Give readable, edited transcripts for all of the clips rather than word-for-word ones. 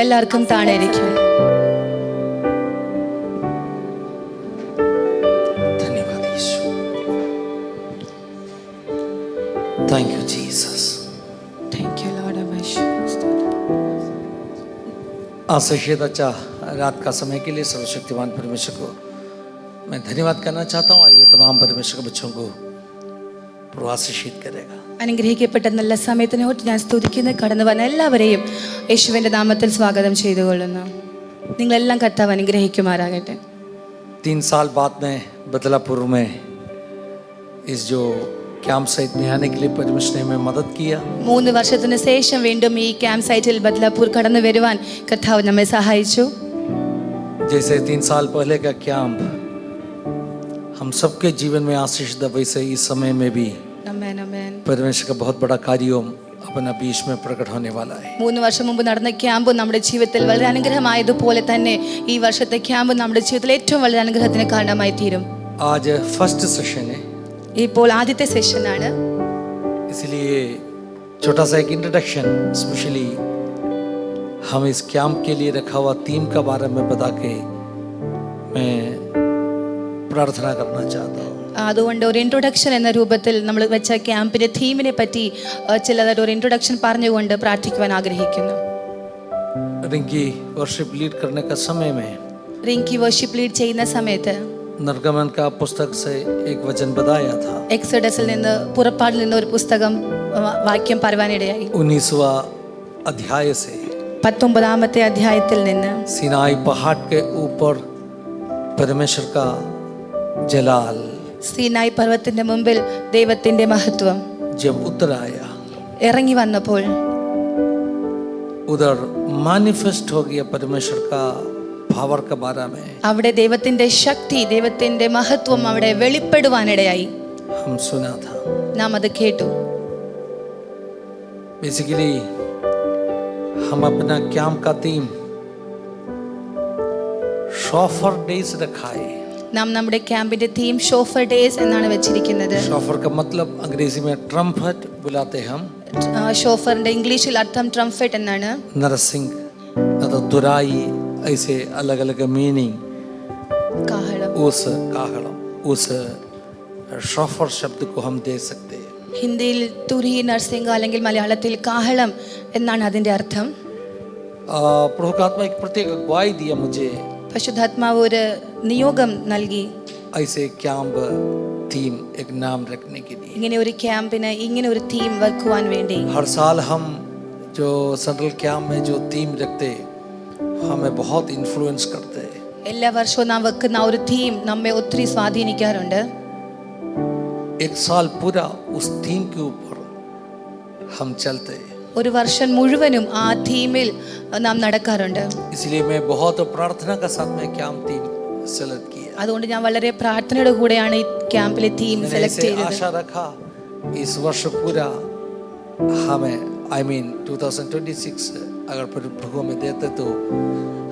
എല്ലാവർക്കും താഴെ ഇരിക്കും. धन्यवाद यीशु. Thank you Jesus. Thank you Lord. आशीषित अच्छा रात का समय के लिए सर्वशक्तिमान परमेश्वर को मैं धन्यवाद करना चाहता हूँ. आज वे तमाम परमेश्वर के बच्चों को प्रभु आशीषित करेगा. അനുഗ്രഹിക്കപ്പെട്ട നല്ല സമയത്തിനോട്ട് ഞാൻ സ്തുതിക്കുന്ന കടന്നു വന്ന എല്ലാവരെയും യേശുവിൻ്റെ നാമത്തിൽ സ്വാഗതം ചെയ്തുകൊള്ളുന്നു. നിങ്ങളെല്ലാം കർത്താവ് അനുഗ്രഹിക്കുമാറാകട്ടെ. 3 साल बाद में बदलापुर में इस जो कैंप साइट में आने के लिए परमेश्वर ने हमें मदद किया. 3 വർഷത്തിന് ശേഷം വീണ്ടും ഈ ക്യാമ്പ് സൈറ്റിൽ ബദലാപൂർ കടന്നു വരുവാൻ കർത്താവ് നമ്മെ സഹായിച്ചു. जैसे 3 साल पहले का कैंप हम सबके जीवन में आशीष था, वैसे इस समय में भी ആമേൻ ആമേൻ. परमेश्वर का बहुत बड़ा कार्य अपना बीच में प्रकट होने वाला है. 3 വർഷം മുമ്പ് നടന്ന ക്യാമ്പ് നമ്മുടെ ജീവിതത്തിൽ വളരെ അനുഗ്രഹമായതുപോലെ തന്നെ ഈ വർഷത്തെ ക്യാമ്പ് നമ്മുടെ ജീവിതത്തിൽ ഏറ്റവും വലിയ അനുഗ്രഹത്തിന് കാരണമായി തീരും. आज फर्स्ट सेशन है, ഇപ്പോൾ ആദ്യത്തെ സെഷനാണ്. इसलिए छोटा सा एक इंट्रोडक्शन स्पेशली हम इस कैंप के लिए रखा हुआ थीम का बारे में बता के मैं प्रार्थना करना चाहता हूँ. അതുകൊണ്ട് ഒരു ഇൻട്രൊഡക്ഷൻ എന്ന രൂപത്തിൽ നമ്മൾ വെച്ച ക്യാമ്പിന്റെ തീമിനെ പറ്റി ചിലതൊരു ഒരു ഇൻട്രൊഡക്ഷൻ പറഞ്ഞുകൊണ്ട് പ്രാർത്ഥിക്കുവാൻ ആഗ്രഹിക്കുന്നു. रिंकी वर्शिप लीड करने का समय में റിങ്കി വർഷിപ്പ് ലീഡ് ചെയ്യുന്ന സമയത്ത് निर्गमन का पुस्तक से एक वचन बताया था. എക്സോഡസിൽ നിന്ന് പുറപ്പാടിൽ നിന്ന് ഒരു പുസ്തകം വാക്യം പറയുവാനിടയായി. 19वां अध्याय से 19ാമത്തെ അധ്യായത്തിൽ നിന്ന് सिनाई पहाड़ के ऊपर परमेश्वर का जलाल സീനായി പർവ്വതത്തിന്റെ മുമ്പിൽ ദൈവത്തിന്റെ മഹത്വം जब उतर आया, ഇറങ്ങി വന്നപ്പോൾ उधर मैनिफेस्ट हो गया परमेश्वर का पावर के बारे में. അവിടെ ദൈവത്തിന്റെ ശക്തി, ദൈവത്തിന്റെ മഹത്വം അവിടെ വെളിപ്പെടുവാനിടയായി. हम सुना था. നാം അത് കേട്ടു. बेसिकली हम अपना कैंप का थीम शोफर डेज रखा है. നാം നമ്മുടെ ക്യാമ്പിന്റെ തീം ഷോഫർ ഡേയ്സ് എന്നാണ് വെച്ചിരിക്കുന്നത്. शोफर का मतलब अंग्रेजी में ट्रम्पट बुलाते हम. ഷോഫറിന്റെ ഇംഗ്ലീഷിൽ അർത്ഥം ട്രംഫെറ്റ് എന്നാണ്. नरसिंह तो दुराई, ऐसे अलग अलग मीनिंग കാഹളം. उस शोफर शब्द को हम दे सकते हैं. ഹിന്ദിയിൽ തുരി നർസിംഗ അല്ലെങ്കിൽ മലയാളത്തിൽ കാഹളം എന്നാണ് അതിന്റെ അർത്ഥം. प्रभु का आत्मा एक प्रत्येक अगुवाई दिया मुझे പരിശുദ്ധാത്മാവ് ഒരു നിയോഗം നൽകി ऐसे कैंप थीम एक नाम रखने के लिए. ഇങ്ങനെ ഒരു ക്യാമ്പിന് ഇങ്ങനെ ഒരു തീം വെക്കുവാൻ വേണ്ടി. हर साल हम जो सेंट्रल कैंप में जो थीम रखते हमें बहुत इन्फ्लुएंस करते हैं. എല്ലാ വർഷവും നാം വെക്കുന്ന ഒരു തീം നമ്മെ ഒത്തിരി സ്വാധീനിക്കാറുണ്ട്. एक साल पूरा उस थीम के ऊपर हम चलते हैं. ഒരു വർഷം മുഴുവനും ആ തീമിൽ നാം നടക്കാറുണ്ട്. इसलिए मैं बहुत प्रार्थना का साथ में कैंप थीम सेलेक्ट किया. അതുകൊണ്ട് ഞാൻ വളരെ പ്രാർത്ഥനയുടെ കൂടെയാണ് ഈ ക്യാമ്പിലെ തീം സെലക്ട് ചെയ്തത്. आशा रखा इस वर्ष पूरा हमें 2026 अगर प्रभु में देते तो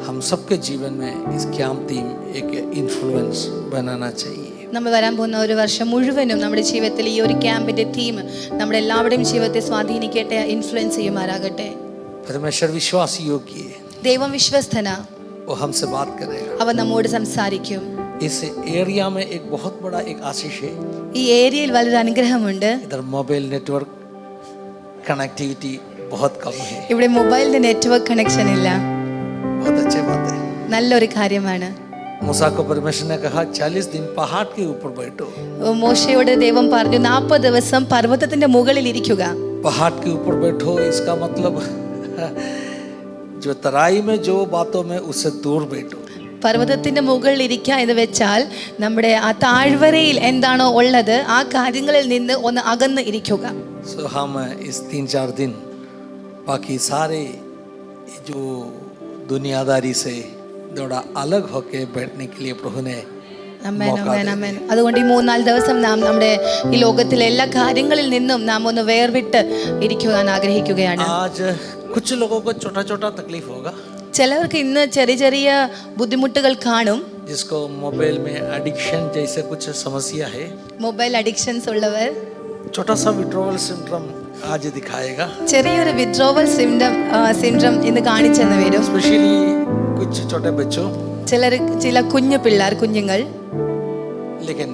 हम सबके जीवन में इस कैंप थीम एक इन्फ्लुएंस बनाना चाहिए. നമ്മൾ വരാൻ പോകുന്ന ഒരു വർഷം മുഴുവനും നമ്മുടെ ജീവിതത്തിൽ ഈ ഒരു ക്യാമ്പിന്റെ തീം നമ്മുടെ എല്ലാവരുടെയും ജീവിതത്തെ സ്വാധീനിക്കട്ടെ, ഇൻഫ്ലുവൻസ് ചെയ്യുമാറാകട്ടെ. परमेश्वर विश्वास योग्य है. ദൈവം വിശ്വസ്തന. वो हमसे बात करेगा. അവൻ നമ്മോട് സംസാരിക്കും. इस एरिया में एक बहुत बड़ा एक आशीष है. ഈ ഏരിയയിൽ വളരെ അനുഗ്രഹമുണ്ട്. इधर मोबाइल नेटवर्क कनेक्टिविटी बहुत कम है. ഇവിടെ മൊബൈലിന്റെ നെറ്റ്വർക്ക് കണക്ഷൻ ഇല്ല. बहुत अच्छी बात है. നല്ലൊരു കാര്യമാണ്. मूसा को परमेश्वर ने कहा 40 दिन पहाड़ के ऊपर बैठो. മോശയോട് ദൈവം പറഞ്ഞു 40 ദിവസം പർവ്വതത്തിന്റെ മുകളിൽ ഇരിക്കുക. पहाड़ के ऊपर बैठो इसका मतलब जो तराई में जो बातों में उससे दूर बैठो. പർവ്വതത്തിന്റെ മുകളിൽ ഇരിക്കുക എന്ന് വെച്ചാൽ നമ്മുടെ ആ താഴ്വരയിൽ എന്താണോ ഉള്ളത് ആ കാര്യങ്ങളിൽ നിന്ന് ഒന്ന് അകന്ന് ഇരിക്കുക. सो हम इस 3-4 दिन बाकी सारे जो दुनियादारी से थोड़ा अलग होके बैठने के लिए प्रभु ने അതുകൊണ്ട് ഈ 3-4 ദിവസം നാം നമ്മുടെ ഈ ലോകത്തിലെ എല്ലാ കാര്യങ്ങളിൽ നിന്നും നാം ഒന്ന് വേർവിട്ട് ഇരിക്കുവാൻ ആഗ്രഹിക്കുകയാണ്. आज कुछ लोगों को छोटा-छोटा तकलीफ होगा. ചിലർക്ക് ഇന്ന് ചെറിയ ചെറിയ ബുദ്ധിമുട്ടുകൾ കാണും. जिसको मोबाइल में एडिक्शन जैसे कुछ समस्या है. മൊബൈൽ അഡിക്ഷൻസ് ഉള്ളവർ छोटा सा विड्रॉवल सिंड्रोम आज दिखाएगा, ചെറിയൊരു വിഡ്രോവൽ സിൻഡ്രം ഇന്ന് കാണിച്ചെന്ന് വരും. स्पेशली कुछ छोटे बच्चों, ചില കുഞ്ഞുങ്ങൾ लेकिन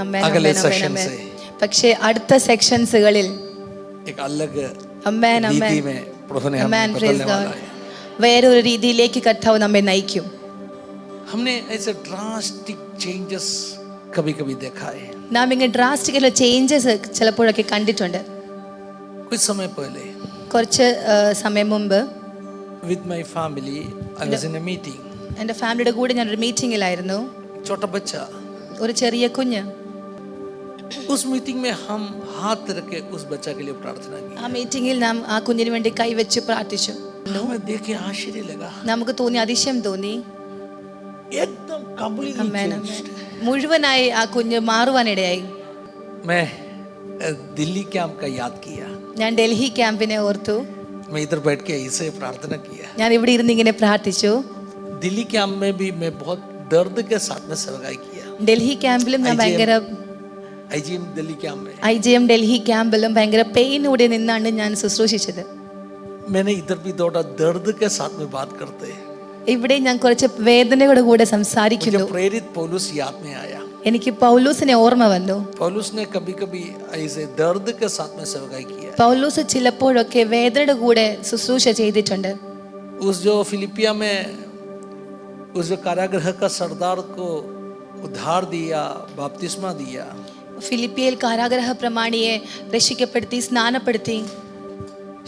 അമ്മേൻ, अगले അമ്മേൻ, सेशन അമ്മേൻ. से പക്ഷേ അടുത്ത സെക്ഷൻസുകളിൽ एक अलग അമ്മേൻ, रीति അമ്മേൻ, में प्रभु ने അമ്മേൻ, हमें praise बदलने God. वाला है. വേറൊരു രീതിയിലേക്ക് കർത്താവ് നമ്മെ നയിക്കും. हमने ऐसे ड्रास्टिक चेंजेस कभी-कभी देखा है. നാം ഇങ്ങനെ ഡ്രാസ്റ്റിക്കൽ ചേഞ്ചസ് ചിലപ്പോഴൊക്കെ കണ്ടിട്ടുണ്ട്. कुछ समय पहले കുറച്ച് സമയം മുമ്പ് with my family I was in a meeting. എൻ്റെ ഫാമിലിയുടെ കൂടെ ഞാനൊരു മീറ്റിങ്ങിലായിരുന്നു. छोटा बच्चा, ഒരു ചെറിയ കുഞ്ഞ്. उस मीटिंग में हम हाथ रख के उस बच्चा के लिए प्रार्थना की. ആ മീറ്റിങ്ങിൽ നാം ആ കുഞ്ഞിന് വേണ്ടി കൈവച്ച് പ്രാർത്ഥിച്ചു. हमें देख के आश्चर्य लगा, നമുക്ക് തോന്നി, അതിശയം തോന്നി. एकदम completely അമ്മേൻ, changed. അമ്മേൻ. മുഴുവനായി ആ കുഞ്ഞ് മാറുവാനിടയായി. मैं दिल्ली कैंप का याद किया. ഞാൻ ഡൽഹി ക്യാമ്പിനെ ഓർത്തു. मैं इधर बैठ के ऐसे प्रार्थना किया. ഞാൻ ഇവിടെ ഇരുന്ന് ഇങ്ങനെ പ്രാർത്ഥിച്ചു. दिल्ली कैंप में भी मैं बहुत दर्द के साथ में सेवकाई किया. ഡൽഹി ക്യാമ്പിലും ഞാൻ ഭയങ്കര IGM दिल्ली कैंप में IGM ഡൽഹി ക്യാമ്പിലും ഭയങ്കര പെയിനോടെ നിന്നാണ് ഞാൻ ശുശ്രൂഷിച്ചത്. मैंने इधर भी दौड़ा, दर्द के साथ में बात करते. ഇവിടെ ഞാൻ കുറച്ച് വേദനയോടെ കൂടെ मुझे സംസാരിക്കുന്നു. प्रेरित पौलुस याद में आया. എനിക്ക് പൗലൂസിനെ ഓർമ്മ വന്നു. पौलुस ने कभी-कभी ऐसे दर्द के साथ में सेवकाई किया. പൗലൂസ് ചിലപ്പോഴൊക്കെ വേദനയുടെ കൂടെ ശുശ്രൂഷ ചെയ്തിട്ടുണ്ട്. उस जो फिलिपिया में उस जो कारागृह का सरदार को उद्धार दिया, बपतिस्मा दिया. ഫിലിപ്പിയയിൽ കാരാഗ്രഹ പ്രമാണിയെ രക്ഷിക്കപ്പെടുത്തി, സ്നാനപ്പെടുത്തി.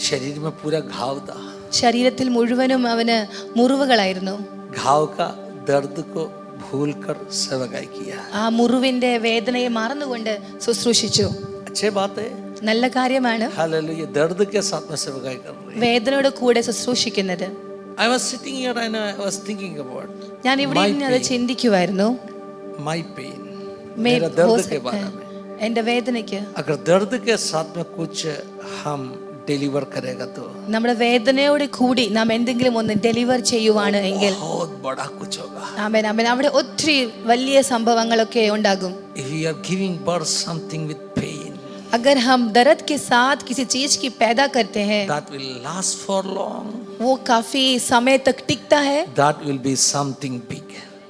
शरीर में पूरा घाव था. ശരീരത്തിൽ മുഴുവനും അവന് മുറിവുകളായിരുന്നു. घाव का दर्द को भूलकर सेवकाई किया. ആ മുറിവിന്റെ വേദനയെ മറന്നുകൊണ്ട് ശുശ്രൂഷിച്ചു. अच्छी बात है. നല്ല കാര്യമാണ് हालेलुया. दर्द के साथ में सेवकाई कर रहे हैं. വേദനയോട് കൂടെ ശുശ്രൂഷിക്കുന്നത്. I was sitting here and I was thinking about ഞാൻ ഇവിടെ ഇരുന്ന് അത് ചിന്തിക്കുമായിരുന്നു. my pain, मेरा दर्द के बारे में. എന്റെ വേദനയ്ക്ക് अगर दर्द के साथ में कुछ हम डिलीवर करेगा तो നമ്മുടെ വേദനയോട് കൂടി നാം എന്തെങ്കിലും ഒന്ന് ഡെലിവർ ചെയ്യുവാണ് എങ്കിൽ बहुत बड़ा कुछ होगा. ആമേൻ, ആമേൻ. അവിടെ ഒത്തിരി വലിയ സംഭവങ്ങളൊക്കെ ഉണ്ടാകും. If we are giving birth something with pain, अगर हम दर्द के साथ किसी चीज की पैदा करते हैं, that will last for long. वो काफी समय तक टिकता है. That will be something big.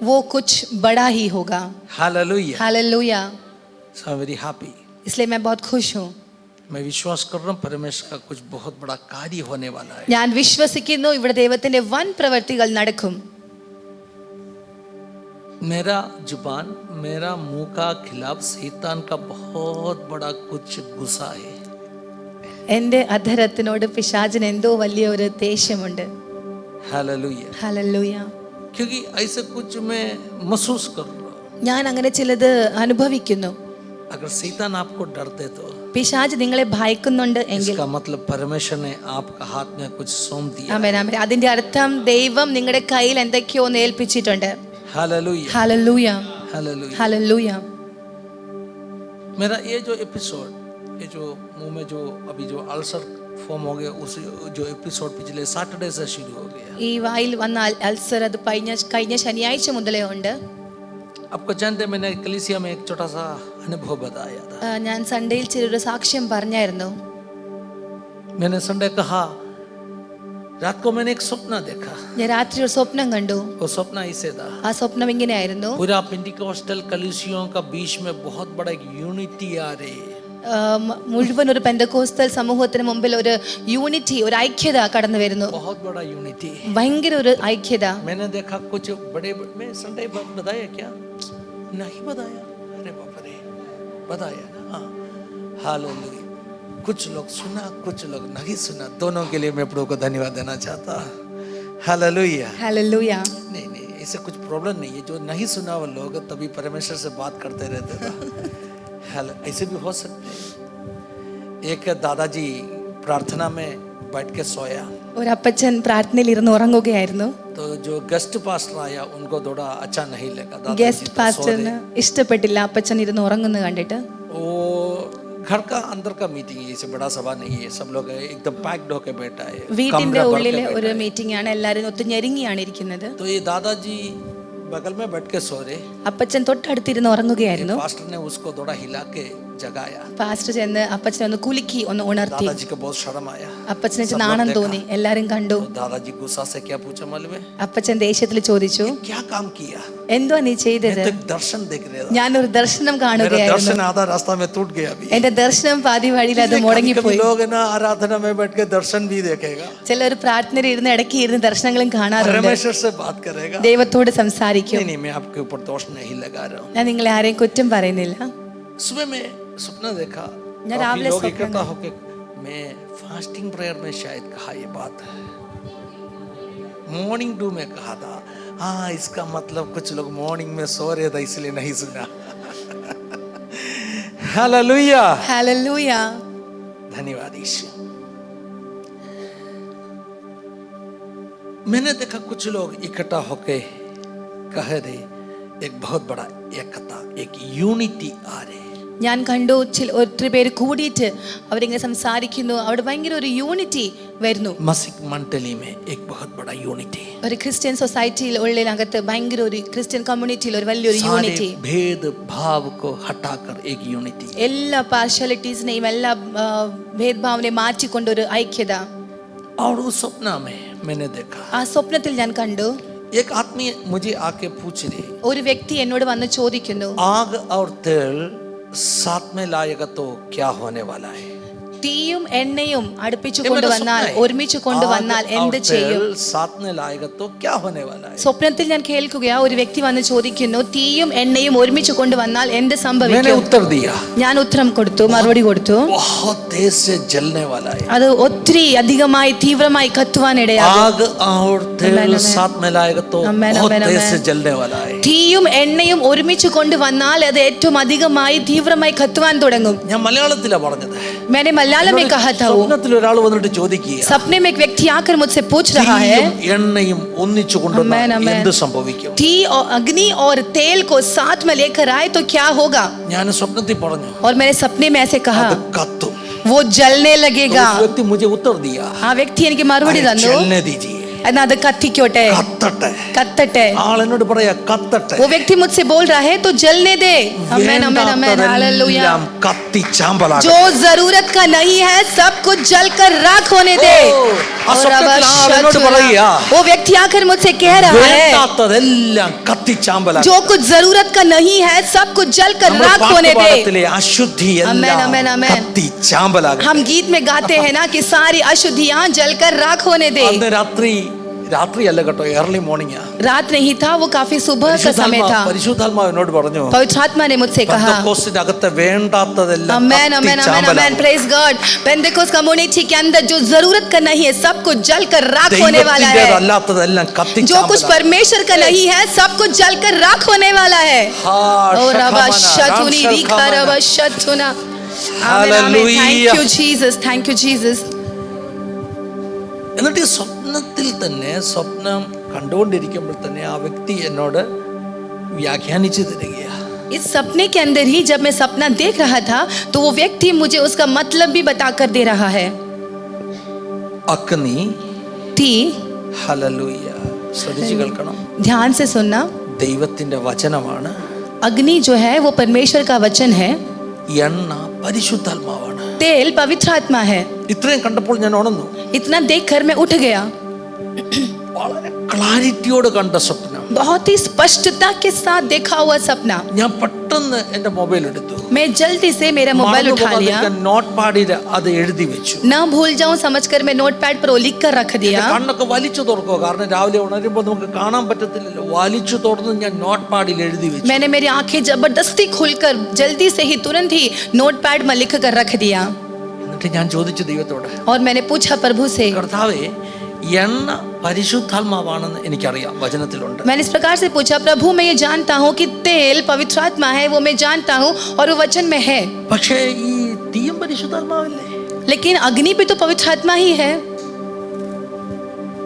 वो कुछ बड़ा ही होगा. Hallelujah. Hallelujah. So I'm very happy. इसलिए मैं बहुत खुश हूँ. मैं विश्वास कर रहा हूँ परमेश्वर का कुछ बहुत बड़ा कार्य होने वाला है. ഞാൻ വിശ്വസിക്കുന്നു ഇവിടെ ദൈവത്തിന്റെ വൻ പ്രവൃത്തികൾ നടക്കും. मेरा जुबान, मेरा मुंह का खिलाफ शैतान का बहुत बड़ा कुछ गुस्सा है. എൻ്റെ അധരത്തിനോട് പിശാചിന് എന്തോ വലിയ ഒരു ദേഷ്യമുണ്ട്. Hallelujah. ഹല്ലേലൂയ. क्योंकि ऐसे कुछ मैं महसूस कर रहा हूँ. ഞാൻ അങ്ങനെ ചിലത് അനുഭവിക്കുന്നു. अगर शैतान आपको डरते तो പിശാച് നിങ്ങളെ ഭയക്കുന്നുണ്ട് എങ്കിൽ इसका मतलब परमेश्वर ने आपका हाथ में कुछ सौंप दिया. ആമേൻ, ആമേൻ. അതിന്റെ അർത്ഥം ദൈവം നിങ്ങളുടെ കയ്യിൽ എന്തൊക്കെയോ ഒന്ന് ഏൽപ്പിച്ചിട്ടുണ്ട്. हालेलुया. ഹല്ലേലൂയ. हालेलुया. ഹല്ലേലൂയ. मेरा ये जो एपिसोड, ये जो मुंह में जो अभी जो अल्सर फॉर्म हो गया, उस जो एपिसोड पिछले सैटरडे से शुरू हो गया. ഈ വായിൽ വന്ന അൾസർ അത് കഴിഞ്ഞ ശനിയാഴ്ച മുതലേ ഉണ്ട്. आपको जानते हैं, मैंने कलीसिया में एक छोटा सा अनुभव बताया था. ഞാൻ സൺഡേയിൽ ചെറിയൊരു സാക്ഷ്യം പറഞ്ഞായിരുന്നു. मैंने संडे कहा, रात को मैंने एक स्वप्न देखा. ഞാൻ രാത്രി ഒരു സ്വപ്നം കണ്ടു. वो स्वप्न ऐसे था, ആ സ്വപ്നം ഇങ്ങനെയായിരുന്നു. पूरा पेंटिकोस्टल कलीसियों का बीच में बहुत बड़ा एक यूनिटी आ रही है. മുഴുവൻ ഒരു പെന്തക്കോസ്തൽ സമൂഹത്തിന് മുമ്പിൽ ഒരു യൂണിറ്റി, ഒരു ഐക്യത കടന്നു വരുന്നു. बहुत बड़ा यूनिटी. ഭയങ്കര ഒരു ഐക്യത. मैंने देखा कुछ बड़े, मैं संडे बताया क्या? नहीं बताया. अरे बाप रे, बताया ना. हाँ, हालेलुया. कुछ लोग सुना, कुछ लोग नहीं सुना. दोनों के लिए मैं प्रभु को धन्यवाद देना चाहता. हालेलुया. ഹല്ലേലൂയ. नहीं नहीं, ऐसे कुछ प्रॉब्लम नहीं है. जो नहीं सुना वो लोग तभी परमेश्वर से बात करते रहते थे. ऐसे भी हो सकते हैं. एक दादाजी प्रार्थना में बैठ के सोया, ഒരു അപ്പച്ചൻ പ്രാർത്ഥനയിൽ ഇരുന്ന് ഉറങ്ങുകയായിരുന്നു. तो जो गेस्ट पास्टर आया उनको थोड़ा अच्छा नहीं लगा. ഗസ്റ്റ് പാസ്റ്ററിന് ഇഷ്ടപ്പെട്ടില്ല അപ്പച്ചൻ ഇരുന്ന് ഉറങ്ങുന്നത് കണ്ടിട്ട്. वो घर का अंदर का मीटिंग है, इसे बड़ा सभा नहीं है. सब लोग एकदम पैक्ड होके बैठा है. വീട്ടിന്റെ ഉള്ളിലെ ഒരു മീറ്റിംഗ് ആണ്. എല്ലാവരും ഒത്തു ഞെരുങ്ങിയാണ് ഇരിക്കുന്നത്. तो ये दादाजी बगल में बैठ के सो रहे. അപ്പച്ചൻ തൊട്ടടുത്തിരുന്ന് ഉറങ്ങുകയായിരുന്നു. पास्टर ने उसको थोड़ा हिला के जगाया। പാസ്റ്റർ ചെന്ന് അപ്പച്ചനെ ഒന്ന് കുലുക്കി ഒന്ന് ഉണർത്തി. दादाजी को बहुत शर्म आया। അപ്പച്ചനെ നാണം തോന്നി, എല്ലാരും കണ്ടു. तो दादाजी गुस्सा से क्या पूछा मालूम है? അപ്പച്ചൻ ദേഷ്യത്തിൽ ചോദിച്ചു, क्या काम किया? എന്തുവാ നീ ചെയ്തത്? मैं तो एक दर्शन देख रहा था। ഞാനൊരു ദർശനം मेरा കാണുകയായിരുന്നു. दर्शन आधा रास्ता में टूट गया अभी। എന്റെ ദർശനം പാതി വഴിയിൽ അത് कभी മുടങ്ങിപ്പോയി. लोग है ना आराधना में बैठ के दर्शन भी देखेगा, ചിലർ പ്രാർത്ഥനയിൽ ഇരുന്ന് ഇടയ്ക്ക് ഇരുന്ന് ദർശനങ്ങളും കാണാറുണ്ട്. परमेश्वर से बात करेगा। ദൈവത്തോട് സംസാരിക്കും. नहीं नहीं, मैं आपके ऊपर दोष नहीं लगा रहा हूँ। ഞാൻ നിങ്ങളെ ആരെയും കുറ്റം പറയുന്നില്ല. सुबह में सपना देखा, ഞാൻ काफी രാവിലെ लोग സ്വപ്നം इकट्ठा होके, मैं फास्टिंग प्रेयर में शायद कहा ये बात है, मॉर्निंग डू में कहा था। हाँ, इसका मतलब कुछ लोग मॉर्निंग में सो रहे थे इसलिए नहीं सुना। Hallelujah, hallelujah. धन्यवाद ईश्वर। मैंने देखा कुछ लोग इकट्ठा होके कह रहे एक बहुत बड़ा एकता, एक यूनिटी आ रही। ഞാൻ കണ്ടു ഒത്തിരി പേര് കൂടിയിട്ട് അവരിങ്ങനെ സംസാരിക്കുന്നു. അവിടെ ഭയങ്കര ഒരു യൂണിറ്റി വരുന്നു. मसीह मंडली में एक बहुत बड़ा यूनिटी, ഒരു ക്രിസ്ത്യൻ സൊസൈറ്റിയിൽ ഉള്ളിനകത്ത് ഭയങ്കര ഒരു ക്രിസ്ത്യൻ കമ്മ്യൂണിറ്റിയിൽ ഒരു വലിയൊരു सारे യൂണിറ്റി. भेद भाव को हटाकर एक यूनिटी। എല്ലാ പാർഷ്യാലിറ്റീസിനെയും എല്ലാ ഭേദഭാവനെ മാറ്റിക്കൊണ്ടൊരു ഐക്യത. और उस सपना में मैंने देखा ആ സ്വപ്നത്തിൽ ഞാൻ കണ്ടു, एक आदमी मुझे आके पूछ रहे, ഒരു വ്യക്തി എന്നോട് വന്ന് ചോദിക്കുന്നു, आग और तेल साथ में लाएगा तो क्या होने वाला है? തീയും എണ്ണയും അടുപ്പിച്ചു കൊണ്ടുവന്നാൽ ഒരുമിച്ച് കൊണ്ടുവന്നാൽ എന്ത് ചെയ്യും? साथ में लाएगा तो क्या होने वाला है? സ്വപ്നത്തിൽ ഞാൻ കേൾക്കുകയാ, ഒരു വ്യക്തി വന്ന് ചോദിക്കുന്നു, തീയും എണ്ണയും ഒരുമിച്ച് കൊണ്ടുവന്നാൽ എന്ത് मैंने സംഭവിക്കും? उत्तर दिया, ഞാൻ ഉത്തരം കൊടുത്തു, മറുപടി കൊടുത്തു, बहुत तेज से जलने वाला है। അത് ഒത്തിരി അധികമായി തീവ്രമായി കത്തുവാനിടയാകും. आग और तेल साथ में लाएगा तो बहुत तेज से जलने वाला है। തീയും എണ്ണയും ഒരുമിച്ച് കൊണ്ടുവന്നാൽ അത് ഏറ്റവും അധികമായി തീവ്രമായി കത്തുവാൻ തുടങ്ങും. ഞാൻ മലയാളത്തിലാണ് പറഞ്ഞത്. मैंने मलयालम में कहा था वो. സ്വപ്നത്തിൽ ഒരാൾ വന്നിട്ട് ചോദിക്കുക, सपने में एक व्यक्ति आकर मुझसे पूछ रहा है, തീയും എണ്ണയും ഒന്നിച്ചു കൊണ്ടുവന്നാൽ Amen, amen. എന്ത് സംഭവിക്കും? ती और अग्नि और तेल को साथ में लेकर आए तो क्या होगा? ഞാൻ സ്വപ്നത്തിൽ പറഞ്ഞു, और मैंने सपने में ऐसे कहा, അത് കത്തും। वो जलने लगेगा. ഒരു വ്യക്തി मुझे उत्तर दिया, ആ വ്യക്തി എനിക്ക് മറുപടി अरे തന്നു, जलने दीजिए, എന്നാ അത് കത്തിക്കോട്ടെ, കത്തട്ടെ। കത്തട്ടെ. ആൾ എന്നോട് പറയാ കത്തട്ടെ, वो व्यक्ति मुझसे बोल रहा है तो जलने दे. आमेन आमेन आमेन हालेलुया. വേണ്ടാത്തതെല്ലാം കത്തി ചാമ്പലാകട്ടെ। जो जरूरत का नहीं है सब कुछ जलकर राख होने दे. ആ സ്വപ്നത്തിൽ ആൾ എന്നോട് പറയാ, वो व्यक्ति आकर मुझसे कह रहा है, വേണ്ടാത്തതെല്ലാം കത്തി ചാമ്പലാകട്ടെ। जो कुछ जरूरत का नहीं है सब कुछ जलकर നമ്മുടെ राख होने दे. പാട്ടുപാഠത്തിലെ അശുദ്ധി Amen, എല്ലാം amen, amen. കത്തി ചാമ്പലാകട്ടെ। हम गीत में गाते हैं ना कि सारी अशुद्धियां जलकर राख होने दे. അന്ന് രാത്രി അല്ല കേട്ടോ, early morning ആ। रात नहीं था, वो काफी सुबह का समय था. പരിശുദ്ധാത്മാവ് എന്നോട് പറഞ്ഞു, पवित्र आत्मा ने मुझसे कहा, പെന്തക്കോസ്തിനകത്ത് വേണ്ടാത്തതെല്ലാം आमेन आमेन കത്തി आमेन आमेन ചാമ്പലാകും। Praise God. पेंटेकोस्ट कम्युनिटी के अंदर जो जरूरत का नहीं है सब कुछ जलकर राख होने वाला है. ദൈവത്തിന്റേതല്ലാത്തതെല്ലാം കത്തി जो कुछ ചാമ്പലാകും। परमेश्वर का नहीं है सब कुछ जलकर राख होने वाला है. ഹാ, ओ रबा ഷഖമന, शतुनी രാം रिखा ഷഖമന। रबा शतुना. आमेन आमेन. Hallelujah. Thank you Jesus, thank you Jesus. എന്നിട്ട് ഈ സ്വപ്നത്തിൽ തന്നെ, സ്വപ്നം കണ്ടുകൊണ്ടിരിക്കുമ്പോൾ തന്നെ ആ വ്യക്തി എന്നോട് വ്യാഖ്യാനിച്ചു തരികയാ. इस सपने के अंदर ही जब मैं सपना देख रहा था तो वो व्यक्ति मुझे उसका मतलब भी बताकर दे रहा है. അഗ്നി, थी, ഹല്ലേലൂയ, ശ്രദ്ധിച്ചു കേൾക്കണം, ध्यान से सुनना, ദൈവത്തിന്റെ വചനമാണ്. अग्नि जो है वो परमेश्वर का वचन है, എണ്ണ പരിശുദ്ധാത്മാവാണ്. तेल पवित्र आत्मा है. ഇത്രയും കണ്ടപ്പോൾ ഞാൻ ഉണർന്നു. इतना देखकर मैं उठ गया. വളരെ ക്ലാരിറ്റിയോട് കണ്ട സ്വപ്നം. बहुत ही स्पष्टता के साथ देखा हुआ सपना. ഞാൻ പെട്ടെന്ന് എന്റെ മൊബൈൽ എടുത്തു, मैं जल्दी से मेरा मोबाइल उठा लिया. നോട്ട് പാഡിൽ അത് എഴുതി വെച്ചു. ना भूल जाऊं समझकर मैं नोट पैड पर वो लिख कर रख दिया. കണ്ണൊക്കെ വലിച്ചു തുറക്കുക, കാരണം രാവിലെ ഉണരുമ്പോൾ നമുക്ക് കാണാൻ പറ്റത്തില്ലല്ലോ. വലിച്ചു തുറന്ന് ഞാൻ നോട്ട് പാഡിൽ എഴുതി വെച്ചു. मैंने मेरी आंखें जबरदस्ती खोलकर जल्दी से ही तुरंत ही नोट पैड में लिख कर रख दिया. എന്നിട്ട് ഞാൻ ചോദിച്ചു ദൈവത്തോട്, और मैंने पूछा प्रभु से, കർത്താവേ, എണ്ണ പരിശുദ്ധാത്മാവാണെന്ന് എനിക്കറിയാം, വചനത്തിലുണ്ട്. मैंने इस प्रकार से पूछा, प्रभु मैं ये जानता हूँ कि तेल पवित्र आत्मा है, वो मैं जानता हूँ और वो वचन में है, പക്ഷേ ഈ തീയും പരിശുദ്ധാത്മാവല്ലേ? लेकिन अग्नि भी तो पवित्र आत्मा ही है.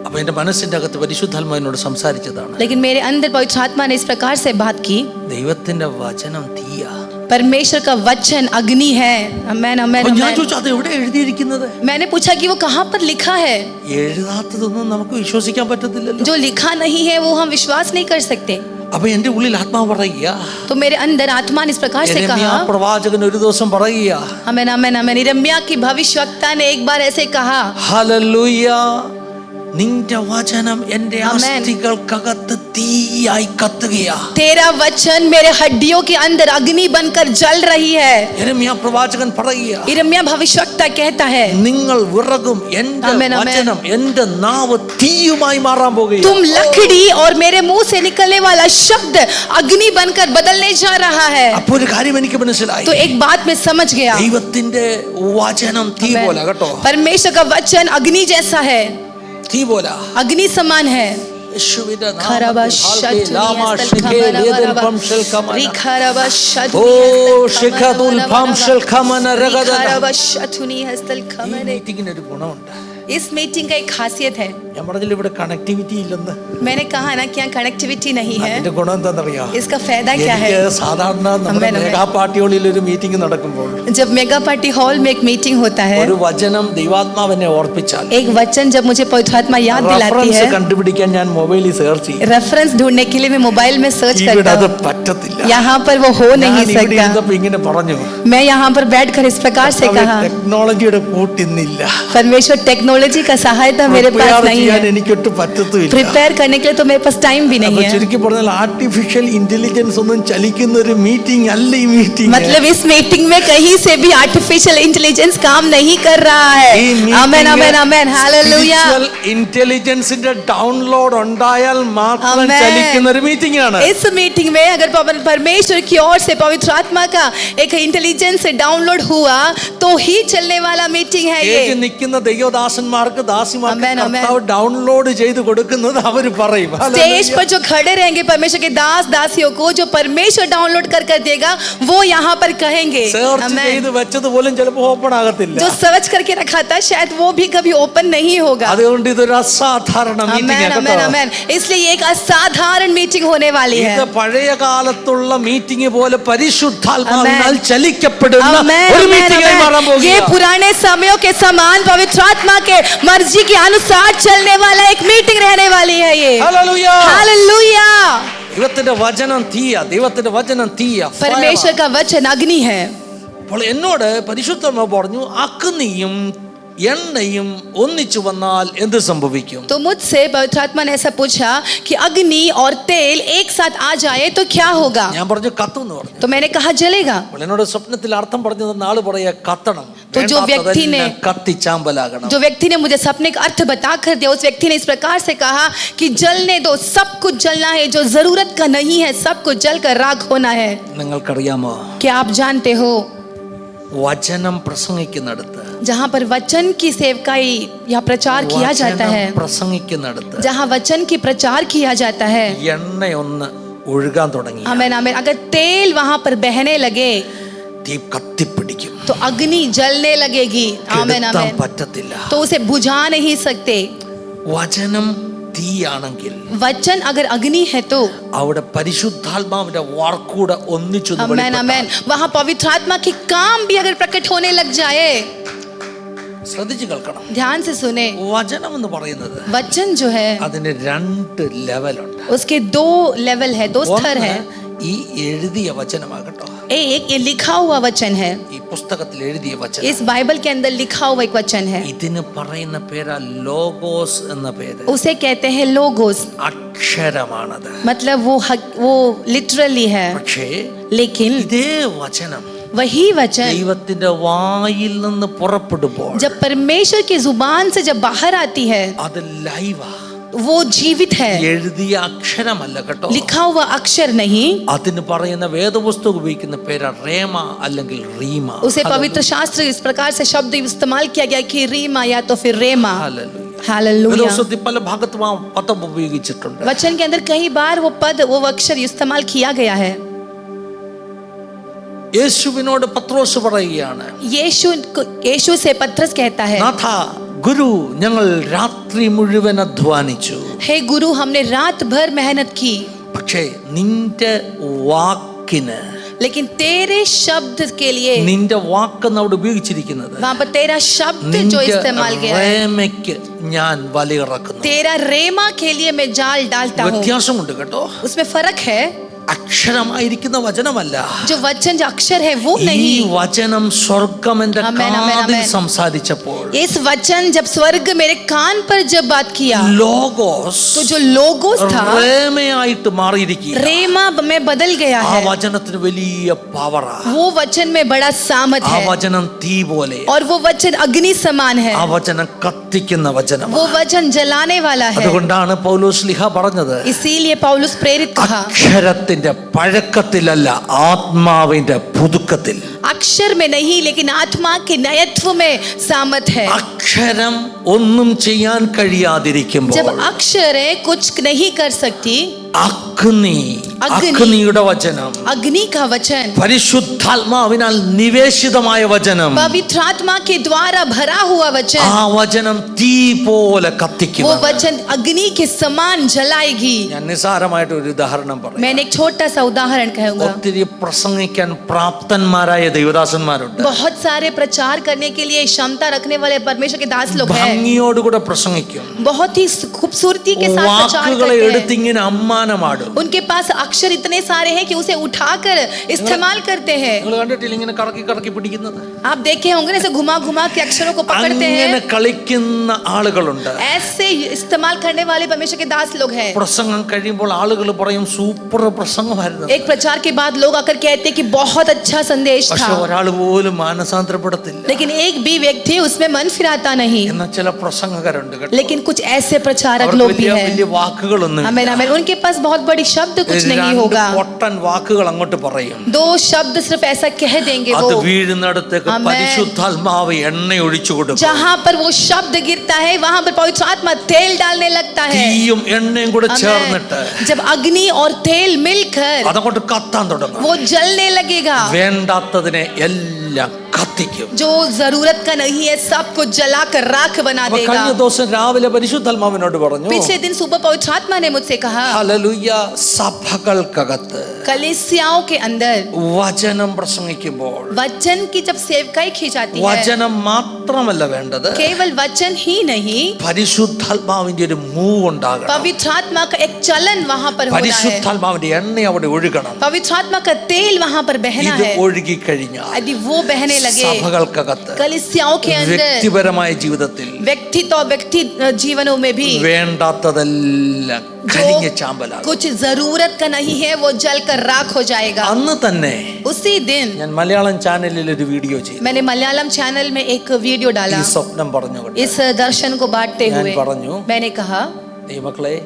അപ്പൊ എന്റെ മനസ്സിന്റെ അകത്ത് പരിശുദ്ധാത്മാവിനോട് സംസാരിച്ചതാണ്. लेकिन मेरे अंदर पवित्र आत्मा ने इस प्रकार से बात की, ദൈവത്തിന്റെ വചനം തീയാ. परमेश्वर का वचन अग्नि है. आमेन आमेन അപ്പൊ ഞാൻ आमेन. ചോദിച്ചു, അത് എവിടെ എഴുതിയിരിക്കുന്നത്? मैंने पूछा कि वो कहाँ पर लिखा है. എഴുതാത്തതൊന്നും നമുക്ക് വിശ്വസിക്കാൻ പറ്റത്തില്ലല്ലോ. जो लिखा नहीं है वो हम विश्वास नहीं कर सकते. അപ്പൊ എന്റെ ഉള്ളിൽ ആത്മാവ് പറയുക, तो मेरे अंदर आत्मा ने इस प्रकार से യെരമ്യാ कहा, പ്രവാചകൻ ഒരു ദിവസം പറയുക, आमेन आमेन आमेन, यिर्मयाह की भविष्यवक्ता ने एक बार ऐसे कहा, ഹല്ലേലൂയ, നിന്റെ വചനം എന്റെ ആമേൻ. അസ്ഥികൾക്കകത്ത് തീയായി കത്തുകയാ. तेरा वचन मेरे हड्डियों के अंदर अग्नि बनकर जल रही है। യെരമ്യാ പ്രവാചകൻ പറയുക, यिर्मयाह भविष्यवक्ता कहता है, നിങ്ങൾ വിറകും, എന്റെ ആമേൻ, ആമേൻ. വചനം എന്റെ നാവ് തീയുമായി മാറാൻ പോകുകയാണ്. तुम लकड़ी और मेरे मुंह से निकलने वाला शब्द अग्नि बनकर बदलने जा रहा है। അപ്പോൾ ഒരു കാര്യം എനിക്ക് മനസ്സിലായി, तो एक बात मैं समझ गया, ദൈവത്തിന്റെ വചനം തീ പോലെ കേട്ടോ, परमेश्वर का वचन अग्नि जैसा है, തീ പോലെ. अग्नि समान है। യേശുവിന്റെ खरबा നാമത്തിൽ शतुनी ലാമാ हस्तल ശിഖേ खमना ലേദൻ वरबा, പംശൽ കമന. रिखरबा ഓ शतुनी हस्तल ശിഖതുൽ खमना പംശൽ കമന वरबा, രഗദന. रिखरबा शतुनी हस्तल ഈ खमने। മീറ്റിംഗിന് ഒരു ഗുണമുണ്ട്. इस मीटिंग का एक खासियत है, ഞാൻ പറഞ്ഞില്ല ഇവിടെ കണക്ടിവിറ്റി ഇല്ലെന്ന്. मैंने कहा ना कि यहाँ कनेक्टिविटी नहीं है। അതിന്റെ ഗുണം എന്താണെന്നറിയോ? इसका फायदा क्या है? എനിക്ക് സാധാരണ നമ്മുടെ ആമേൻ, ആമേൻ. മെഗാ പാർട്ടികളിൽ ഒരു മീറ്റിംഗ് നടക്കുമ്പോൾ जब मेगा पार्टी हॉल में एक मीटिंग होता है, ഒരു വചനം ദൈവാത്മാവിനെ ഓർപ്പിച്ചാൽ एक वचन जब मुझे पवित्र आत्मा याद दिलाती റഫറൻസ് है, കണ്ടുപിടിക്കാൻ ഞാൻ മൊബൈലിൽ സെർച്ച് ചെയ്യും. रेफरेंस ढूंढने के लिए मैं मोबाइल में सर्च ഇവിടെ करता അത് हूँ। പറ്റത്തില്ല. यहाँ पर वो हो ഞാൻ नहीं ഇവിടെ सकता। ഇരുന്നപ്പോ ഇങ്ങനെ പറഞ്ഞു, मैं यहाँ पर बैठकर इस प्रकार से कहा, ടെക്നോളജിയുടെ കൂട്ടിന്നില്ല, परमेश्वर टेक्नोलॉजी का सहायता मेरे पास പ്രിപ്പയർ नहीं ചെയ്യാൻ है, എനിക്കൊട്ട് പറ്റത്തുമില്ല. प्रिपेयर करने के लिए तो मेरे पास टाइम भी അപ്പൊ नहीं है। ചുരുക്കി പറഞ്ഞാൽ ആർട്ടിഫിഷ്യൽ ഇന്റലിജൻസ് ഒന്നും ചലിക്കുന്ന ഒരു മീറ്റിംഗ് അല്ല ഈ മീറ്റിംഗ്. मतलब इस मीटिंग में कहीं से भी आर्टिफिशियल इंटेलिजेंस काम नहीं कर रहा है। आमेन आमेन आमेन, हालेलुया। ഇന്റലിജൻസിന്റെ ഡൗൺലോഡ് ഉണ്ടായാൽ മാത്രം ആമേൻ. ചലിക്കുന്ന ഒരു മീറ്റിംഗ് ആണ്. इस मीटिंग में अगर परमेश्वर की ओर से पवित्र आत्मा का एक इंटेलिजेंस से डाउनलोड हुआ तो ही चलने वाला मीटिंग है സ്റ്റേജിൽ ये। നിൽക്കുന്ന ദൈവദാസന്മാർക്ക് ദാസിമാർക്ക് ആമേൻ, ആമേൻ. കർത്താവ് ഡൗൺലോഡ് ചെയ്ത് കൊടുക്കുന്നത് അവർ പറയും. स्टेज पर जो खड़े रहेंगे परमेश्वर के दास दासियों को जो परमेश्वर डाउनलोड कर कर देगा वो यहाँ पर कहेंगे। സെർച്ച് आमेन। ചെയ്ത് വെച്ചത് പോലും ചിലപ്പോൾ ഓപ്പൺ ആകത്തില്ല. जो सर्च करके रखा था शायद वो भी कभी ओपन नहीं होगा। അതുകൊണ്ട് ഇതൊരു അസാധാരണ आमेन മീറ്റിംഗ് आमेन ആണ്. आमेन, इसलिए ये एक असाधारण मीटिंग होने वाली है। ഇത് പഴയ കാലത്തുള്ള മീറ്റിംഗ് പോലെ പരിശുദ്ധാത്മാവിനാൽ ആമേൻ. ചലിക്കപ്പെടുന്ന आमेन, ഒരു आमेन, മീറ്റിംഗ് ആയി മാറാൻ आमेन। ये പോകുക. पुराने समयों के समान पवित्र आत्मा के मर्जी के अनुसार चलने वाला एक मीटिंग रहने वाली है ये। ഹല്ലേലൂയ. हालेलुया। ദൈവത്തിന്റെ വചനം തീയ, ദൈവത്തിന്റെ വചനം തീയ. परमेश्वर का वचन अग्नि है। അപ്പോൾ എന്നോട് പരിശുദ്ധാത്മാവ് പറഞ്ഞു, അഗ്നിയും എണ്ണയും ഒന്നിച്ചു വന്നാൽ എന്ത് സംഭവിക്കും? तो मुझसे पवित्र आत्मा ने ऐसा पूछा कि अग्नि और तेल एक साथ आ जाए तो क्या होगा? ഞാൻ പറഞ്ഞു കത്തും എന്ന് പറഞ്ഞു. तो मैंने कहा जलेगा। അപ്പോൾ എന്നോട് സ്വപ്നത്തിൽ അർത്ഥം പറഞ്ഞു തന്ന ആള് പറയാ കത്തണം. तो जो व्यक्ति ने കത്തിച്ചാമ്പലാകണം. जो व्यक्ति ने मुझे सपने का अर्थ बता कर दिया उस व्यक्ति ने इस प्रकार से कहा कि जलने दो, सब कुछ जलना है, जो जरूरत का नहीं है सब कुछ जल कर राख होना है। നിങ്ങൾക്കറിയാമോ, क्या आप जानते हो വചനം പ്രസംഗിക്കുന്നിടത്ത്, जहाँ पर वचन की सेवकाई या प्रचार किया जाता है, വചനം പ്രസംഗിക്കുന്നിടത്ത് जहाँ वचन की प्रचार किया जाता है, എണ്ണയൊന്ന് ഒഴുകാൻ തുടങ്ങി, आमेन आमेन, अगर तेल वहाँ पर बहने लगे തീ കത്തിപ്പിടിക്കും. तो अग्नि जलने लगेगी। आमेन കെടുത്താൻ आमेन, പറ്റത്തില്ല. तो उसे बुझा नहीं सकते। വചനം തീയാണെങ്കിൽ वचन अगर अग्नि है तो അവിടെ പരിശുദ്ധാത്മാവിന്റെ വാർക്കൂടെ ഒന്നിച്ചു आमेन आमेन, वहाँ पवित्र आत्मा की काम भी अगर प्रकट होने लग जाए। ശ്രദ്ധിച്ചു കേൾക്കണം. ध्यान से सुने, വചനം എന്ന് പറയുന്നത് वचन जो है അതിന് രണ്ട് ലെവലുണ്ട്. उसके दो लेवल है, दो स्तर है। ഈ എഴുതിയ വചനമാകട്ടോ, एक ये लिखा हुआ वचन है, ഈ പുസ്തകത്തിൽ എഴുതിയ വചനം, इस बाइबल के अंदर लिखा हुआ एक वचन है, ഇതിന് പറയുന്ന പേരാ ലോഗോസ് എന്ന പേര്. उसे कहते हैं लोगोस, അക്ഷരമാണത്. मतलब वो लिटरली है। പക്ഷേ लेकिन ഇതേ വചനം वही वचन ദൈവത്തിന്റെ വായിൽ നിന്ന് പുറപ്പെടുമ്പോൾ जब परमेश्वर की जुबान से जब बाहर आती है അത് ലൈവാ, वो जीवित है, എഴുതിയ അക്ഷരമല്ല കേട്ടോ. लिखा हुआ अक्षर नहीं। അതിന് പറയുന്ന വേദപുസ്തകം ഉപയോഗിക്കുന്ന പേരാ റേമ അല്ലെങ്കിൽ റീമ. उसे पवित्र शास्त्र इस प्रकार से शब्द इस्तेमाल किया गया कि रीमा या तो फिर रेमा। ഹല്ലേലൂയ. हालेलुया। വേദപുസ്തകത്തിൽ പല ഭാഗത്തും ആ പദം ഉപയോഗിച്ചിട്ടുണ്ട്. वचन के अंदर कई बार वो पद वो अक्षर इस्तेमाल किया गया है। യേശുവിനോട് പത്രോസ് പറയുകയാണ്, यीशु से पत्रस कहता है, നാഥ ഗുരു, ഞങ്ങൾ രാത്രി മുഴുവൻ അധ്വാനിച്ചു, हे गुरु हमने रात भर मेहनत की, പക്ഷേ നിന്റെ വാക്കിന് लेकिन तेरे शब्द के लिए നിന്റെ വാക്കെന്ന് അവിടെ ഉപയോഗിച്ചിരിക്കുന്നത് वहां पर तेरा शब्द जो നിന്റെ इस्तेमाल किया है, റേമയ്ക്ക് ഞാൻ വലയിറക്കുന്നു. तेरा रेमा के लिए मैं जाल डालता हूँ. വ്യത്യാസമുണ്ട് കേട്ടോ. उसमें फर्क है. അക്ഷരമായിരിക്കുന്ന വചനമല്ല, जो वचन जो अक्षर है वो ഈ नहीं. വചനം സ്വർഗം എന്റെ ആമേൻ, ആമേൻ, കാതിൽ ആമേൻ. സംസാരിച്ചപ്പോൾ इस वचन जब स्वर्ग मेरे कान पर जब बात किया, ലോഗോസ് तो जो लोगोस था റേമയായിട്ട് മാറിയിരിക്കുക. रेमा में बदल गया ആ है. വചനത്തിന് വലിയ പവറാ. वो वचन में बड़ा सामत ആ है വചനം തീ പോലെ, और वो वचन अग्नि समान है. ആ വചനം കത്തിക്കുന്ന വചനം. वो वचन जलाने वाला है. അതുകൊണ്ടാണ് പൗലോസ് ശ്ലീഹ പറഞ്ഞത്, इसीलिए पौलुस प्रेरित कहा, അക്ഷരത്തിന്റെ പഴക്കത്തിലല്ല, ആത്മാവിന്റെ പുതുക്കത്തിൽ. अक्षर में नहीं लेकिन आत्मा के नयत्व में सामत है. അക്ഷരം ഒന്നും ചെയ്യാൻ കഴിയാതിരിക്കുമ്പോൾ जब अक्षर है कुछ नहीं कर सकती, അഗ്നി, അഗ്നി. അഗ്നിയുടെ വചനം, अग्नि का वचन, പരിശുദ്ധാത്മാവിനാൽ നിവേശിതമായ വചനം, पवित्र आत्मा के द्वारा भरा हुआ वचन, ആ വചനം തീ പോലെ കത്തിക്കും. वो वचन अग्नि के समान जलाएगी. ഞാൻ നിസ്സാരമായിട്ട് ഒരു ഉദാഹരണം പറയാം. मैंने एक छोटा सा उदाहरण कहूंगा. ഒത്തിരി പ്രസംഗിക്കാൻ പ്രാപ്തന്മാരായ ദൈവദാസന്മാരുണ്ട്. बहुत सारे प्रचार करने के लिए क्षमता रखने वाले परमेश्वर के दास लोग हैं. ഭംഗിയോടുകൂടെ പ്രസംഗിക്കും. बहुत ही खूबसूरती के साथ प्रचार വാക്കുകളെ करते हैं. എടുത്തിങ്ങനെ അമ്മാനമാടും. उनके पास अक्षर इतने सारे हैं कि उसे उठाकर इस्तेमाल करते हैं. നിങ്ങൾ കണ്ടിട്ടില്ല ഇങ്ങനെ കറക്കി കറക്കി പിടിക്കുന്നത്? आप देखे होंगे ना, ऐसे घुमा घुमा के अक्षरों को पकड़ते അങ്ങനെ हैं. കളിക്കുന്ന ആളുകളുണ്ട്. ऐसे इस्तेमाल करने वाले परमेश्वर के दास लोग हैं. പ്രസംഗം കഴിയുമ്പോൾ ആളുകൾ പറയും സൂപ്പർ പ്രസംഗമായിരുന്നു. एक प्रचार के बाद लोग आकर कहते हैं कि बहुत अच्छा संदेश പക്ഷെ था, ഒരാൾ പോലും മാനസാന്തരപ്പെടത്തില്ല. लेकिन एक भी व्यक्ति उसमें मन फिराता नहीं. എന്നാൽ ചില പ്രസംഗകരുണ്ട് കേട്ടോ. लेकिन कुछ ऐसे प्रचारक അവർക്ക് लोग भी വലിയ हैं. വലിയ വാക്കുകളൊന്നും हमें हमें उनके पास बहुत बड़ी शब्द कुछ नहीं രണ്ട് होगा. പൊട്ടൻ വാക്കുകൾ അങ്ങോട്ട് പറയും. दो शब्द सिर्फ ऐसा कह देंगे അത് वो. വീഴുന്നിടത്തേക്ക് ആമേൻ. പരിശുദ്ധാത്മാവ് എണ്ണ ഒഴിച്ചു കൊടുക്കും. जहां पर वो शब्द गिरता है वहां पर पवित्र आत्मा तेल डालने लगता है. തീയും എണ്ണയും കൂടെ आमेन. ചേർന്നിട്ട് जब अग्नि और तेल मिलकर അതങ്ങോട്ട് കത്താൻ തുടങ്ങും. वो जलने लगेगा. വേണ്ടാത്തതിനെ എല്ലാം കത്തിക്കും. जो जरूरत का नहीं है सबको जलाकर राख बना അപ്പൊ देगा. കഴിഞ്ഞ ദിവസം രാവിലെ പരിശുദ്ധാത്മാവിനോട് പറഞ്ഞു, पिछले दिन सुबह पवित्र आत्मा ने मुझसे कहा, ഹല്ലേലൂയ, സഭകൾക്കകത്ത് कलीसियाओं के अंदर വചനം പ്രസംഗിക്കുമ്പോൾ वचन की जब सेवकाई की जाती है, വചനം മാത്രമല്ല വേണ്ടത്, केवल वचन ही नहीं, പരിശുദ്ധാത്മാവിന്റെ ഒരു മൂവ് ഉണ്ടാകണം. पवित्र आत्मा का एक चलन वहां पर होना है. പരിശുദ്ധാത്മാവിന്റെ എണ്ണ അവിടെ ഒഴുകണം. पवित्र आत्मा का तेल वहां पर बहना ഇത് है. ഒഴുകി കഴിഞ്ഞാൽ यदि वो बहने लगे സഭകൾക്കകത്ത് कलीसियाओं के अंदर, വ്യക്തിപരമായ ജീവിതത്തിൽ व्यक्ति जीवनों में भी വേണ്ടാത്തതെല്ലാം കരിഞ്ഞ ചാമ്പലാകും. कुछ जरूरत का नहीं है वो जलकर राख हो जाएगा. അന്ന് തന്നെ उसी दिन ഞാൻ മലയാളം ചാനലിൽ ഒരു വീഡിയോ ചെയ്തു. मैंने मलयालम चैनल में एक वीडियो ഈ डाला. സ്വപ്നം പറഞ്ഞുകൊണ്ട് इस दर्शन को बांटते ഞാൻ हुए പറഞ്ഞു, मैंने कहा, ദൈവമക്കളെ,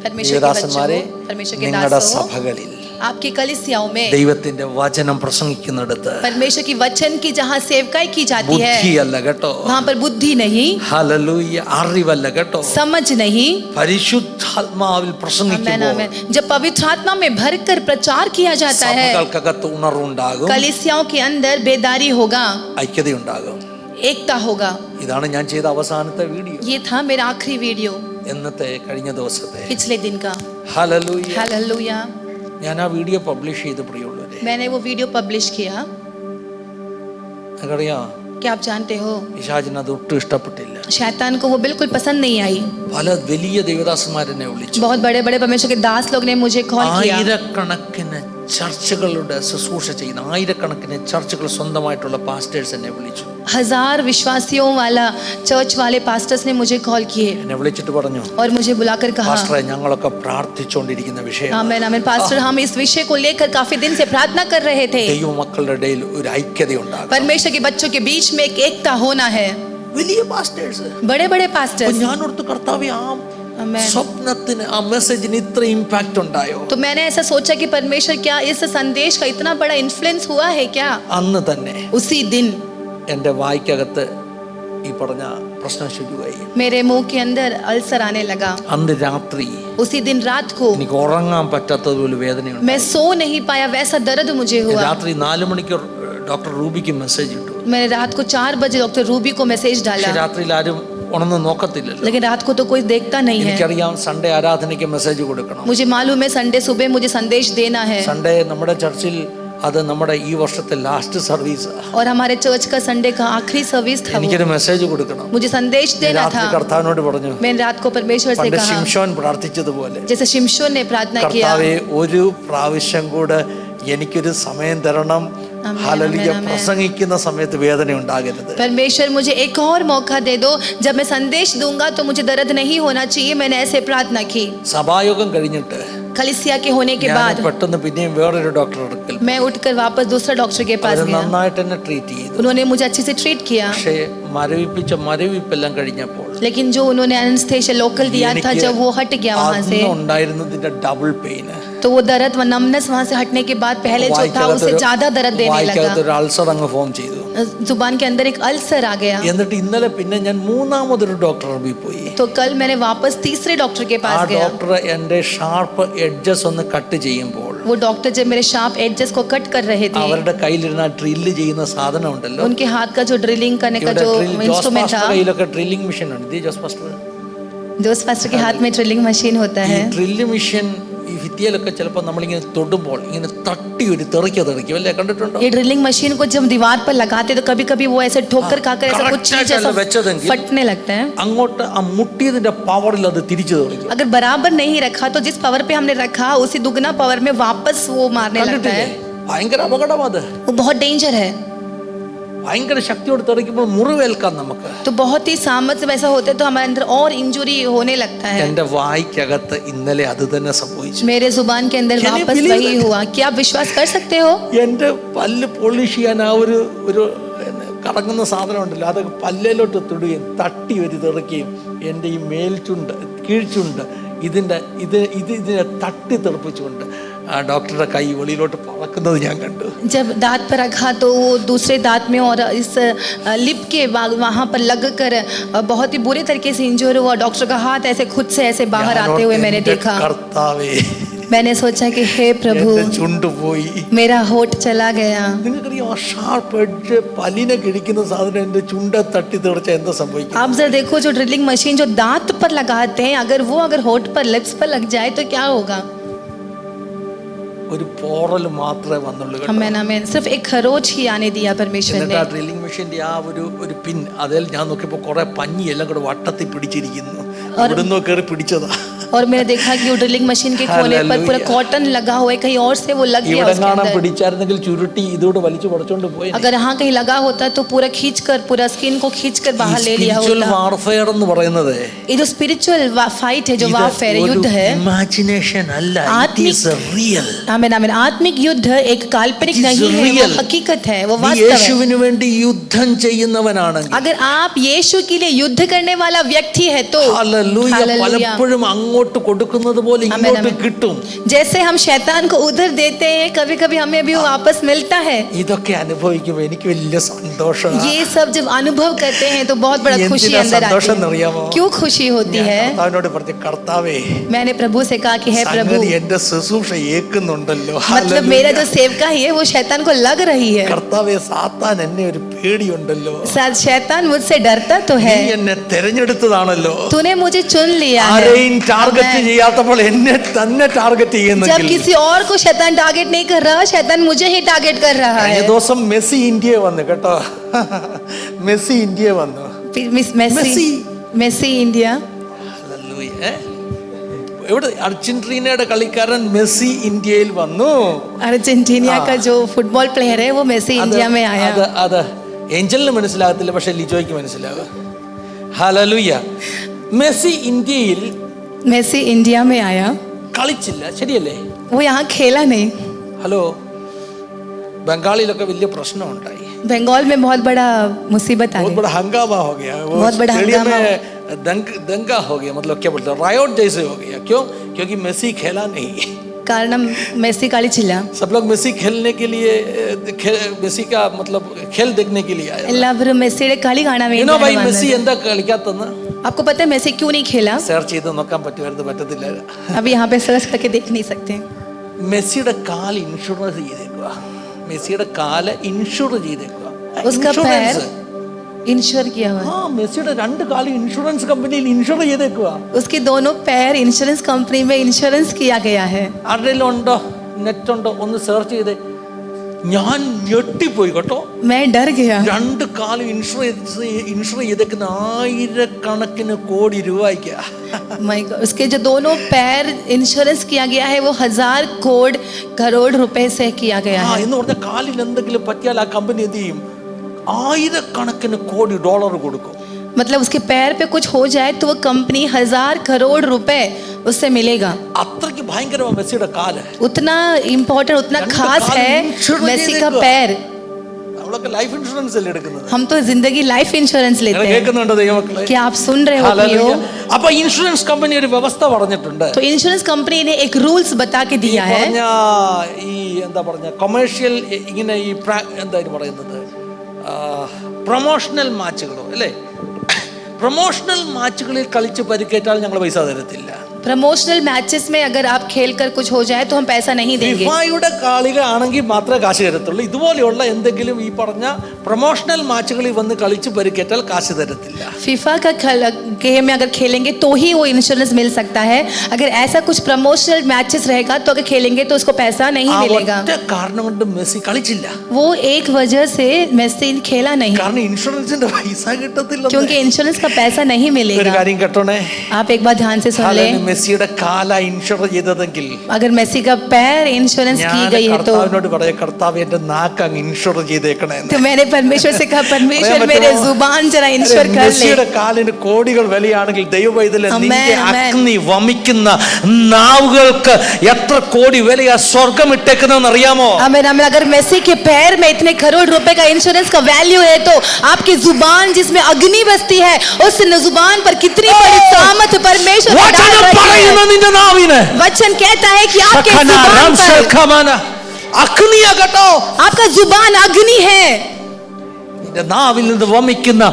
परमेश्वर के ദേവദാസന്മാരെ, बच्चों, परमेश्वर के നിങ്ങളുടെ दासों, സഭകളിൽ आपकी कलिसियाओं में ദൈവത്തിന്റെ വചനം പ്രസംഗിക്കുന്നിടത്ത് परमेश्वर की वचन की जहाँ सेवकाई की जाती है ബുദ്ധിയല്ല കേട്ടോ, वहाँ पर बुद्धि नहीं, ഹല്ലേലൂയ, അറിവല്ല കേട്ടോ, समझ नहीं, പരിശുദ്ധാത്മാവിൽ आमेन, പ്രസംഗിക്കുമ്പോൾ आमेन. जब पवित्र आत्मा में भरकर प्रचार किया जाता है, സഭകൾക്കകത്ത് ഉണർവുണ്ടാകും, कलिसियाओं के अंदर बेदारी होगा, ഐക്യതയുണ്ടാകും. एकता होगा. ഇതാണ് ഞാൻ ചെയ്ത അവസാനത്തെ വീഡിയോ. ये था मेरा आखिरी वीडियो എന്നത്തെ കഴിഞ്ഞ ദിവസത്തെ. पिछले दिन का. ഹല്ലേലൂയ. हालेलुया. ഞാൻ ആ വീഡിയോ പബ്ലിഷ് ചെയ്ത് പ്രിയമുള്ളവരെ. मैंने वो वीडियो पब्लिश किया. നിങ്ങൾക്കറിയാം, क्या आप जानते हो, പിശാചിന് അത് ഒട്ടും ഇഷ്ടപ്പെട്ടില്ല. शैतान को वो बिल्कुल पसंद नहीं आई. പല വലിയ ദൈവദാസന്മാരെന്നെ വിളിച്ചു. बहुत बड़े बड़े परमेश्वर के दास लोग ने मुझे कॉल किया. ആയിരക്കണക്കിന് ചർച്ചകളുടെ ശുശ്രൂഷ ചെയ്യുന്ന ആയിരക്കണക്കിന് ചർച്ചകൾ സ്വന്തമായിട്ടുള്ള പാസ്റ്റേഴ്സ് എന്നെ വിളിച്ചു. 1000 विश्वासियों वाला चर्च वाले पास्टर्स ने मुझे कॉल किए എന്നെ വിളിച്ചിട്ട് പറഞ്ഞു, और मुझे बुलाकर कहा, പാസ്റ്ററെ, ഞങ്ങളൊക്കെ പ്രാർത്ഥിച്ചുകൊണ്ടിരിക്കുന്ന വിഷയം, आमेन, आमेन, पास्टर हम इस विषय को लेकर काफी दिन से प्रार्थना कर रहे थे. ദൈവമക്കളുടെ ഇടയിൽ ഒരു ഐക്യത ഉണ്ടാകും. परमेश्वर के बच्चों के बीच में एक एकता होना है. വലിയ പാസ്റ്റേഴ്സ്. बड़े बड़े पास्टर्स. ഞാൻ ഓർത്തു, കർത്താവേ, ആ आमेन. സ്വപ്നത്തിന്, ആ മെസ്സേജിന് ഇത്ര ഇമ്പാക്ട് ഉണ്ടായോ? तो मैंने ऐसा सोचा कि परमेश्वर, क्या इस संदेश का इतना बड़ा इन्फ्लुएंस हुआ है क्या? അന്ന് തന്നെ उसी दिन എൻ്റെ വായ്ക്കകത്ത് ഈ പറഞ്ഞ പ്രശ്നം ശുരുവായി. मेरे मुंह के अंदर अल्सर आने लगा. അന്ന് രാത്രി उसी दिन रात को എനിക്ക് ഉറങ്ങാൻ പറ്റാത്തതുപോലെ വേദനയുണ്ട്. मैं सो नहीं पाया, वैसा दर्द मुझे हुआ. രാത്രി 4 മണിക്ക് ഡോക്ടർ റൂബിക്ക് മെസ്സേജ് ഇട്ടു. मैंने रात को 4 बजे डॉक्टर रूबी को मैसेज പക്ഷെ डाला, രാത്രിയിൽ ആരും ഉണർന്ന് നോക്കത്തില്ലല്ലോ. लेकिन रात को तो कोई देखता नहीं है. എനിക്കറിയാം, സൺഡേ ആരാധനയ്ക്ക് മെസ്സേജ് കൊടുക്കണം. मुझे मालूम है संडे सुबह मुझे संदेश देना है. സൺഡേ നമ്മുടെ ചർച്ചിൽ അത് നമ്മുടെ ഈ വർഷത്തെ ലാസ്റ്റ് സർവീസ്. और हमारे चर्च का संडे का आखिरी सर्विस था वो। എനിക്കൊരു മെസ്സേജ് കൊടുക്കണം. मुझे संदेश देना രാത്രി था। കർത്താവിനോട് പറഞ്ഞു, मैंने रात को परमेश्वर से പണ്ട് कहा, ശിംശോൻ പ്രാർത്ഥിച്ചതുപോലെ जैसे शिमशोन ने प्रार्थना किया, കർത്താവേ ഒരു പ്രാവശ്യം കൂടെ എനിക്കൊരു സമയം തരണം. ഹല്ലേലൂയ. പ്രസംഗിക്കുന്ന സമയത്ത് വേദന ഉണ്ടാകരുത്. परमेश्वर मुझे एक और मौका दे दो, जब मैं संदेश दूंगा तो मुझे दर्द नहीं होना चाहिए। मैंने ऐसे प्रार्थना की। സഭായോഗം കഴിഞ്ഞിട്ട് कलिसिया के होने के बाद പെട്ടെന്ന് പിന്നെയും വേറൊരു ഡോക്ടറെ അടുക്കൽ मैं उठकर वापस दूसरा डॉक्टर के पास അവർ गया। നന്നായിട്ട് എന്നെ ട്രീറ്റ് ചെയ്തു. उन्होंने मुझे अच्छे से ट्रीट किया, പക്ഷേ മരവിപ്പെല്ലാം കഴിഞ്ഞപ്പോൾ लेकिन जो उन्होंने एनेस्थेसिया लोकल दिया था, जब वो हट गया वहां से, അന്ന് ഉണ്ടായിരുന്നതിന്റെ ഡബിൾ പെയിൻ, तो वो दर्द व नमनेस वहां से हटने के बाद पहले जो था उससे ज्यादा दर्द देने लगा। ഒരു അൾസർ അങ്ങ് ഫോം ചെയ്തു. जुबान के अंदर एक अल्सर आ गया। എന്നിട്ട് ഇന്നലെ പിന്നെ ഞാൻ മൂന്നാമതൊരു ഡോക്ടറെ പോയി. तो कल मैंने वापस तीसरे डॉक्टर के ആ पास गया। ഡോക്ടർ എന്റെ ഷാർപ്പ് എഡ്ജസ് ഒന്ന് കട്ട് ചെയ്യുമ്പോൾ वो डॉक्टर जब मेरे शार्प एडजस्ट को कट कर रहे थे, അവരുടെ കയ്യിലിരുന്ന ഡ്രില്ല് ചെയ്യുന്ന സാധനം ഉണ്ടല്ലോ, उनके हाथ का जो ड्रिलिंग करने का जो इंस्ट्रूमेंट था, കയ്യിലൊക്കെ ഡ്രില്ലിംഗ് മെഷീൻ ഉണ്ട്. ജോസ് പാസ്റ്റർ, जोस पास्टर के हाथ में ड्रिलिंग मशीन होता ഈ है। ഡ്രില്ല് മെഷീൻ ഈ ഭിത്തിയിലൊക്കെ ചിലപ്പോൾ നമ്മളിങ്ങനെ തൊടുമ്പോൾ ഇങ്ങനെ തട്ടി ഒരു തെറിക്കും അല്ലേ, കണ്ടിട്ടുണ്ടോ? ये ड्रिलिंग मशीन को जब दीवार पर लगाते तो कभी कभी वो ऐसे ठोकर खाकर ऐसा कुछ चीज ऐसा फटने लगता है। അങ്ങോട്ട് ആ മുട്ടിയതിന്റെ പവറിൽ അത് തിരിച്ചു തെറിക്കും. अगर बराबर नहीं रखा तो जिस पावर पे हमने रखा उसी दुगना पावर में वापस वो मारने लगता है। ഭയങ്കര അപകടമാണ്. वो बहुत डेंजर है। ഭയങ്കര ശക്തിയോട് തെറിക്കുമ്പോൾ മുറിവേൽക്കാം നമുക്ക്. तो बहुत ही सामर्थ्य वैसा होता है तो हमारे अंदर और इंजुरी होने लगता है। എന്റെ വായ്ക്കകത്ത് ഇന്നലെ അത് തന്നെ സംഭവിച്ചു. मेरे जुबान के अंदर वापस वही हुआ। क्या आप विश्वास कर सकते हो? എന്റെ പല്ല് പോളിഷ് ചെയ്യാൻ ആ ഒരു കറങ്ങുന്ന സാധനം ഉണ്ടല്ലോ, അത് പല്ലിലോട്ട് തൊടുകയും തട്ടി ഒരു തെറിക്കുകയും എൻ്റെ ഈ മേൽചുണ്ട് കീഴ്ചുണ്ട് ഇതിനെ തട്ടി തെറിപ്പിച്ചുകൊണ്ട് ആ ഡോക്ടറുടെ കൈ വെളിയിലോട്ട് പറക്കുന്നത് ഞാൻ കണ്ടു. जब दांत पर रखा तो वो दूसरे दांत में और इस लिप के वहाँ पर लग कर बहुत ही बुरे तरीके से इंजर हुआ। डॉक्टर का हाथ ऐसे खुद से ऐसे बाहर आते हुए मैंने देखा। കർത്താവേ, मैंने सोचा कि हे प्रभु, ചുണ്ട് പോയി. मेरा होठ चला गया। നിങ്ങൾക്കറിയാം, ആ ഷാർപ്പ് എഡ്ജ് പല്ലിനെ കിഴിക്കുന്ന സാധനം എൻ്റെ ചുണ്ട തട്ടി തെറിച്ച എന്താ സംഭവിക്കും? आप जरा देखो, जो ड्रिलिंग मशीन जो दांत पर लगाते हैं, अगर होठ पर लिप्स पर लग जाए तो क्या होगा? ഒരു പോറൽ മാത്രമേ വന്നുള്ളൂ. हमें सिर्फ एक खरोच ही आने दिया परमेश्वर ने। ഡ്രില്ലിംഗ് മെഷീന്റെ ആ ഒരു പിൻ അതിൽ ഞാൻ നോക്കിയപ്പോൾ കുറെ പഞ്ഞി എല്ലാം കൂടെ വട്ടത്തിൽ പിടിച്ചിരിക്കുന്നു. ഇവിടുന്ന് കയറി പിടിച്ചതാ. और मैंने देखा कि वो ड्रिलिंग मशीन के कोने पर पूरा कॉटन लगा हुआ है, कहीं और से वो लग गया उसके अंदर। പിടിച്ചായിരുന്നെങ്കിൽ ചുരുട്ടി ഇതോടെ വലിച്ചു പടച്ചോണ്ട് പോയി. अगर यहाँ कहीं लगा होता तो पूरा खींचकर पूरा स्किन को खींचकर बाहर ले लिया होता। വാർഫെയർ എന്ന് പറയുന്നത് ये जो स्पिरिचुअल फाइट है, जो वारफेयर युद्ध है, इमेजिनेशन अല്ല, इट इज रियल। आमीन आमीन। आत्मिक युद्ध एक काल्पनिक नहीं है, वो हकीकत है, वो वास्तव है। യേശുവിന് വേണ്ടി യുദ്ധം ചെയ്യുന്നവനാണെങ്കിൽ, अगर आप यीशु के लिए युद्ध करने वाला व्यक्ति है तो हालेलुया, പലപ്പോഴും അങ്ങോട്ട് കൊടുക്കുന്നത് പോലെ ഇങ്ങോട്ട് കിട്ടും. जैसे हम शैतान को उधर देते हैं, कभी कभी हमें भी वापस मिलता है। ഇതൊക്കെ അനുഭവിക്കുമ്പോൾ എനിക്ക് വലിയ സന്തോഷമാണ്. ये सब जब अनुभव करते हैं तो बहुत बड़ा खुशी अंदर आती है। क्यों खुशी होती है? കർത്താവിനോട് പറഞ്ഞു, കർത്താവേ, मैंने प्रभु से कहा कि हे प्रभु, എന്റെ ശുശ്രൂഷ ഏൽക്കുന്നുണ്ടല്ലോ, मतलब मेरा जो सेवका है वो शैतान को लग रही है। കർത്താവേ, സാത്താൻ എന്നെ ഒരു പേടിയുണ്ടല്ലോ, शैतान मुझसे डरता तो है, നീ എന്നെ തിരഞ്ഞെടുത്തതാണല്ലോ, तूने मुझे चुन लिया है। ആരെയും ടാർഗറ്റ് ചെയ്യാത്തപ്പോൾ എന്നെ തന്നെ ടാർഗറ്റ് ചെയ്യുന്നു. जब किसी और को शैतान टारगेट नहीं कर रहा, शैतान मुझे ही टारगेट कर रहा है। ഈ ദിവസം മെസ്സി ഇന്ത്യ വന്നു കേട്ടോ, മെസ്സി ഇന്ത്യ വന്നു. Messi India. എവിടെ? അർജന്റീനയുടെ കളിക്കാരൻ മെസ്സി ഇന്ത്യയിൽ വന്നു. अर्जेंटीना का जो फुटबॉल प्लेयर है वो मेसी इंडिया में आया। അത് ഏഞ്ചലിന് മനസ്സിലാകത്തില്ല, പക്ഷെ ലിജോയ്ക്ക് മനസ്സിലാകും. ഹല്ലേലൂയ. മെസ്സി ഇന്ത്യ में आया, കളിച്ചില്ല, ശരിയല്ലേ? वो यहाँ खेला नहीं। ഹലോ, ബംഗാളിലൊക്കെ വലിയ പ്രശ്നം ഉണ്ടായി. बंगाल में बहुत बड़ा मुसीबत आ बहुत गई, बड़ा हंगामा हो गया, बहुत बड़ा हंगामा, दंगा हो गया, मतलब क्या बोलते हैं, रायोट जैसे हो गया. क्यों? क्योंकि मेसी खेला नहीं. കാരണം മെസ്സി കളിച്ചില്ല. सब लोग मेसी खेलने के लिए, मेसी का मतलब खेल देखने के लिए आए. എല്ലാവരും മെസ്സിയുടെ കളി കാണാൻ വേണ്ടി. भाई मेसी എന്താ കളിക്കാത്തന്ന്? आपको पता है मेसी क्यों नहीं खेला? സെർച്ച് ചെയ്ത് നോക്കാൻ പറ്റത്തില്ല. अभी यहाँ पे सर्च करके देख नहीं सकते. മെസ്സിയുടെ കാല് ഇൻഷുറൻസ് ചെയ്തേക്കുക. മെസ്സിയുടെ കാല് ഇൻഷുർ ചെയ്തേക്കുക. उसका पैर इंश्योर किया हुआ है. हाँ, മെസ്സിയുടെ രണ്ട് കാല് ഇൻഷുറൻസ് കമ്പനിയിൽ ഇൻഷുർ ചെയ്തേക്കുക. उसके दोनों पैर इंश्योरेंस कंपनी में इंश्योरेंस किया गया है. ആരുടെയെങ്കിലും ഉണ്ടോ? നെറ്റ് ഉണ്ടോ? ഒന്ന് സെർച്ച് ചെയ്തേ. ഞാൻ ഞെട്ടിപ്പോയി കേട്ടോ. मैं डर गया। രണ്ട് കാലം ഇൻഷുർ ചെയ്തേക്കുന്ന ആയിരക്കണക്കിന് കോടി രൂപയ്ക്ക്. My God, उसके जो दोनों पैर इंश्योरेंस किया गया है वो 1000 करोड़ रुपए से किया गया है। എന്ന് പറഞ്ഞ കാലിന് എന്തെങ്കിലും പറ്റിയാൽ ആ കമ്പനി എന്ത് ചെയ്യും? ആയിരക്കണക്കിന് കോടി ഡോളർ കൊടുക്കും. मतलब उसके पैर पे कुछ हो जाए तो वो कंपनी 1000 करोड़ रुपए उससे मिलेगा। അത്രയ്ക്ക് ഭയങ്കരമാണ് മെസ്സിയുടെ കാല്. उतना इम्पोर्टेंट, उतना खास है मेसी का पैर। നമ്മളൊക്കെ ലൈഫ് ഇൻഷുറൻസ് അല്ലേ എടുക്കുന്നത്? हम तो जिंदगी लाइफ इंश्योरेंस लेते हैं। കേൾക്കുന്നുണ്ടോ ദൈവമക്കളെ? क्या आप सुन रहे हो प्रियो? അപ്പൊ ഇൻഷുറൻസ് കമ്പനി ഒരു വ്യവസ്ഥ പറഞ്ഞിട്ടുണ്ട്. तो इंश्योरेंस कंपनी ने एक रूल्स बता के दिया है। ഈ എന്താ പറഞ്ഞ കൊമേഴ്ഷ്യൽ ഇങ്ങനെ ഈ എന്താ പറയുന്നത്, പ്രൊമോഷണൽ മാച്ചുകളോ അല്ലേ, പ്രൊമോഷണൽ മാച്ചുകളിൽ കളിച്ച് പരിക്കേറ്റാൽ ഞങ്ങൾ പൈസ തരത്തില്ല. प्रमोशनल मैचेस में अगर आप खेल कर कुछ हो जाए तो हम पैसा नहीं देंगे। ഫിഫയുടെ കളികളാണെങ്കിൽ മാത്രമേ കാശ് തരത്തുള്ളൂ. ഇതുപോലെയുള്ള എന്തെങ്കിലും ഈ പറഞ്ഞ പ്രൊമോഷണൽ മാച്ചുകളിൽ വന്ന് കളിച്ച് പരിക്കേറ്റാൽ കാശ് തരത്തില്ല. फीफा का गेम में अगर खेलेंगे तो ही वो इंश्योरेंस मिल सकता है। अगर ऐसा कुछ प्रमोशनल मैचेस रहेगा तो अगर खेलेंगे तो उसको पैसा नहीं मिलेगा। ഒറ്റ കാരണം കൊണ്ട് മെസ്സി കളിച്ചില്ല. वो एक वजह से मेसी खेला नहीं, കാരണം ഇൻഷുറൻസിന്റെ പൈസ കിട്ടത്തില്ല. क्योंकि इंश्योरेंस का पैसा नहीं ഒരു मिलेगा। കാര്യം കേട്ടോണേ, आप एक बार ध्यान से सुन ले, മെസ്സിയുടെ കാല ഇൻഷുർ ചെയ്തതെങ്കിൽ अगर मेसी का पैर इंश्योरेंस की गई है तो കർത്താവിനോട് പറയാ, കർത്താവ് എന്റെ നാക്ക് അങ്ങ് ഇൻഷുർ ചെയ്തേക്കണേ. तो मैंने परमेश्वर से कहा, परमेश्वर मेरे जुबान जरा इंश्योर कर ले। മെസ്സിയുടെ കാലിന് കോടികൾ വിലയാണെങ്കിൽ ദൈവവൈദ്യലെ Amen, നിന്റെ amen. അഗ്നി വമിക്കുന്ന നാവുകൾക്ക് എത്ര കോടി വിലയാ സ്വർഗം ഇട്ടേക്കുന്നതെന്ന് അറിയാമോ? आमीन आमीन। अगर मेसी के पैर में इतने करोड़ रुपए का इंश्योरेंस का वैल्यू है तो आपकी जुबान जिसमें अग्नि बसती है उस जुबान पर कितनी बड़ी सामर्थ परमेश्वर डाल വചനം रही പറയുന്ന है। നിന്റെ നാവിന് वचन कहता है कि आपके സഖന जुबान पर, റംസൽഖമന അഗ്നിയാ കേട്ടോ. आपका जुबान अग्नि है। നിന്റെ നാവിൽ നിന്ന് വമിക്കുന്ന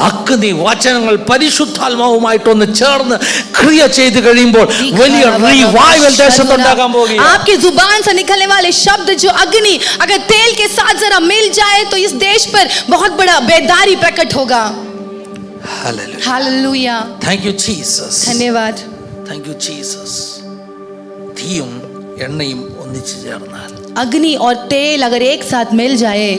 അഗ്നി വചനങ്ങൾ പരിശുദ്ധാത്മാവുമായിട്ടൊന്ന് ചേർന്ന് ക്രിയ ചെയ്ത് കഴിയുമ്പോൾ വലിയ റിവൈവൽ ദേശത്തുണ്ടാകാൻ പോകുകയാണ്. आपकी जुबान से निकलने वाले शब्द जो अग्नि अगर तेल के साथ जरा मिल जाए तो इस देश पर बहुत बड़ा बेदारी प्रकट होगा। Hallelujah. Hallelujah. Thank you Jesus. धन्यवाद। Thank you Jesus. തീയും എണ്ണയും ഒന്നിച്ചു ചേർന്നാൽ, अग्नि और तेल अगर एक साथ मिल जाए,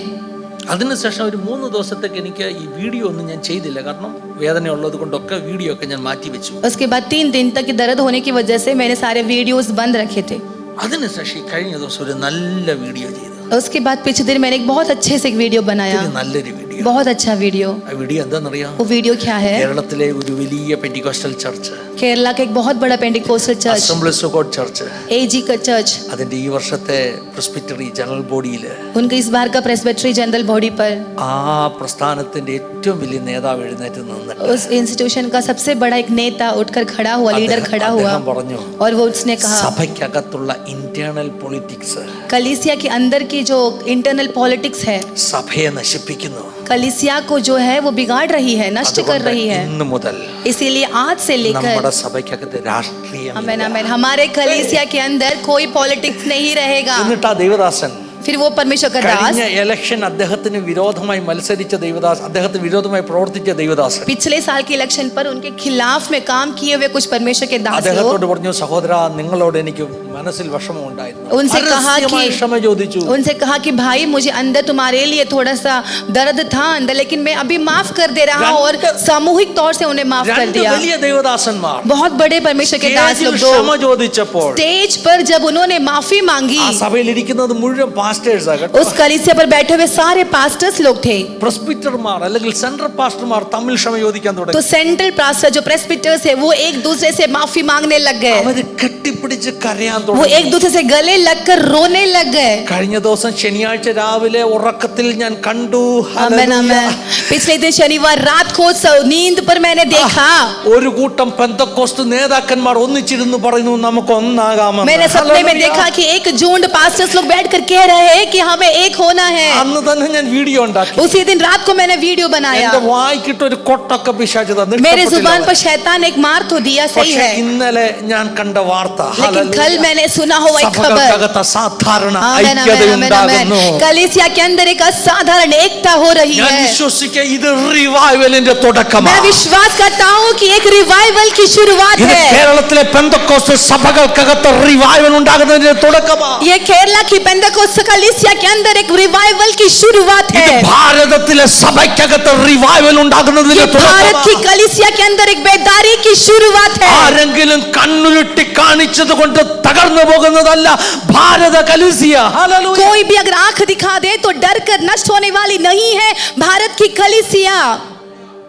അതിനുശേഷം ഒരു 3 ദിവസത്തേക്ക് എനിക്ക് ഈ വീഡിയോ ഒന്നും ഞാൻ ചെയ്തില്ല. കാരണം വേദന ഉള്ളത് കൊണ്ടൊക്കെ വീഡിയോ ഒക്കെ ഞാൻ മാറ്റി വെച്ചു. उसके बाद 3 दिन तक की दर्द होने की वजह से मैंने सारे वीडियोस बंद रखे थे। അതിനുശേഷം കഴിഞ്ഞ ദിവസം ഒരു നല്ല വീഡിയോ ചെയ്തു. उसके बाद पिछले दिन मैंने एक बहुत अच्छे से एक वीडियो बनाया, ഒരു നല്ലൊരു വീഡിയോ. बहुत अच्छा वीडियो। ആ വീഡിയോ എന്താണെന്നറിയാം? वो वीडियो क्या है? കേരളത്തിലെ ഒരു വലിയ പെന്റിക്കോസ്റ്റൽ ചർച്ച്, केरला का एक बहुत बड़ा Pentecostal church, assemblies of God church, AG का चर्च, അതിന്റെ ഈ വർഷത്തെ പ്രെസ്ബിറ്ററി ജനറൽ ബോഡിയിൽ उनके इस बार का प्रेस्बिटरी जनरल बॉडी पर ആ പ്രസ്ഥാനത്തിന്റെ ഏറ്റവും വലിയ നേതാവ് എഴുന്നേറ്റ് നിന്നിട്ട് उस इंस्टीट्यूशन का सबसे बड़ा एक नेता उठकर खड़ा हुआ, लीडर खड़ा हुआ അദ്ദേഹം പറഞ്ഞു, और वो उसने कहा സഭയ്ക്കകത്തുള്ള ഇന്റേണൽ പൊളിറ്റിക്സ് कलीसिया के अंदर की जो इंटरनल पॉलिटिक्स है സഭയെ നശിപ്പിക്കുന്നു. कलीसिया को जो है वो बिगाड़ रही है, नष्ट कर അതുകൊണ്ട് रही है। ഇന്ന് മുതൽ इसीलिए आज से लेकर നമ്മുടെ സഭയ്ക്കകത്ത് രാഷ്ട്രീയം आमीन आमीन, हमारे कलीसिया के अंदर कोई पॉलिटिक्स नहीं रहेगा। എന്നിട്ട് ആ ദൈവദാസൻ फिर वो परमेश्वर का दास, കഴിഞ്ഞ ഇലക്ഷൻ അദ്ദേഹത്തിന് വിരോധമായി മത്സരിച്ച ദൈവദാസ്, അദ്ദേഹത്തിന് വിരോധമായി പ്രവർത്തിച്ച ദൈവദാസൻ पिछले साल के इलेक्शन पर उनके खिलाफ में काम किए हुए कुछ परमेश्वर के दास അദ്ദേഹത്തോട് लोग പറഞ്ഞു, സഹോദര നിങ്ങളോട് എനിക്ക് മനസ്സിൽ വിഷമം ഉണ്ടായിരുന്നു. उनसे कहा പരസ്യമായി कि ക്ഷമ ചോദിച്ചു. उनसे कहा कि भाई मुझे अंदर तुम्हारे लिए थोड़ा सा दर्द था अंदर, लेकिन मैं अभी माफ कर दे रहा हूँ, और सामूहिक तौर से उन्हें माफ कर രണ്ട് दिया। വലിയ ദൈവദാസന്മാർ बहुत बड़े परमेश्वर के दास സ്റ്റേജിൽ लोग ക്ഷമ दो ചോദിച്ചപ്പോൾ स्टेज पर जब उन्होंने माफी मांगी, ആ सभയിൽ ഇരിക്കുന്നത് മുഴുവൻ പാസ്റ്റേഴ്സ് ആകട്ടെ, उस कलीसिया पर बैठे हुए सारे पास्टर्स लोग थे। പ്രസ്ബിറ്റർമാർ അല്ലെങ്കിൽ സെൻട്രൽ പാസ്റ്റർമാർ തമ്മിൽ ക്ഷമ ചോദിക്കാൻ तो തുടങ്ങി. सेंट्रल पास्टर जो प्रेस्बिटर्स है वो एक दूसरे से माफी मांगने लग गए, അവര് കെട്ടിപ്പിടിച്ച് കരയാൻ वो തുടങ്ങി. एक दूसरे से गले लगकर रोने लग गए। കഴിഞ്ഞ ദിവസം ശനിയാഴ്ച രാവിലെ ഉറക്കത്തിൽ ഞാൻ കണ്ടു. आमेन आमेन। पिछले दिन शनिवार रात को नींद पर मैंने देखा, ഒരു കൂട്ടം പെന്തക്കോസ്ത് നേതാക്കന്മാർ ഒന്നിച്ചിരുന്ന് പറയുന്നു നമുക്ക് ഒന്നാകാമെന്ന്. मैंने सपने में देखा कि एक झुंड पास्टर्स लोग बैठकर कह रहे हैं कि हमें एक होना है। അന്ന് തന്നെ ഞാൻ വീഡിയോ ഉണ്ടാക്കി. उसी दिन रात को मैंने वीडियो बनाया। എന്റെ വായിക്കിട്ട് ഒരു കൊട്ടൊക്കെ പിശാച് തന്നു. मेरे जुबान पर शैतान एक मार तो दिया, सही പക്ഷേ है, ഇന്നലെ ഞാൻ കണ്ട വാർത്ത, लेकिन कल मैंने सुना हुआ एक खबर, സഭകൾക്കകത്ത് അസാധാരണ आमेन ഐക്യത आमेन आमेन ഉണ്ടാകുന്നു. आमेन, कलीसिया के अंदर एक असाधारण एकता हो रही ഞാൻ है। വിശ്വസിക്കുക ഇത് റിവൈവലിന്റെ मैं തുടക്കമാണ്. विश्वास करता हूँ कि एक रिवाइवल की शुरुआत ഇത് है। കേരളത്തിലെ പെന്തക്കോസ്ത് സഭകൾക്കകത്ത് റിവൈവൽ ഉണ്ടാകുന്നതിന്റെ തുടക്കമാണ്. ये केरला की पेंटकोस्त कलीसिया के अंदर एक रिवाइवल की शुरुआत है। ഭാരതത്തിലെ സഭയ്ക്കകത്ത് റിവൈവൽ ഉണ്ടാകുന്നതിന്റെ भारत की कलीसिया के अंदर एक बेदारी की शुरुआत है। ആരെങ്കിലും കണ്ണുരുട്ടി കാണിച്ചത് കൊണ്ട് തകർന്നു പോകുന്നതല്ല ഭാരത കലീസിയ. ഹല്ലേലൂയ. कोई भी अगर आंख दिखा दे तो डर कर नष्ट होने वाली नहीं है भारत की कलीसिया।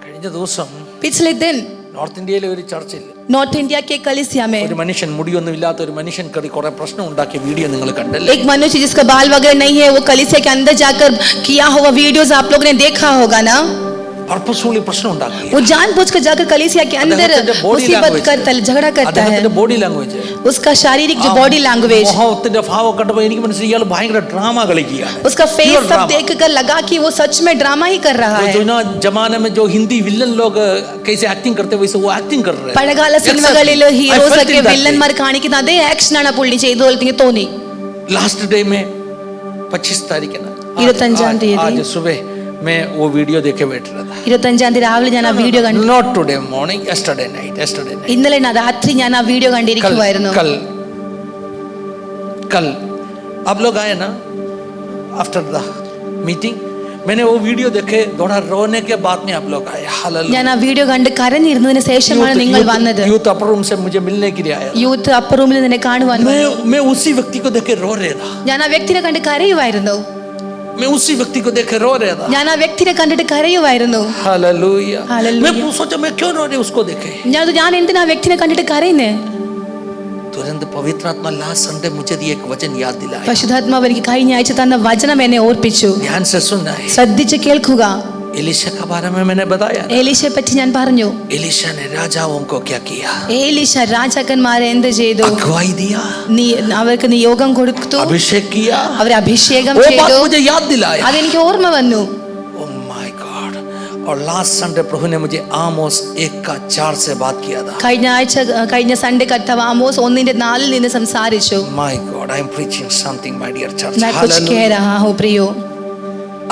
കഴിഞ്ഞ ദിവസം पिछले दिन നോർത്ത് ഇന്ത്യയിലെ ഒരു ചർച്ചിൽ नॉर्थ इंडिया के कलीसिया में ഒരു മനുഷ്യൻ മുടിയൊന്നും ഇല്ലാത്ത ഒരു മനുഷ്യൻ കറി കുറെ പ്രശ്നം ഉണ്ടാക്കിയ വീഡിയോ നിങ്ങൾ കണ്ടല്ലേ? एक मनुष्य जिसका बाल वगैरह नहीं है वो कलीसिया के अंदर जाकर किया हुआ वीडियोस आप लोगों ने देखा होगा ना। പർപ്പസ്ഫുള്ളി പ്രശ്നം ഉണ്ടാക്കി. वो जानबूझकर जाकर कलीसिया के अंदर मुसीबत करता झगड़ा करता है। ബോഡി ലാംഗ്വേജ്, उसका शारीरिक जो बॉडी लैंग्वेज, മുഖത്തിന്റെ ഭാവം കണ്ടപ്പോൾ എനിക്ക് മനസ്സിലായി ഇയാൾ ഭയങ്കര ഡ്രാമ കളിക്കുകയാണ്. उसका फेस सब देखकर लगा कि वो सच में ड्रामा ही कर रहा है। जो ना जमाने में जो हिंदी विलन लोग कैसे एक्टिंग करते वैसे वो एक्टिंग कर रहे हैं. പഴകാല സിനിമകളിൽ ഹീറോസ് ഒക്കെ വില്ലന്മാർ കാണിക്കുന്ന അതേ ആക്ഷൻ ആണ് പുള്ളി ചെയ്തുകൊണ്ടിരിക്കുന്നത് തോന്നി. लास्ट डे में 25 तारीख है ना, 25 തീയതി आज सुबह मैं वो वीडियो देखे बैठ रहा था. 25 തീയതി രാവിലെ ഞാൻ ആ വീഡിയോ കണ്ടു. Not today morning, yesterday night. ഇന്നലെ രാത്രി ഞാൻ ആ വീഡിയോ കണ്ടിരിക്കുവായിരുന്നു. कल आप लोग आए ना आफ्टर द मीटिंग, मैंने वो वीडियो देखे, थोड़ा रोने के बाद में आप लोग आए. हालेलुया. ഞാൻ ആ വീഡിയോ കണ്ട് കരഞ്ഞിരുന്നതിന് ശേഷമാണ് നിങ്ങൾ വന്നത്. यूथ अपर रूम से मुझे मिलने के लिए आया. യൂത്ത് അപ്പർ റൂമിൽ നിന്നെ കാണുവാൻ मैं उसी व्यक्ति को देखे रो रहा था. ഞാൻ ആ വ്യക്തിനെ കണ്ട് കരയുമായിരുന്നു. मैं उसी व्यक्ति को देखे रो रहा था. ഞാൻ ആ വ്യക്തിനെ കണ്ടിട്ട് കരയുമായിരുന്നു. हालेलुया. हालेलुया. मैं सोचा मैं क्यों रो रहा उसको देखे. ഞാൻ എന്തിനാ ആ വ്യക്തിനെ കണ്ടിട്ട് കരയുന്നേ? तुरंत पवित्र आत्मा लास्ट संडे मुझे दिए एक वचन याद दिलाया. പരിശുദ്ധാത്മാവ് എനിക്ക് കഴിഞ്ഞ ആഴ്ച തന്ന വചനം എന്നെ ഓർപ്പിച്ചു. ध्यान से सुनना है. ശ്രദ്ധിച്ച് കേൾക്കുക. एलीशा के बारे में मैंने बताया. എലീശയെ പറ്റി ഞാൻ പറഞ്ഞു. एलीशा ने राजाओं को क्या किया? എലീശ രാജാക്കന്മാരെ എന്ത് ചെയ്തു? अगुवाई दिया, അവർക്ക് നിയോഗം കൊടുത്തു, अभिषेक किया, അവരെ അഭിഷേകം वो बात ചെയ്തു. मुझे याद दिलाया. അതെനിക്ക് ഓർമ്മ വന്നു. Oh my God. और लास्ट संडे प्रभु ने मुझे आमोस 1:4 से बात किया था. കഴിഞ്ഞ സൺഡേ കർത്താവ് ആമോസ് 1:4 നിന്ന് സംസാരിച്ചു. My God, I am preaching something, my dear church. मैं कुछ कह रहा हूँ प्रियो.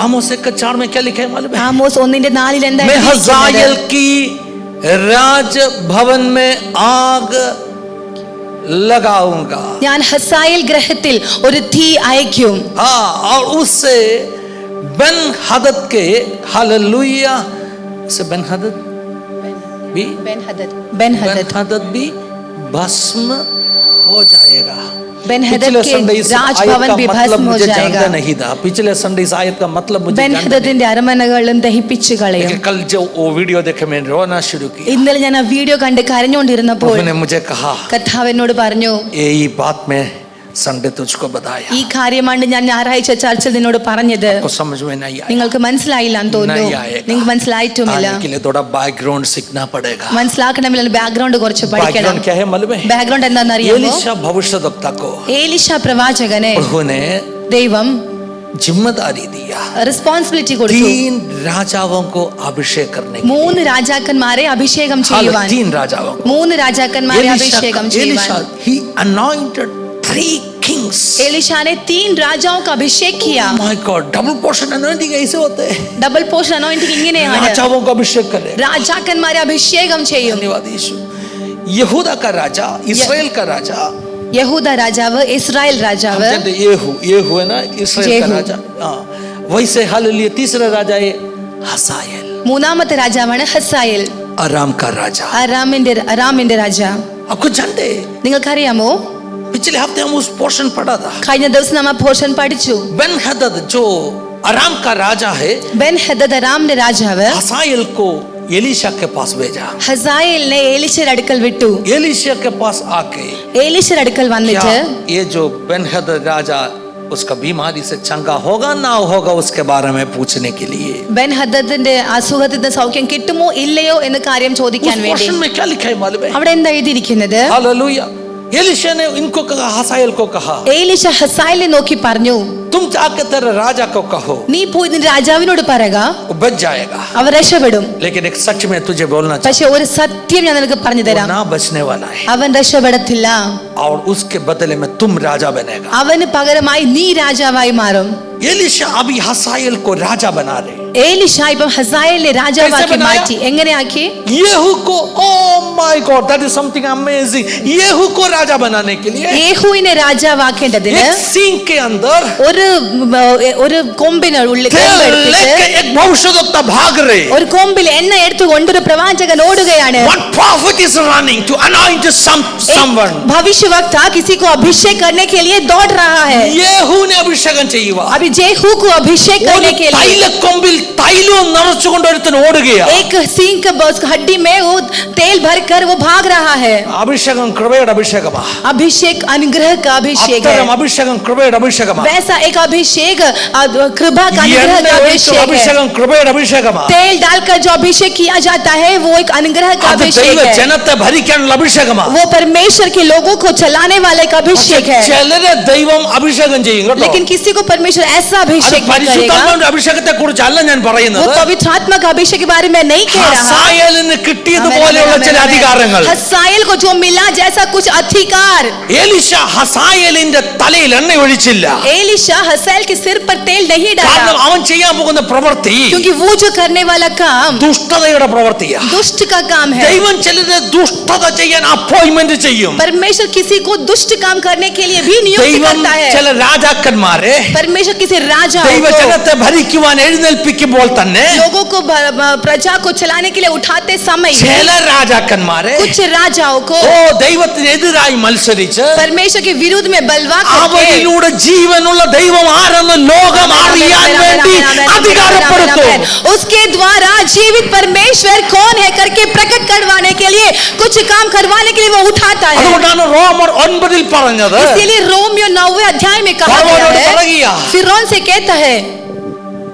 आमोस 1:4 में क्या लिखा है मालूम है? आमोस 1:4 എന്താ? मैं हजाएल की राज भवन में आग लगाऊंगा. ഞാൻ ഹസായേൽ ഗ്രഹത്തിൽ ഒരു തീ അയക്കും. हाँ, और उससे बेन हदद के, हालेलुया, से बेन हदद भी भस्म हो जाएगा. बेन हदद के राजभवन भी भस्म हो जाएगा. नहीं था पिछले संडे इस आयत का मतलब मुझे बेन हददिന്റെ അരമനകളും ദഹിപ്പിച്ചു കളയും. कल जो वो वीडियो देखे मैंने रोना शुरू किया. ഇന്നലെ ഞാൻ ആ വീഡിയോ കണ്ട് കരഞ്ഞുകൊണ്ടിരുന്നപ്പോൾ उन्होंने मुझे कहा, കർത്താവ് എന്നോട് പറഞ്ഞു, यही बात में संडे तुझको बताया. ഈ കാര്യമാണ് ഞാൻ ഞായറാഴ്ച ചർച്ചിൽ നിന്നോട് പറഞ്ഞത്. आपको समझ में नहीं आया? നിങ്ങൾക്ക് മനസ്സിലായില്ല എന്ന് തോന്നുന്നു. നിങ്ങൾക്ക് മനസ്സിലായിട്ടുമില്ല. आने के लिए थोड़ा बैकग्राउंड सीखना पड़ेगा. മനസ്സിലാക്കണമെങ്കിൽ ബാക്ക്ഗ്രൗണ്ട് കുറച്ച് പഠിക്കണം. बैकग्राउंड क्या है मालूम है? ബാക്ക്ഗ്രൗണ്ട് എന്താണെന്ന് അറിയാമോ? एलीशा भविष्यद्वक्ता को ഏലീശ പ്രവാചകനെ प्रभु ने ദൈവം जिम्मेदारी दिया, റെസ്പോൺസിബിലിറ്റി കൊടുത്തു. 3 राजाओं को अभिषेक करने की. 3 രാജാക്കന്മാരെ അഭിഷേകം ചെയ്യുവാൻ. 3 राजाओं को. 3 രാജാക്കന്മാരെ അഭിഷേകം ചെയ്യുവാൻ. Elisha he anointed 3 kings. Elisha ने 3 राजाओं का अभिषेक किया. Oh my God, double portion anointing ऐसे होते हैं. डबल पोर्शन अनॉइंटिंग ഇങ്ങനെയാണ്. राजाओं को अभिषेक करे. രാജാക്കന്മാരെ അഭിഷേകം ചെയ്യും. धन्यवाद यीशु. यहूदा का राजा, इस्राएल का राजा, യഹൂദ രാജാവ്, ഇസ്രായേൽ രാജാവ്. येहू है ना, इस्राएल का राजा. हाँ, वैसे हालेलुया. तीसरा राजा है हसाएल. മൂന്നാമത്തെ രാജാവാണ് ഹസായേൽ, अराम का राजा. അരാമിന്റെ രാജ. आपको जानते हैं, നിങ്ങൾക്കറിയാമോ? पिछले हफ्ते हम उस पोर्शन पढ़ा था. കഴിഞ്ഞ ദിവസം നാം ആ പോർഷൻ പഠിച്ചു. बेन हदद जो अराम का राजा है, बेन हदद അരാമിന്റെ രാജാവ് हसाएल को एलीशा के पास भेजा. ഹസായേലിനെ എലീശയുടെ അടുക്കൽ വിട്ടു. एलीशा के पास आके എലീശയുടെ അടുക്കൽ വന്നിട്ട് ये जो बेन हदद राजा उसका बीमारी से चंगा होगा ना होगा उसके बारे में पूछने के लिए. बेन ഹദദിന്റെ അസുഖത്തിൽ നിന്ന് സൗഖ്യം കിട്ടുമോ ഇല്ലയോ എന്ന കാര്യം ചോദിക്കാൻ उस വേണ്ടി. पोर्शन में क्या लिखा है मालूम है? അവിടെ എന്താ എഴുതിയിരിക്കുന്നത്? हालेलुया. एलीशा ने इनको कहा, हसाएल को कहा, എലീശ ഹസായേലിനെ നോക്കി പറഞ്ഞു, तुम जाके तेरे राजा को कहो, നീ പോയി നിന്റെ രാജാവിനോട് പറയുക, वो बच जाएगा. അവർ രക്ഷപ്പെടും. लेकिन एक सच में तुझे बोलना चाहिए, പക്ഷെ ഒരു സത്യം ഞാൻ നിനക്ക് പറഞ്ഞു वो തരാം, ना बचने वाला है. അവൻ രക്ഷപ്പെടത്തില്ല. और उसके बदले में तुम राजा बनेगा. അവന് പകരമായി നീ രാജാവായി മാറും. एलीशा अभी हसाएल को राजा बना रहे. एलीशा इപ്പം ഹസായേലിനെ രാജാവാക്കി മാറ്റി. എങ്ങനെ ആക്കി? येहू को, oh my God, that is something amazing. येहू को राजा बनाने के लिए യേഹൂവിനെ രാജാവാക്കേണ്ടതിന് एक सींग के अंदर ഒരു കൊമ്പിനുള്ളിൽ लेके एक भविष्यद्वक्ता भाग रहे. ഒരു കൊമ്പിൽ എണ്ണ എടുത്തുകൊണ്ട് ഒരു പ്രവാചകൻ ഓടുകയാണ്. One prophet is running to anoint someone. भविष्यवक्ता किसी को अभिषेक करने के लिए दौड़ रहा है. येहू ने अभिषेकം ചെയ്യുക. अभी येहू को अभिषेक करने के लिए തൈലക്കൊമ്പിൽ തൈലം നിറച്ചുകൊണ്ട് ഒരുത്തൻ ഓടുകയാണ്. एक सींग के हड्डी में वो तेल भरकर वो भाग रहा है. അഭിഷേകം കൃപയുടെ അഭിഷേകമാ. अभिषेक अनुग्रह का अभिषेक है. അത്തരം അഭിഷേകം കൃപയുടെ അഭിഷേകമാ. वैसा एक अभिषेक कृपा का अनुग्रह का अभिषेक है. അഭിഷേകം കൃപയുടെ അഭിഷേകമാ. तेल डालकर जो अभिषेक किया जाता है वो एक अनुग्रह का अभिषेक है. ജനത്തെ ഭരിക്കാനുള്ള അഭിഷേകമാ. वो परमेश्वर के लोगों को चलाने वाले का अभिषेक है. ചിലരെ ദൈവം അഭിഷേകം ചെയ്യും കേട്ടോ. लेकिन किसी को परमेश्वर ऐसा अभिषेक करेगा. പരിശുദ്ധാത്മാവിന്റെ അഭിഷേകത്തെ കുറിച്ചല്ല ഞാൻ പറയുന്നത്. वो पवित्र आत्मा का अभिषेक के बारे में नहीं कह रहा. ഹസായേലിന് കിട്ടിയതുപോലെയുള്ള ചില അധികാരങ്ങൾ. हसाയേल को जो मिला जैसा कुछ अधिकार. എലീശ ഹസായേലിന്റെ തലയിൽ എണ്ണ ഒഴിച്ചില്ല. एलीशा हसाയേल के सिर पर तेल नहीं കാരണം डाला. അവൻ ചെയ്യാൻ പോകുന്ന പ്രവൃത്തി क्योंकि वो जो करने वाला काम ദുഷ്ടതയുടെ പ്രവൃത്തിയാ. दुष्ट का काम है. ദൈവം ചിലരെ ദുഷ്ടത ചെയ്യാൻ അപ്പോയിന്റ്മെന്റ് ചെയ്യും. परमेश्वर किसी को दुष्ट काम करने के लिए भी नियुक्त ദൈവം करता है. ചില രാജാക്കന്മാരെ परमेश्वर किसी राजा ദൈവജനത്തെ ഭരിക്കുവാൻ എഴുന്നേൽപ്പിക്കുമ്പോൾ തന്നെ लोगों को प्रजा को चलाने के लिए उठाते समय ചില രാജാക്കന്മാരെ कुछ राजाओं को ദൈവത്തിനെതിരായി മത്സരിച്ച് परमेश्वर के विरुद्ध में बलवा അവരിലൂടെ ജീവനുള്ള ദൈവം ആരെന്ന് ലോകം അറിയാൻ വേണ്ടി അധികാരപ്പെടുത്തും. उसके द्वारा जीवित परमेश्वर कौन है करके प्रकट करवाने के लिए कुछ काम करवाने के लिए वो उठाता है. അതുകൊണ്ടാണ് റോമർ 9 പറഞ്ഞത്. इसीलिए रोमियो 9 अध्याय में कहा गया है. फिरौन से कहता है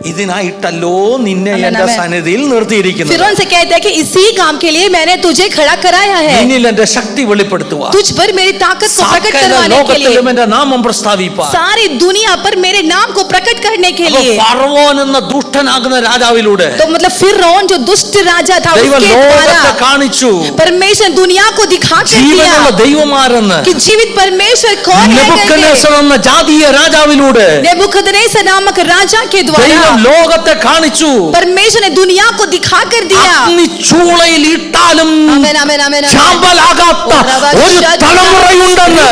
ഇതിനായിട്ടല്ലോ നിന്നെ എന്റെ സന്നിധിയിൽ നിർത്തിയിരിക്കുന്നത്. फिरौन से कहता है कि इसी काम के लिए मैंने तुझे खड़ा कराया है. നിന്നിൽ എന്റെ ശക്തി വെളിപ്പെടുത്തുവാൻ, तुझ पर मेरी ताकत को प्रकट करवाने के लिए, എന്റെ നാമം പ്രസ്താവിപ്പാൻ, सारी दुनिया पर मेरे नाम को प्रकट करने के लिए. ഫറവോൻ എന്ന ദുഷ്ടനാകുന്ന രാജാവിലൂടെ तो मतलब फिरौन जो दुष्ट राजा था उसके द्वारा കാണിച്ചു परमेश्वर दुनिया को दिखा कर ജീവനുള്ള दिया ദൈവമാരെന്ന്. कि जीवित परमेश्वर कौन है. നെബൂഖദ്നേസർ എന്ന ജാതീയ രാജാവിലൂടെ नेबूखदनेस्सर नामक राजा के द्वारा ലോകത്തെ കാണിച്ചു. परमेश्वर ने दुनिया को दिखा कर दिया. അഗ്നിച്ചൂളയിൽ ഇട്ടാലും आमेन आमेन आमेन ചാമ്പലാകാത്ത ഒരു തലമുറയുണ്ടെന്ന്.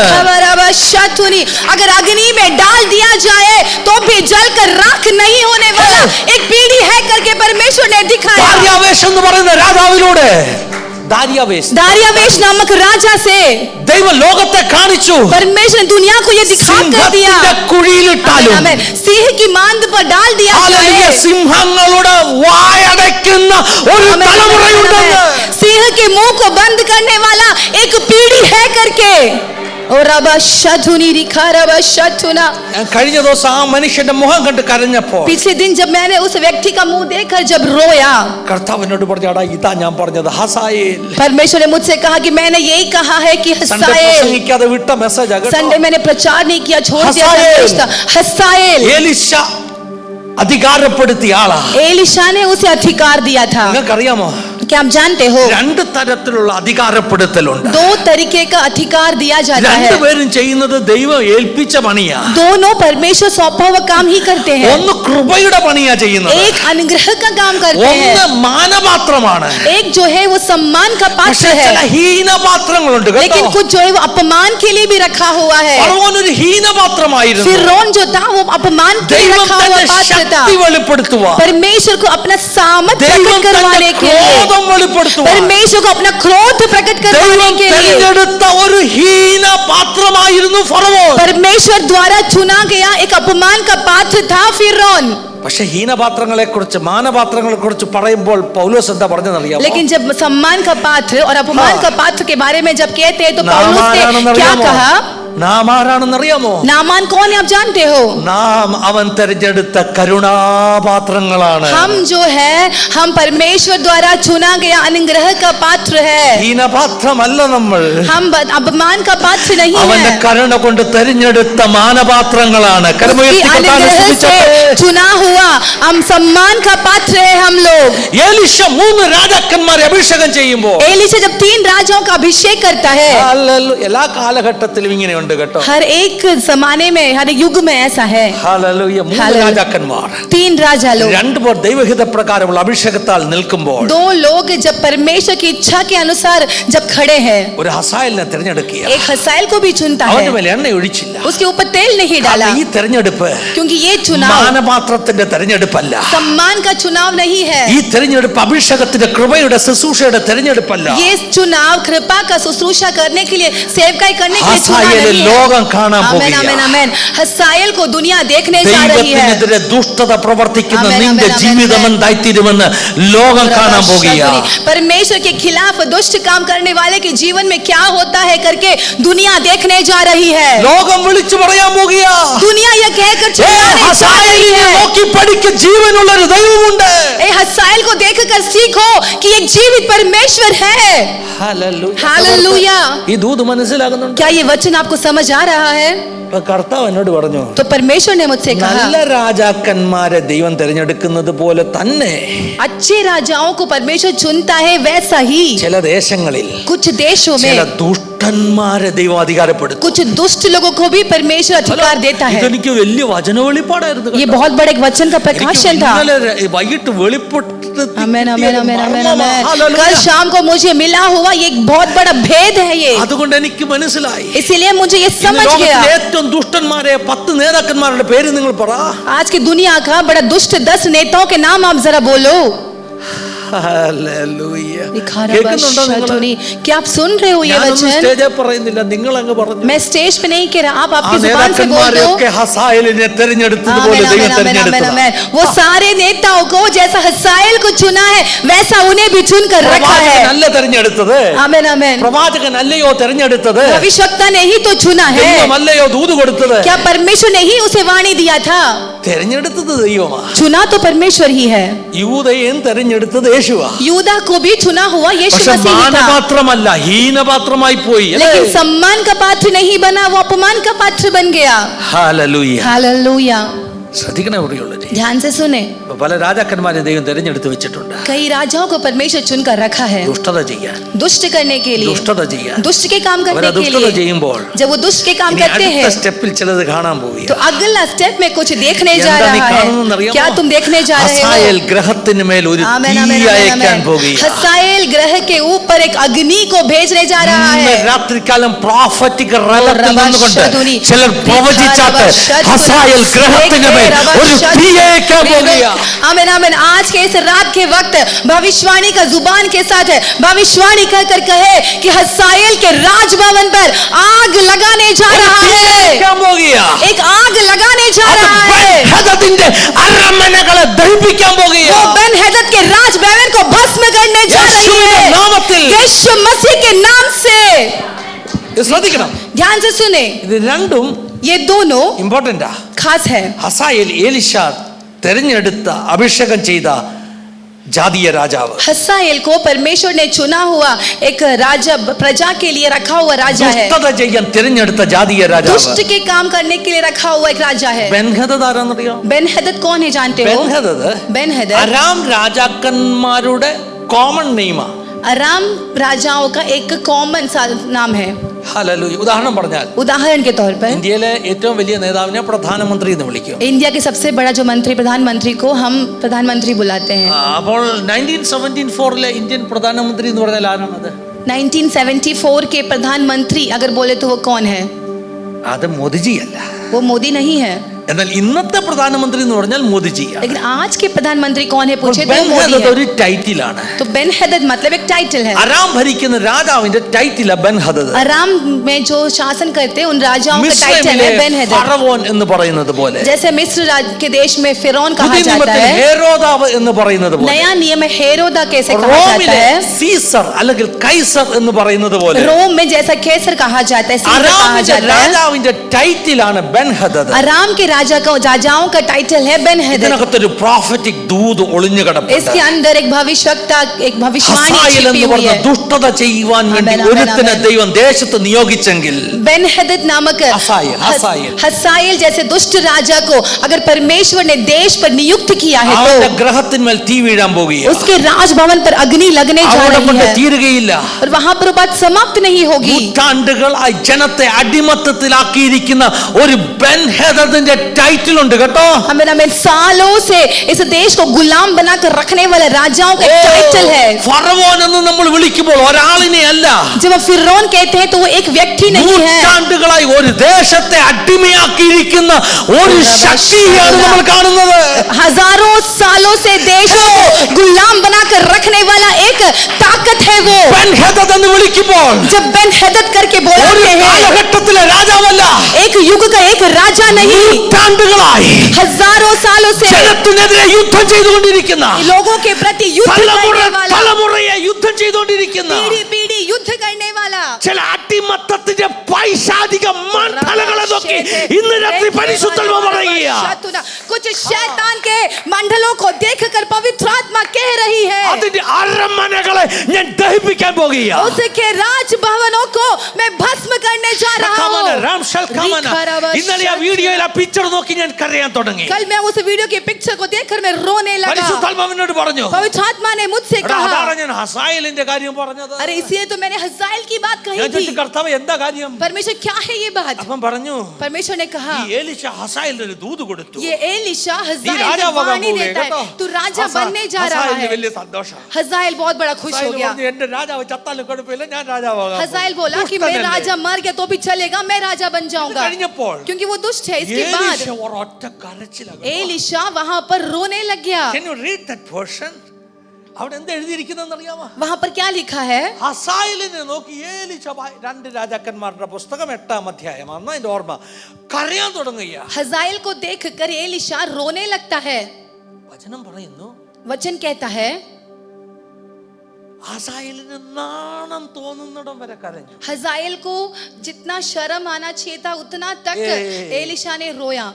अगर अग्नि में डाल दिया जाए तो भी जलकर राख नहीं होने वाला एक पीढ़ी है करके परमेश्वर ने दिखाया. ദാര്യാവേശ് എന്ന് പറയുന്ന രാജാവിലൂടെ, दारियावेश नामक राजा से ദൈവം ലോകത്തെ കാണിച്ചു. परमेश्वर ने दुनिया को ये दिखा कर दिया. കുഴിയിലിട്ടാലും सिंह की मांद पर डाल दिया जाए, സിംഹങ്ങളുടെ വായടയ്ക്കുന്ന ഒരു തലമുറയുണ്ടെന്ന്. सिंह के मुंह को बंद करने वाला एक पीढ़ी है करके. और കഴിഞ്ഞ ദിവസം ആ മനുഷ്യന്റെ മുഖം കണ്ട് കരഞ്ഞപ്പോൾ, पिछले दिन जब मैंने उस व्यक्ति का मुंह देखकर जब रोया, കർത്താവിനോട് പറഞ്ഞാടാ ഇതാ ഞാൻ പറഞ്ഞത് ഹസായേൽ. परमेश्वर ने मुझसे कहा कि मैंने यही कहा है कि हसाയേൽ. പ്രസംഗിക്കാതെ വിട്ട മെസ്സേജ് ആകട്ടെ. संडे मैंने प्रचार नहीं किया, छोड़ दिया संदेश था. हसाയേൽ എലീശ അധികാരപ്പെടുത്തിയ ആളാ. एलीशा ने उसे अधिकार दिया था. നിങ്ങൾക്കറിയാമോ, क्या आप जानते हो രണ്ട് തരത്തിലുള്ള അധികാരപ്പെടുത്തലുണ്ട്. दो तरीके का अधिकार दिया जाता है. രണ്ടുപേരും ചെയ്യുന്നത് ദൈവം ഏൽപ്പിച്ച പണിയാ. दोनों परमेश्वर सौंपा हुआ काम ही करते हैं. ഒന്ന് കൃപയുടെ പണിയാ ചെയ്യുന്നത്, एक अनुग्रह का काम करते ഒന്ന് हैं. മാനപാത്രമാണ്. एक जो है वो सम्मान का पात्र है, ചില ഹീനപാത്രങ്ങളുണ്ട് കേട്ടോ. लेकिन कुछ जो है वो अपमान के लिए भी रखा हुआ है. ഫറവോൻ ഒരു ഹീനപാത്രമായിരുന്നു. फिरौन जो था वो अपमान के लिए ദൈവം रखा हुआ തന്റെ पात्र था. ശക്തി വെളിപ്പെടുത്തുവാൻ, परमेश्वर को अपना सामर्थ ദൈവം प्रकट തന്റെ करवाने के लिए, ക്രോധം വെളിപ്പെടുത്തുവാൻ, परमेश्वर को अपना क्रोध प्रकट करवाने ദൈവം के लिए തിരഞ്ഞെടുത്ത ഒരു ഹീനപാത്രമായിരുന്നു ഫറവോൻ. परमेश्वर द्वारा चुना गया एक अपमान का पात्र था फिरौन. പക്ഷെ ഹീനപാത്രങ്ങളെ കുറിച്ച് മാനപാത്രങ്ങളെ കുറിച്ച് പറയുമ്പോൾ പൗലോസ് എന്താ പറഞ്ഞതെന്നറിയാമോ? लेकिन जब सम्मान का पात्र और अपमान का पात्र के बारे में जब कहते हैं तो पौलुस ने क्या कहा? നാം ആരാണെന്നറിയാമോ? नामान कौन है आप जानते हो? നാം അവൻ തിരഞ്ഞെടുത്ത കരുണാപാത്രങ്ങളാണ്. हम जो है हम परमेश्वर द्वारा चुना गया अनुग्रह का पात्र है. ഹീനപാത്രമല്ല നമ്മൾ, हम अपमान का पात्र नहीं അവന്റെ है. കരുണ കൊണ്ട് തിരഞ്ഞെടുത്ത മാനപാത്രങ്ങളാണ്. चुना हुआ हम सम्मान का पात्र है हम लोग. എലീശ 3 രാജാക്കന്മാരെ അഭിഷേകം ചെയ്യുമ്പോൾ, एलीशा जब 3 राजाओं का का अभिषेक करता है। Hallelujah. എല്ലാ കാലഘട്ടത്തിലും ഇങ്ങനെയുണ്ട് കേട്ടോ. हर एक जमाने में, हर युग में ऐसा है। Hallelujah. മൂന്ന് Hallelujah. രാജാക്കന്മാർ, 3 राजा लोग, രണ്ടുപേർ ദൈവഹിത പ്രകാരമുള്ള അഭിഷേകത്താൽ നിൽക്കുമ്പോൾ 2 लोग जब परमेश्वर की इच्छा के अनुसार जब खड़े हैं, ഒരു ഹസായേലിനെ തിരഞ്ഞെടുക്കുക. एक हसाएल को भी चुनता है, അവന്റെ മേലെ എണ്ണ ഒഴിച്ചില്ല. उसके ऊपर तेल नहीं डाला, ഈ തെരഞ്ഞെടുപ്പ് क्योंकि ये चुनाव മാനപാത്രത്തിന്റെ തെരഞ്ഞെടുപ്പല്ല. सम्मान का चुनाव नहीं है। ഈ തെരഞ്ഞെടുപ്പ് അഭിഷേകത്തിന്റെ കൃപയുടെ ശുശ്രൂഷയുടെ തെരഞ്ഞെടുപ്പല്ല. ये चुनाव कृपा का शुश्रूषा करने के लिए, सेवकाई करने के लिए चुना ഹസായേൽ नहीं है। ലോകം കാണാൻ आमेन പോകുകയാണ്. आमेन आमेन। हसाएल को दुनिया देखने जा रही है। ദൈവത്തിനെതിരെ ദുഷ്ടത പ്രവർത്തിക്കുന്ന ആമേൻ, നിന്റെ ആമേൻ, ജീവിതം ആമേൻ. എന്തായിത്തീരുമെന്ന് ലോകം കാണാൻ പോകുകയാണ്. परमेश्वर के खिलाफ दुष्ट काम करने वाले के जीवन में क्या होता है करके दुनिया देखने जा रही है। ലോകം വിളിച്ചു പറയാൻ പോകുകയാ. दुनिया यह कहकर चिल्लाने जा रही ഹസായേലിനെ है, നോക്കി പഠിക്ക്, ജീവനുള്ള ഒരു ദൈവമുണ്ട്. ए हसाएल को देखकर सीखो कि एक जीवित परमेश्वर है। हालेलुया। ഈ ദൂത് മനസ്സിലാകുന്നുണ്ട്? क्या ये वचन आपको समझ आ रहा है? ഇപ്പൊ കർത്താവ് എന്നോട് പറഞ്ഞു, तो परमेश्वर ने मुझसे कहा, നല്ല രാജാക്കന്മാരെ ദൈവം തിരഞ്ഞെടുക്കുന്നത് പോലെ തന്നെ अच्छे राजाओं को परमेश्वर चुनता है, वैसा ही ചില ദേശങ്ങളിൽ कुछ देशों ചില में ദുഷ്ടന്മാരെ ദൈവം അധികാരപ്പെടുത്തും. कुछ दुष्ट लोगों को भी परमेश्वर अधिकार देता है। ഇതെനിക്ക് വലിയ വചന വെളിപ്പാടായിരുന്നു. ये बहुत बड़े एक वचन का എനിക്ക് प्रकाशन था। ഇന്നലെ വൈകിട്ട് വെളിപ്പെട്ട് आमेन आमेन आमेन आमेन आमेन। कल शाम को मुझे मिला हुआ ये एक बहुत बड़ा भेद है ये, അതുകൊണ്ട് എനിക്ക് മനസ്സിലായി. इसीलिए मुझे ये समझ गया। ലോകത്തിലെ ഏറ്റവും ദുഷ്ടന്മാരെ 10 നേതാക്കന്മാരുടെ പേര് നിങ്ങൾ പറ. आज की दुनिया का बड़ा दुष्ट 10 नेताओं के नाम आप जरा बोलो। ഹല്ലേലൂയ. കേൾക്കുന്നുണ്ടോ നിങ്ങൾ? क्या आप सुन रहे हो ये वचन? സ്റ്റേജിൽ പറയുന്നില്ല, നിങ്ങൾ അങ്ങ് പറഞ്ഞു. मैं स्टेज पे नहीं कह रहा, आप ആ आपकी जुबान से बोल दो। നേതാക്കന്മാരൊക്കെ ഹസായേലിനെ തിരഞ്ഞെടുത്തതുപോലെ आमेन ദൈവം आमेन आमेन आमेन തിരഞ്ഞെടുത്തു. आमेन। वो सारे नेताओं को जैसा हसाएल को चुना है वैसा उन्हें भी चुन कर रखा है। പ്രവാചകനല്ല തിരഞ്ഞെടുത്തത്. आमेन आमेन। പ്രവാചകനല്ലയോ തിരഞ്ഞെടുത്തത്. भविष्यवक्ता ने ही तो चुना है। ദൈവമല്ലയോ ദൂത് കൊടുത്തത്. क्या परमेश्वर ने ही उसे वाणी दिया था? തിരഞ്ഞെടുത്തത് ദൈവമാണ്. चुना तो परमेश्वर ही है। യൂദയെയും തിരഞ്ഞെടുത്തത് യേശുവാ. यूदा को भी चुना हुआ यीशु പക്ഷെ मसीह ही था, മാനപാത്രമല്ല, ഹീനപാത്രമായി പോയി. लेकिन सम्मान का पात्र नहीं बना, वो अपमान का पात्र बन गया। ഹല്ലേലൂയ. हालेलुया। ശ്രദ്ധിക്കണേ പ്രിയമുള്ളവരെ. ध्यान से सुने, പല രാജാക്കന്മാരെ ദൈവം തിരഞ്ഞെടുത്ത് വെച്ചിട്ടുണ്ട്. कई राजाओं को परमेश्वर चुन कर रखा है ദുഷ്ടത ചെയ്യാൻ, दुष्ट करने के लिए, ദുഷ്ടത ചെയ്യാൻ. दुष्ट के काम करने के ദുഷ്ടത लिए। ചെയ്യുമ്പോൾ जब वो दुष्ट के काम ഇനി करते അടുത്ത हैं സ്റ്റെപ്പിൽ ചിലത് കാണാൻ പോവുകയാണ്. तो अगला स्टेप में कुछ देखने जा എന്താ നീ रहा है। കാണുന്നതെന്നറിയാമോ? क्या तुम देखने जा रहे ഹസായേൽ हो? ഗ്രഹത്തിന് മേൽ ഒരു आमेन തീ आमेन आमेन അയക്കാൻ आमेन। പോകുകയാണ്. हसाएल ग्रह के ऊपर एक अग्नि को भेजने जा रहा ഇന്ന് है। രാത്രികാലം പ്രോഫറ്റിക് റലത്തിൽ നിന്നുകൊണ്ട് റബശതുനി, ചിലർ പ്രവചിച്ചാട്ട് റബശതുനി, ഹസായേൽ ഗ്രഹത്തിന് മേൽ ഒരു തീ അയക്കാൻ പോകുകയാണ്. आमेन आमेन। आज के इस रात के वक्त भविष्यवाणी का जुबान के साथ भविष्यवाणी कहकर कहे कि हसाएल के राजभवन पर आग लगाने जा रहा തീ है, അയക്കാൻ പോകുകയാണ്. एक आग लगाने जा അത് रहा है। ബെൻഹദദിന്റെ അരമനകളെ ദഹിപ്പിക്കാൻ वो പോകുകയാണ്. बेनहदद के राजभवन को भस्म करने जा रही യേശുവിന്റെ है, നാമത്തിൽ. यीशु मसीह के नाम से। ഇത് ശ്രദ്ധിക്കണം. ध्यान से सुने, ഇത് രണ്ടും ये दोनों ഇമ്പോർട്ടന്റാ. खास है। ഹസായേൽ എലീശ തെരഞ്ഞെടുത്ത അഭിഷേകം ചെയ്ത ജാതീയ രാജാവ്. हसाएल को परमेश्वर ने चुना हुआ एक राजा, प्रजा के लिए रखा हुआ राजा है, ദുഷ്ടത ചെയ്യാൻ തിരഞ്ഞെടുത്ത ജാതീയ രാജാവ്. दुष्ट के काम करने के लिए रखा हुआ एक राजा है। ബെൻഹദദ് ആരാന്നറിയോ? बेनहदद कौन है जानते हो? ബെൻഹദദ് बेनहदद അരാം രാജാക്കന്മാരുടെ കോമൺ നെയിമാ. अराम राजाओं का एक कॉमन सा नाम है। ഹല്ലേലൂയ. ഉദാഹരണം പറഞ്ഞാൽ उदाहरण के तौर पर ഇന്ത്യയിലെ ഏറ്റവും വലിയ നേതാവിനെ പ്രധാനമന്ത്രി എന്ന് വിളിക്കും. इंडिया के सबसे बड़ा जो मंत्री, प्रधानमंत्री को हम प्रधानमंत्री बुलाते हैं। അപ്പോൾ 1974 ഇന്ത്യൻ പ്രധാനമന്ത്രി എന്ന് പറഞ്ഞാൽ ആരാണത്? 1974 के प्रधानमंत्री अगर बोले तो वो कौन है? അത് മോദിജി അല്ല. वो मोदी नहीं है। എന്നാൽ ഇന്നത്തെ പ്രധാനമന്ത്രി എന്ന് പറഞ്ഞാൽ മോദിജിയാണ്. लेकिन आज के प्रधानमंत्री कौन है पूछे तो मोदी ബെൻഹദദ് है। ഒരു ടൈറ്റിലാണ്. तो बेनहदद मतलब एक टाइटल है। അരാം ഭരിക്കുന്ന രാജാവിന്റെ ടൈറ്റിലാ ബെൻഹദദ്. अराम में जो शासन करते हैं उन राजाओं का टाइटल है മിസ്രൈമിലെ बेनहदद। ഫറവോൻ എന്ന് പറയുന്നത് പോലെ, जैसे मिस्र के देश में फिरौन कहा പുതിയ जाता നിയമത്തിൽ है, ഹേരോദാവ് എന്ന് പറയുന്നത് പോലെ, नया नियम में हेरोदा कैसे कहा जाता റോമിലെ है, സീസർ അല്ലെങ്കിൽ കൈസർ എന്ന് പറയുന്നത് പോലെ, रोम में जैसा कैसर कहा जाता है, सीजर कहा അരാമിന്റെ जाता है। രാജാവിന്റെ ടൈറ്റിലാണ് ബെൻഹദദ്. अराम के राजाओं का टाइटल है बेन हदद। ഇതിനകത്തൊരു prophetic ദൂത് ഒളിഞ്ഞു കിടപ്പുണ്ട്. इसके अंदर एक भविष्यवक्ता, एक भविष्यवाणी ഹസായേൽ छिपी എന്ന് हुई പറഞ്ഞ है। ദുഷ്ടത ചെയ്യുവാൻ വേണ്ടി ആമേൻ, ആമേൻ, ഒരുത്തനെ ആമേൻ। ദൈവം ദേശത്ത് നിയോഗിച്ചെങ്കിൽ बेन हदद नामक हसाയേल जैसे दुष्ट राजा को अगर परमेश्वर ने देश पर नियुक्त किया है അവന്റെ तो ഗ്രഹത്തിന്മേൽ തീ വീഴാൻ പോകുകയാണ്. उसके राजभवन पर अग्नि लगने जा അവിടെ रही കൊണ്ട് है തീരുകയില്ല. और वहां पर बात समाप्त नहीं होगी। നൂറ്റാണ്ടുകളായി ജനത്തെ അടിമത്തത്തിലാക്കിയിരിക്കുന്ന ഒരു ബെൻ ഹദദിന്റെ ടൈറ്റിൽ ഉണ്ട് കേട്ടോ. हमें हमें सालों से इस देश को गुलाम बनाकर रखने वाले राजाओं का टाइटल है। ഫറവോൻ എന്ന് നമ്മൾ വിളിക്കുമ്പോൾ ഒരാളിനെ അല്ല, जब हम फिरौन कहते हैं तो वो एक व्यक्ति नहीं है, നൂറ്റാണ്ടുകളായി ഒരു ദേശത്തെ അടിമയാക്കിയിരിക്കുന്ന ഒരു ശക്തിയാണ് നമ്മൾ കാണുന്നത്. हजारों सालों से देशों को गुलाम बनाकर रखने वाला एक ताकत है वो। ബെൻ ഹദദ് എന്ന് വിളിക്കുമ്പോൾ जब बेन हदद करके बोलते हैं, കാലഘട്ടത്തിലെ രാജാവല്ല, एक युग का एक राजा नहीं, നൂറ്റാണ്ടുകളായി हजारों सालों से ജനത്തിനെതിരെ യുദ്ധം ചെയ്തുകൊണ്ടിരിക്കുന്ന, लोगों के प्रति युद्ध करने वाला, തലമുറയെ യുദ്ധം ചെയ്തുകൊണ്ടിരിക്കുന്ന पीढ़ी पीढ़ी युद्ध करने वाला ചില അടിമത്തത്തിന്റെ പൈശാചിക മണ്ഡലങ്ങളെ നോക്കി ഇന്ന് രാത്രി പരിശുദ്ധാത്മ പറയുക. कुछ शैतान के मंडलों को देखकर पवित्र आत्मा कह रही है, അതിന്റെ അരമനകളെ ഞാൻ ദഹിപ്പിക്കാൻ പോകുകയാ. उसके राज भवनों को मैं भस्म करने जा रहा हूँ। ഇന്നലെ ആ വീഡിയോയിൽ ആ പിക്ചർ നോക്കി ഞാൻ കരയാൻ തുടങ്ങി. कल मैं उस वीडियो के पिक्चर को देखकर मैं रोने लगा। പരിശുദ്ധാത്മാവിനോട് പറഞ്ഞു, पवित्र आत्मा ने मुझसे कहा, അതാണ് ഞാൻ ഹസായേലിന്റെ കാര്യം പറഞ്ഞത്. अरे इसलिए तो मैंने हजाएल की बात कही ഞാൻ थी। ചോദിച്ചു, കർത്താവേ എന്താ കാര്യം? परमेश्वर क्या है ये बात? അപ്പം പറഞ്ഞു, परमेश्वर ने कहा, ഈ എലീശ ഹസായേലിന് ഒരു ദൂത് കൊടുത്തു. ये एलिशा നീ हजाएल को രാജാവാകാൻ वाणी പോവുകയാ देता കേട്ടോ. है, तू राजा बनने जा रहा ഹസായേലിന് है। വലിയ സന്തോഷം. हजाएल बहुत बड़ा खुश हो गया। എന്റെ രാജാവ് ചത്താലും കുഴപ്പമില്ല, ഞാൻ രാജാവാകാം. हजाएल बोला कि मैं राजा मर गया तो भी चलेगा, मैं राजा बन जाऊंगा, കഴിഞ്ഞപ്പോൾ क्योंकि वो दुष्ट है। इसके बाद എലീശ ഒരൊറ്റ കരച്ചിലാണ്. एलिशा वहां पर रोने लग गया। Can you read that portion? അവിടെ എന്താ എഴുതിയിരിക്കുന്നതെന്ന് അറിയാമോ? वहां पर क्या लिखा है? ഹസായേലിനെ നോക്കി എലീശ രണ്ട് രാജാക്കന്മാരുടെ പുസ്തകം 8-ാം അധ്യായം, അന്ന് അതിന്റെ ഓർമ്മ കരയാൻ തുടങ്ങുകയാ. हजाएल को देखकर एलिशा रोने लगता है। വചനം പറയുന്നു, वचन कहता है, ഹസായേലിന് നാണം തോന്നുന്നിടം വരെ കരഞ്ഞു. हजाएल को जितना शर्म आना चाहिए था उतना तक एलिशा ने रोया।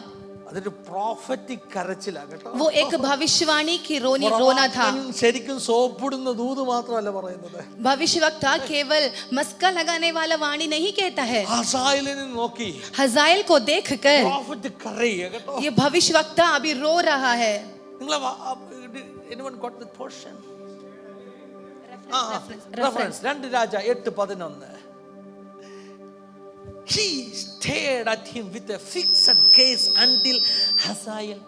അതൊരു പ്രോഫറ്റിക് കരച്ചിലാ കേട്ടോ. वो एक भविष्यवाणी की रोना था। ശരിക്കും സോപ്പിടുന്ന ദൂത് മാത്രമല്ല പറയുന്നത്. भविष्यवक्ता केवल मस्का लगाने वाला वाणी नहीं कहता है। ഹസായേലിനെ നോക്കി हजाएल को देखकर പ്രോഫറ്റ് കരയുക കേട്ടോ. ये भविष्यवक्ता अभी रो रहा है। നിങ്ങൾ anyone got the portion? Reference 2 Raja 8:11. He stared at him with a fixed gaze until Hazael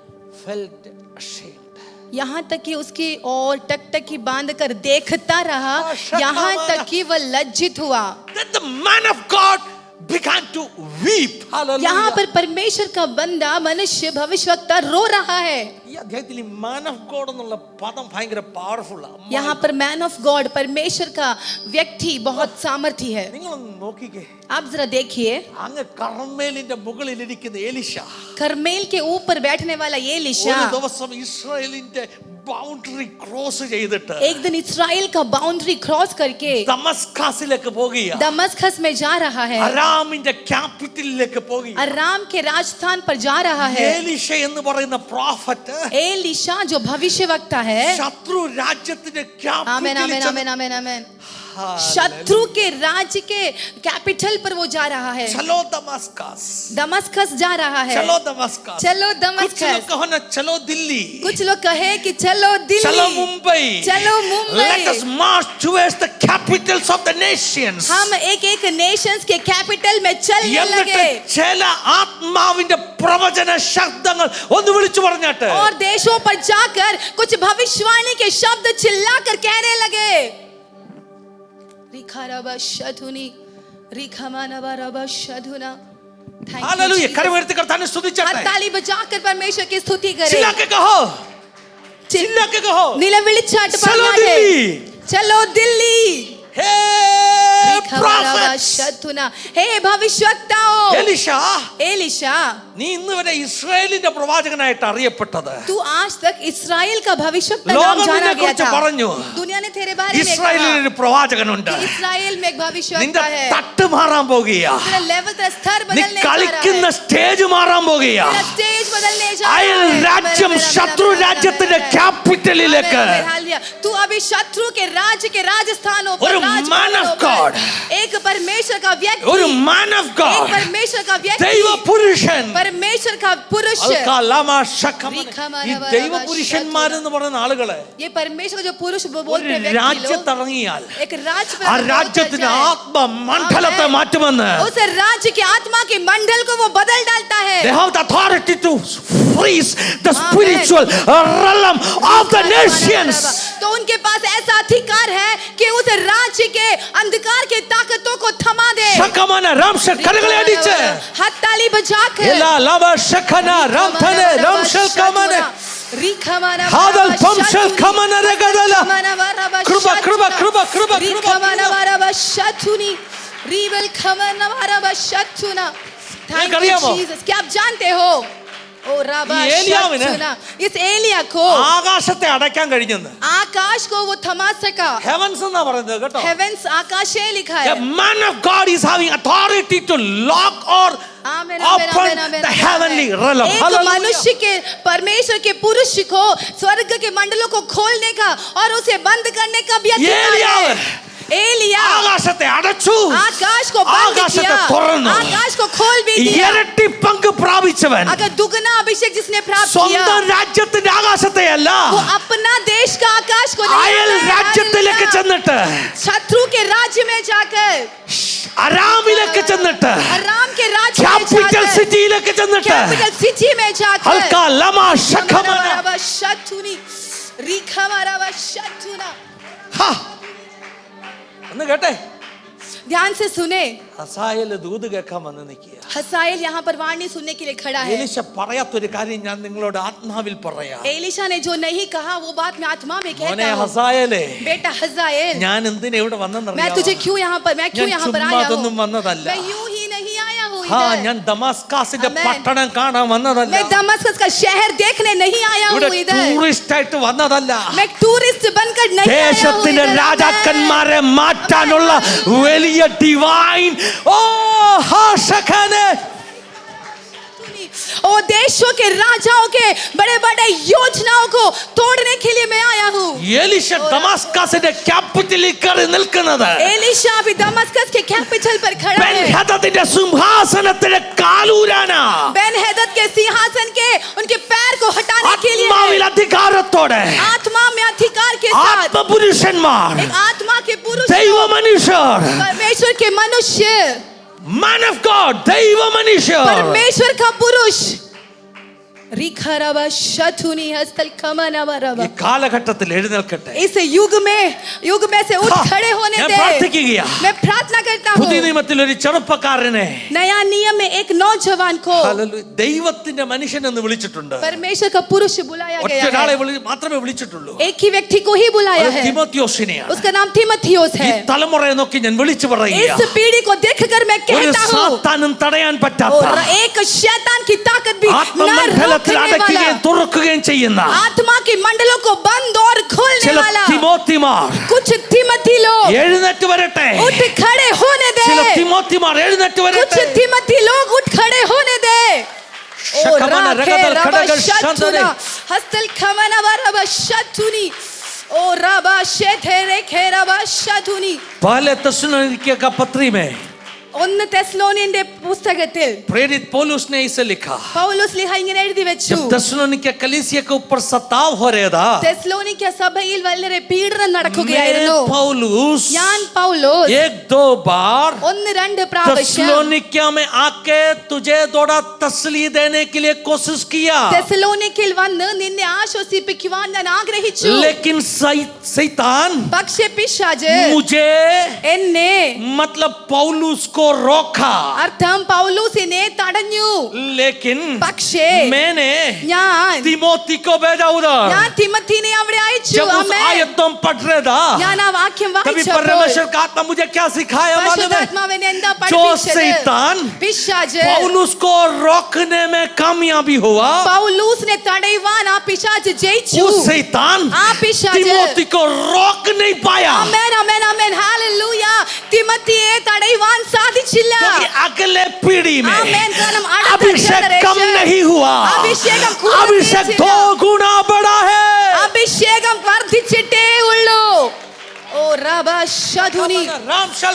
felt ashamed. यहाँ तक कि उसकी और टकटकी बांध कर देखता रहा, यहाँ तक कि वह लज्जित हुआ। Then the man of God began to weep. Hallelujah. यहाँ पर परमेश्वर का बंदा मनुष्य भविष्यवक्ता रो रहा है। ഈ അധ്യായത്തിൽ ഈ man of God എന്നുള്ള പദം ഭയങ്കര പവർഫുൾ ആണ്. यहाँ पर मैन ऑफ गॉड परमेश्वर का व्यक्ति बहुत सामर्थ्य है। നിങ്ങളൊന്ന് നോക്കിക്കേ, आप जरा देखिए, അങ്ങ് കർമ്മേലിന്റെ മുകളിൽ ഇരിക്കുന്ന എലീശ कर्मेल के ऊपर बैठने वाला ये एलीशा ഒരു ദിവസം ഇസ്രായേലിന്റെ ബൗണ്ടറി ക്രോസ് ചെയ്തിട്ട് एक दिन इस्राएल का बाउंड्री क्रॉस करके ദമസ്കസിലേക്ക് പോകുകയാ. दमस्कस में जा रहा है, അരാമിന്റെ ക്യാപിറ്റലിലേക്ക് പോകുകയാ. अराम के राजस्थान पर जा रहा है। എലീശ എന്ന് പറയുന്ന പ്രോഫറ്റ് एलीशा जो भविष्यवक्ता है, ശത്രു രാജ്യത്തിന്റെ आमेन आमेन ക്യാപിറ്റലിൽ आमेन आमेन आमेन, शत्रु के राज्य के कैपिटल पर वो जा रहा है। चलो दमस्कस, दमस्कस जा रहा है। चलो दमस्कस, चलो कुछ लोग दमस्कस। कहो ना चलो दिल्ली, कुछ लोग कहे कि चलो दिल्ली, चलो मुंबई, चलो Mumbai. let us march towards the capitals of the nations. हम एक एक नेशंस के कैपिटल में चलने എന്നിട്ട് लगे ചില ആത്മാവിന്റെ പ്രവചന ശബ്ദങ്ങൾ ഒന്ന് വിളിച്ചു പറഞ്ഞാട്ടെ. और देशों पर जाकर कुछ भविष्यवाणी के शब्द चिल्लाकर कहने लगे, रिखारबशधुनी रिखमनबरबशधुना। थैंक हालेलुया, यू, കരമുയർത്തി കർത്താവിനെ സ്തുതിച്ചാട്ടെ. ताली बजाकर परमेश्वर की स्तुति करें। ചില്ലക്കെ കഹോ, ചില്ലക്കെ കഹോ, നിലവിളിച്ചാട്ട് चलो പറഞ്ഞാട്ടെ, दिल्ली, चलो दिल्ली। hey prophet, शतुना हे भविष्यवक्ताओं എലീശ, एलिशा നീ ഇന്ന് വരെ ഇസ്രായേലിന്റെ പ്രവാചകനായിട്ട് അറിയപ്പെട്ടത്. तू आज तक इस्राएल का भविष्यवक्ता ലോകം नाम जाना गया നിന്നെക്കുറിച്ച് था. പറഞ്ഞു. दुनिया ने तेरे बारे में ഇസ്രായേലിൽ कहा ഒരു പ്രവാചകനുണ്ട്. कि इस्राएल में एक നിന്റെ भविष्यवक्ता है. തട്ട് മാറാൻ പോകുകയാ. तेरा लेवल तेरा स्तर നീ बदलने जा रहा കളിക്കുന്ന है. സ്റ്റേജ് മാറാൻ പോകുകയാ. तेरा स्टेज बदलने जा रहा അയൽ है. രാജ്യം ശത്രു രാജ്യത്തിന്റെ ക്യാപിറ്റലിലേക്ക് तू अभी शत्रु के राज्य के राजस्थानों पर ഒരു man of God, एक परमेश्वर का व्यक्ति, ഒരു man of एक God, परमेश्वर का व्यक्ति, ദൈവ പുരുഷൻ. परमेश्वर का पुरुष. ഈ ദൈവ പുരുഷന്മാരെന്ന് പറയുന്ന ആളുകളെ ये परमेश्वर का जो पुरुष ഒരു बोलते हैं व्यक्ति लोग, രാജ്യത്തിറങ്ങിയാൽ एक राज्य पर ആ अगर രാജ്യത്തിന്റെ पहुंच जाए, ആത്മമണ്ഡലത്തെ മാറ്റുമെന്ന്. उस राज्य की आत्मा के मंडल को वो बदल डालता है. They have the authority to freeze the spiritual realm of the nations. तो उनके पास ऐसा अधिकार है कि उस राज्य के अंधकार के ताकतों को थमा दे. ശകമന രാംശൽ കരകളെ അടിച്ച് हाथ ताली बजाकर എല്ലാ ലവ ശകന രാംധന രാംശൽ കമന ഹാദൽ പംശൽ കമന രഗദല കൃപ കൃപ കൃപ കൃപ कृपा. क्या आप जानते हो ओ राबा शतुना, इस एलिया को ആകാശത്തെ അടയ്ക്കാൻ കഴിഞ്ഞെന്ന്. आकाश को वो थमा सका. ഹെവൻസ് എന്നാ പറയുന്നത് കേട്ടോ. हेवेंस आकाश लिखा A है. man of God is having authority to lock or amen, open amen, amen, the amen, heavenly amen. realm. एक Hallelujah. मनुष्य के परमेश्वर के पुरुष को स्वर्ग के मंडलों को खोलने का और उसे बंद करने का भी अधिकार एलिया. है. एलिया ആകാശത്തെ അടച്ചു, आकाश को बंद ആകാശത്തെ किया, തുറന്നു. आकाश को खोल भी दिया. ഇരട്ടി പങ്ക് പ്രാപിച്ചവൻ अगर दुगना अभिषेक जिसने प्राप्त किया, സ്വന്തം രാജ്യത്തിന്റെ ആകാശത്തെ അല്ല, वो अपना देश का आकाश को അയൽ नहीं, രാജ്യത്തിലേക്ക് ചെന്നിട്ട് शत्रु के राज्य में जाकर, അരാമിലേക്ക് ചെന്നിട്ട് अराम के राज्य में ക്യാപിറ്റൽ जाकर, സിറ്റിയിലേക്ക് ചെന്നിട്ട് कैपिटल सिटी में जाकर ഹൽക്കാ ലമാ ശഖമന शतुनी रिखमरवा शतुना. ഹാ. ഒന്ന് കേട്ടെ, ध्यान से सुने. ഹസായേൽ ദൂത് കേൾക്കാൻ വന്ന് നിൽക്കുക. हसाएल यहाँ पर वाणी सुनने के लिए खड़ा है. എലീശ പറയാത്തൊരു കാര്യം ഞാൻ നിങ്ങളോട് ആത്മാവിൽ പറയാം. एलिशा ने जो नहीं कहा वो बात मैं आत्मा में മോനെ कहता हूँ. ഹസായേലേ, बेटा हजाएल, ഞാൻ എന്തിനാ ഇവിടെ मैं വന്നെന്നറിയാമോ? तुझे क्यों यहाँ पर ഞാൻ आया हूँ? ചുമ്മാതൊന്നും വന്നതല്ല. मैं यूं ही नहीं आया हूँ ഹാ, इधर. ഞാൻ ദമാസ്കസിന്റെ Amen. പട്ടണം കാണാൻ വന്നതല്ല. मैं दमस्कस का शहर देखने नहीं आया ഇവിടെ हूँ इधर. ടൂറിസ്റ്റ് ആയിട്ട് വന്നതല്ല. मैं टूरिस्ट बनकर नहीं आया हूँ ദേശത്തിന്റെ इधर. രാജാക്കന്മാരെ മാറ്റാനുള്ള വലിയ ഡിവൈൻ ഓ ഹാശഖനെ ओ देशों के राजाओं के बड़े बड़े योजनाओं को तोड़ने के लिए मैं आया हूँ. എലീശ ദമാസ്കസിന്റെ ക്യാപിറ്റലിൽ കയറി നിൽക്കുന്നത് एलिशा अभी दमस्कस के कैपिटल पर खड़ा ബെൻ है. ഹദദിന്റെ സിംഹാസനത്തിലെ കാലൂരാനാ. बेन हेदद के सिंहासन के उनके पैर को हटाने के लिए ആത്മാവിൽ അധികാരത്തോടെ आत्मा में अधिकार के साथ ആത്മപുരുഷന്മാർ, एक आत्मा के पुरुष ദൈവ മനുഷ്യർ, परमेश्वर के मनुष्य, man of God, ദൈവ മനുഷ്യർ परमेश्वर का पुरुष रिखरवा शतुनी हस्तल कमनवरवा. ഈ കാലഘട്ടത്തിൽ എഴുന്നേൽക്കട്ടെ. इस युग में से उठ खड़े होने ഞാൻ दे. പ്രാർത്ഥിക്കുകയാ. मैं प्रार्थना करता പുതിയ हूँ. നിയമത്തിൽ ഒരു ചെറുപ്പക്കാരനെ नया नियम में एक नौजवान को ഹല്ലേലൂയ, ദൈവത്തിന്റെ മനുഷ്യൻ എന്ന് വിളിച്ചിട്ടുണ്ട്. परमेश्वर का पुरुष बुलाया ഒറ്റ गया ഒരാളെ है. മാത്രമേ വിളിച്ചിട്ടുള്ളൂ. एक ही व्यक्ति को ही बुलाया അത് है. തിമോത്തിയോസിനെയാണ്. उसका नाम तीमुथियुस ഈ है. തലമുറയെ നോക്കി ഞാൻ വിളിച്ചു പറയുക, इस पीढ़ी को देखकर मैं ഒരു कहता हूँ സാത്താനും തടയാൻ പറ്റാത്ത और एक शैतान की ताकत भी न ആത്മമണ്ഡലത്തിൽ रोकने അടയ്ക്കുകയും वाला, തുറക്കുകയും ചെയ്യുന്ന आत्मा के मंडलों को बंद और खोलने ചില वाला തിമോത്തിമാർ कुछ तिमथी लोग എഴുന്നേറ്റ് വരട്ടെ. उठ खड़े होने दे. ചില തിമോത്തിമാർ എഴുന്നേറ്റ് कुछ വരട്ടെ. तिमथी लोग उठ खड़े होने दे. ओ ശകമന राखे രഗദൽ रबा ഖഡഗൽ शतुना ശാന്തനെ. हस्तल खमना वरबा शतुनी ओ रबा शेथेरे खेरबा शतुनी. पहले തെസ്സലോനിക്യ का पत्री में ഒന്ന് തെസ്സലോനിയന്റെ പുസ്തകത്തിൽ प्रेरित पौलुस ने इसे लिखा. പൗലോസ് ലിഹ ഇങ്ങനെ എഴുതി വെച്ചു. जब തെസ്സലോനിക്യ कलीसिया के ऊपर सताव हो रहा था, തെസ്സലോനിക്യ സഭയിൽ വളരെ പീഡനം നടക്കുകയായിരുന്നു. मैं पौलुस ഞാൻ പൗലോസ് एक दो बार ഒന്ന് രണ്ട് പ്രാവശ്യം തെസ്സലോനിക്യ में आके तुझे थोड़ा तसली देने के लिए कोशिश किया, തെസ്സലോനിക്കയിൽ വന്ന് നിന്നെ ആശ്വസിപ്പിക്കുവാൻ ഞാൻ ആഗ്രഹിച്ചു. लेकिन शैतान പക്ഷേ പിശാച് मुझे എന്നെ मतलब पौलुस को रोका, അർത്ഥം പൗലോസിനെ തടഞ്ഞു. लेकिन പക്ഷേ मैंने ഞാൻ तिमोथी को भेजा उधर. തിമോത്തിനെ അവിടെ അയച്ചു. जब उस ആമേൻ. आयत में पढ़ रहा था, ഞാൻ ആ വാക്യം कभी വായിച്ചപ്പോൾ परमेश्वर का आत्मा मुझे क्या सिखाया मालूम है? പരിശുദ്ധാത്മാവ് എന്നെ शैतान पिशाच पौलुस को रोकने में कामयाबी हुआ, പൗലൂസിനെ തടയുവാൻ ആ പിശാച് ജയിച്ചു. वो शैतान ആ പിശാച് तिमोथी को रोक नहीं पाया, ആമേൻ ആമേൻ ആമേൻ ഹല്ലേലൂയ. തിമോത്തിയെ തടയുവാൻ സാധിച്ചില്ല. क्योंकि अगले पीढ़ी में ആമേൻ. കാരണം അടുത്ത अभिषेक कम generation नहीं हुआ, അഭിഷേകം अभिषेक 2 गुना बढ़ा है. അഭിഷേകം വർദ്ധിച്ചിട്ടേ ഉള്ളൂ. ഓ റബ ശതുനി राम शल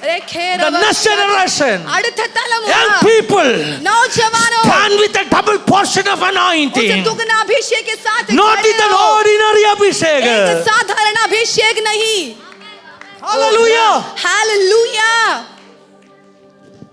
The next generation, അടുത്ത തലമുറ young people, नौजवानों stand with a double portion of उस anointing, दुगना अभिषेक के साथ not खड़े with an हो. ordinary अभिषेक. एक साधारण अभिषेक नहीं. Hallelujah. हालेलुया.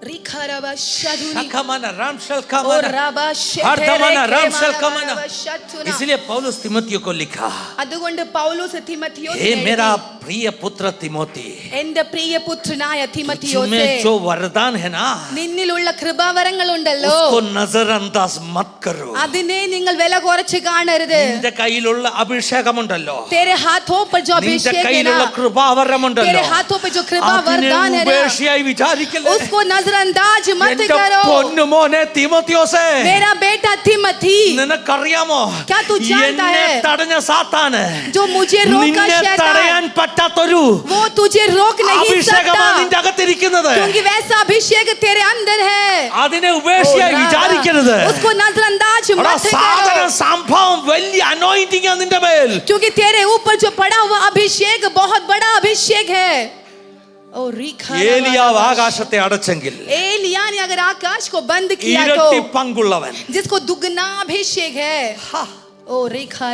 रिखरबा शदुनी शखमना राम शल और कमना रबा हरदमना राम शल कमना. शतुना. इसलिए पौलुस तिमोथियो को लिखा, അതുകൊണ്ട് പൗലോസ് തിമോത്തിയോസ് हे मेरा प्रिय पुत्र तिमोथी, എന്റെ പ്രിയ പുത്രനായ തിമോത്തിയോസേ, तुम्हें जो वरदान है ना, നിന്നിലുള്ള കൃപാവരങ്ങൾ ഉണ്ടല്ലോ, उसको नजरअंदाज मत करो. അതിനെ നിങ്ങൾ വില കുറച്ച് കാണരുത്. നിന്റെ കയ്യിലുള്ള അഭിഷേകമുണ്ടല്ലോ, तेरे हाथों पर जो നിന്റെ अभिषेक है കയ്യിലുള്ള ना, കൃപാവരമുണ്ടല്ലോ, तेरे हाथों पे जो कृपा അതിനെ वरदान है ना, ഉപേക്ഷയായി വിചാരിക്കല്ലേ. उसको नजरअंदाज मत എന്റെ करो. പൊന്നുമോനെ തിമോത്തിയോസേ, मेरा बेटा तिमोथी, നിനക്കറിയാമോ क्या तू जानता എന്നെ है? തടഞ്ഞ സാത്താന് जो मुझे रोका നിന്നെ शैतान, തടയാൻ പറ്റാത്തൊരു वो तुझे रोक नहीं അഭിഷേകമാണ് सकता, നിന്റെ അകത്തിരിക്കുന്നത്. क्योंकि वैसा अभिषेक तेरे अंदर है. അതിനെ ഉപേക്ഷയായി വിചാരിക്കരുത്. उसको नजरअंदाज എടാ, मत സാധന करो, സംഭവം വലിയ അനോയിന്റിംഗ് ആണ് നിന്റെ മേൽ. क्योंकि तेरे ऊपर जो पड़ा हुआ अभिषेक बहुत बड़ा अभिषेक है. ओ रिखा ഏലിയാവ് ആകാശത്തെ അടച്ചെങ്കിൽ एलिया ने अगर आकाश को बंद किया ഇരട്ടി तो പങ്കുള്ളവൻ जिसको दुगना अभिषेक है. ओ रेखा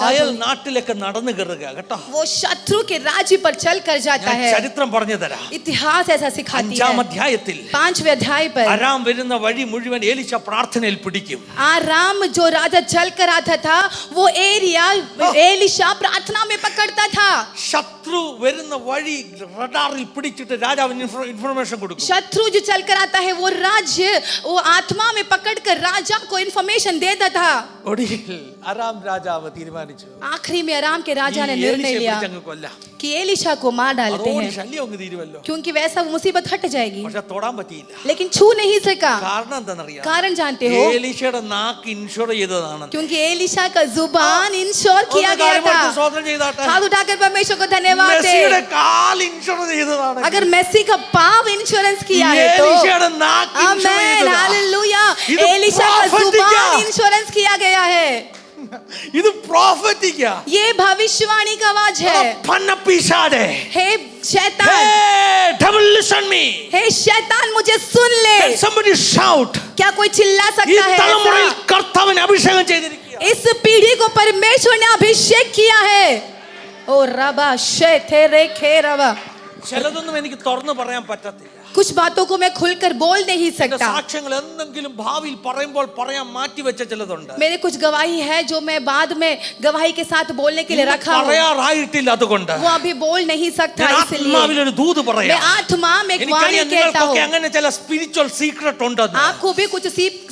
അയൽ നാട്ടിലേക്ക് നടന്നു കയറുക കേട്ടോ. वो शत्रु के राज्य पर चल कर जाता ഞാൻ है. ചരിത്രം പറഞ്ഞു തരാം. इतिहास ऐसा सिखाती 5-ാം है. അധ്യായത്തിൽ 5वें अध्याय पर അരാം വരുന്ന വഴി മുഴുവൻ എലീശ പ്രാർത്ഥനയിൽ പിടിക്കും. आराम जो राजा चल कर आता था वो एरिया एलिशा प्रार्थना में पकड़ता था. ശത്രു വരുന്ന വഴി റഡാറിൽ പിടിച്ചിട്ട് രാജാവിന് ഇൻഫർമേഷൻ കൊടുക്കും. शत्रु जो चल कर आता है वो राज्य वो आत्मा में पकड़ कर राजा को इन्फॉर्मेशन देता था. ഒടുവിൽ അരാം രാജാവ് തീരുമാനിച്ചു, आखिरी में आराम के राजा ने ഈ निर्णय എലീശയെ लिया പിടിച്ചങ്ങ് കൊല്ലാം. कि एलिशा को मार डालते അതോടെ हैं, ശല്യം അങ്ങ് തീരുമല്ലോ. क्योंकि वैसा मुसीबत हट जाएगी. പക്ഷെ തൊടാൻ പറ്റിയില്ല. लेकिन छू नहीं सका. കാരണം എന്താണെന്നറിയാം? कारण जानते हो? എലീശയുടെ നാക്ക് ഇൻഷുർ ചെയ്തതാണ്. क्योंकि एलिशा का जुबान इंश्योर किया गया था. സ്വതന്ത്രം ചെയ്താട്ടെ. हाथ उठाकर परमेश्वर को धन्यवाद दे. മെസ്സിയുടെ കാൽ ഇൻഷുർ ചെയ്തതാണ്. अगर मेसी का पाव इंश्योरेंस किया है तो എലീശയുടെ നാക്ക് ഇൻഷുർ आमेन ചെയ്തതാണ്. हालेलुया. ഇത് एलिशा का prophetic जुबान है. इंश्योरेंस किया गया है. ഇത് പ്രോഫറ്റിക്കാ. ये भविष्यवाणी का आवाज है. പന്നപ്പിശാചേ, हे शैतान, hey devil listen me. हे शैतान मुझे सुन ले. Can somebody shout? क्या कोई चिल्ला ഈ सकता है തലമുറയിൽ ऐसा? കർത്താവിനെ അഭിഷേകം ചെയ്തിരിക്കുക. इस पीढ़ी को परमेश्वर ने अभिषेक किया है. ओ रबा शेथे रे खे रबा. ചിലതൊന്നും എനിക്ക് തുറന്നു പറയാൻ പറ്റത്തില്ല. कुछ बातों को मैं खुलकर बोल नहीं എന്റെ सकता. സാക്ഷ്യങ്ങൾ എന്തെങ്കിലും ഭാവിയിൽ പറയുമ്പോൾ പറയാൻ മാറ്റി വെച്ച ചിലതുണ്ട്. मेरे कुछ गवाही है जो मैं बाद में गवाही के साथ बोलने के लिए रखा हूँ. പറയാറായിട്ടില്ല. അതുകൊണ്ട് वो अभी बोल नहीं सकता. ഞാൻ इसलिए ആത്മാവിൽ ഒരു ദൂത് मैं പറയാം. आत्मा में एक वाणी എനിക്കറിയാം कहता നിങ്ങൾക്കൊക്കെ हूँ. അങ്ങനെ ചില സ്പിരിച്വൽ സീക്രട്ട് ഉണ്ടെന്ന്. आपको भी कुछ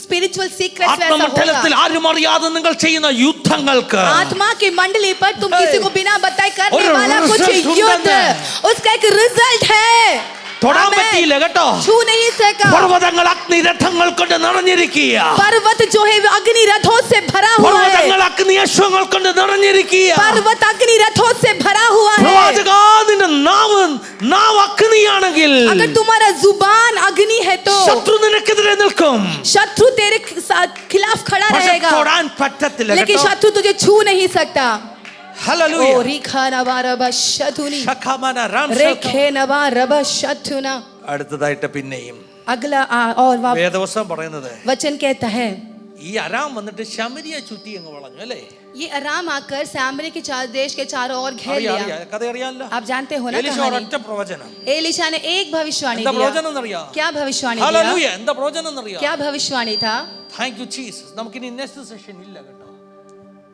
स्पिरिचुअल सीक्रेट्स वैसा ആത്മമണ്ഡലത്തിൽ होगा. ആരും അറിയാതെ നിങ്ങൾ ചെയ്യുന്ന യുദ്ധങ്ങൾക്ക് आत्मा की मंडली पर तुम किसी को बिना बताए करने और वाला कुछ result युद्ध, उसका एक रिजल्ट है. തൊടാൻ आमेन. പറ്റിയില്ല കേട്ടോ. छू नहीं सका. പർവ്വതങ്ങൾ അഗ്നിരഥങ്ങൾ കൊണ്ട് നിറഞ്ഞിരിക്കുക. पर्वत जो है वो अग्नि रथों से भरा हुआ है. പർവ്വതങ്ങൾ അഗ്നിയശ്വങ്ങൾ കൊണ്ട് നിറഞ്ഞിരിക്കുക. पर्वत अग्नि रथों से भरा हुआ है. പ്രവാചകാ, നിന്റെ നാവ് അഗ്നിയാണെങ്കിൽ अगर तुम्हारा जुबान अग्नि है तो ശത്രു നിനക്കെതിരെ നിൽക്കും. शत्रु तेरे खिलाफ खड़ा പക്ഷെ रहेगा, തൊടാൻ പറ്റത്തില്ല लेकिन കേട്ടോ. शत्रु तुझे छू नहीं सकता. ഹല്ലേലൂയ. ओ रिखा नवा रबा शतुनी ശഖമന രാം ശഖ. रेखे नवा रबा शतुना. അടുത്തതായിട്ട് പിന്നെയും अगला और വേദവസ്തം പറയുന്നത്, वचन कहता है ഈ അരാം വന്നിട്ട് ശമരിയ ചുറ്റി അങ്ങ് വളഞ്ഞു അല്ലേ. ये आराम आकर सामरी के देश के चारों ओर घेर അറിയാം, लिया. കഥ അറിയാമല്ലോ. आप जानते हो ना എലീശ कहानी. ഒരൊറ്റ പ്രവചനം. एलिशा ने एक भविष्यवाणी എന്താ दिया. പ്രവചനം എന്നറിയാം? क्या भविष्यवाणी दिया? ഹല്ലേലൂയ. എന്താ പ്രവചനം എന്നറിയാം? क्या भविष्यवाणी था? Thank you Jesus. നമുക്കിനി നെക്സ്റ്റ് സെഷൻ ഇല്ല കേട്ടോ.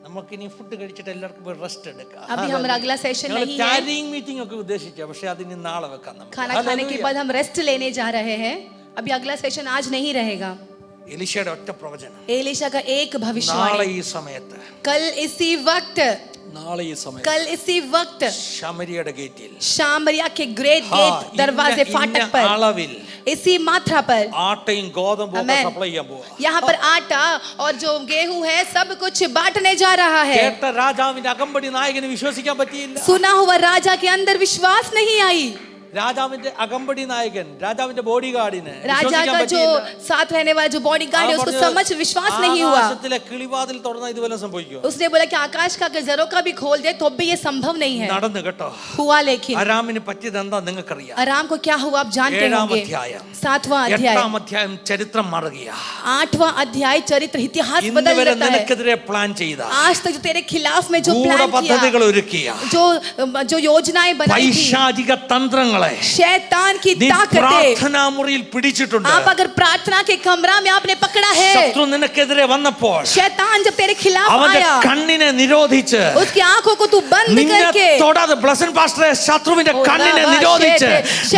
നമുക്കിനി ഫുഡ് കഴിച്ചിട്ട് എല്ലാവർക്കും പോയി റെസ്റ്റ് എടുക്കാം. अभी हमारा अगला सेशन नहीं है. ടാരിങ് മീറ്റിംഗ് ഒക്കെ ഉദ്ദേശിച്ച, പക്ഷെ അതിന് നാളെ വെക്കാം. നമുക്ക് खाना खाने के बाद हम रेस्ट लेने जा रहे हैं. अभी अगला सेशन आज नहीं रहेगा. എലീശയുടെ ഒറ്റ പ്രവചനം. एलीशा का एक നാളെ भविष्यवाणी, ഈ സമയത്ത്, कल इसी वक्त, നാളെ ഈ സമയത്ത് कल इसी वक्त ശമരിയയുടെ ഗേറ്റിൽ शामरिया के ग्रेट गेट दरवाजे फाटक पर അളവിൽ इसी मात्रा पर ആട്ടയും ഗോതമ്പും ഒക്കെ സപ്ലൈ ചെയ്യാൻ പോവാ. यहाँ पर आटा और जो गेहूं है सब कुछ बांटने जा रहा है. കേട്ട രാജാവിന്റെ അകമ്പടി നായകന് വിശ്വസിക്കാൻ പറ്റിയില്ല. सुना हुआ राजा के अंदर विश्वास नहीं आई. രാജാവിന്റെ അകമ്പടി നായകൻ, രാജാവിന്റെ ബോഡി ഗാർഡിന് राजा का जो साथ रहने वाला जो बॉडी गार्ड है उसको समझ विश्वास नहीं हुआ. ആകാശത്തിലെ കിളിവാതിൽ തുറന്നാൽ ഇതുപോലെ സംഭവിക്കും. उसने बोला कि आकाश का अगर झरोखा भी खोल दे तो भी ये संभव नहीं है. നടന്നു കേട്ടോ. हुआ लेकिन അരാമിന് പറ്റിയത് എന്താ നിങ്ങൾക്കറിയാം. अराम को क्या हुआ आप जानते होंगे. 7वां अध्याय, 8ാം അധ്യായം ചരിത്രം മാറുകയാ. 8वां अध्याय चरित्र इतिहास ഇന്ന് बदल വരെ जाता है. നിനക്കെതിരെ പ്ലാൻ ചെയ്ത, आज तक जो तेरे खिलाफ में जो प्लान ഗൂഢപദ്ധതികൾ किया, ഒരുക്കിയ, जो योजनाएं बनाई थी, പൈശാചിക തന്ത്രങ്ങളെ शैतान की നീ ताकतें പ്രാർത്ഥനാ മുറിയിൽ പിടിച്ചിട്ടുണ്ട്. आप अगर प्रार्थना के कमरा में आपने पकड़ा है, ശത്രു നിനക്കെതിരെ വന്നപ്പോൾ शैतान जब तेरे खिलाफ അവന്റെ आया, കണ്ണിനെ നിരോധിച്ച്, उसकी आंखों को तू बंद നിന്നെ करके, തൊടാതെ ബ്ലസൻ പാസ്റ്ററെ ശത്രുവിന്റെ കണ്ണിനെ നിരോധിച്ച്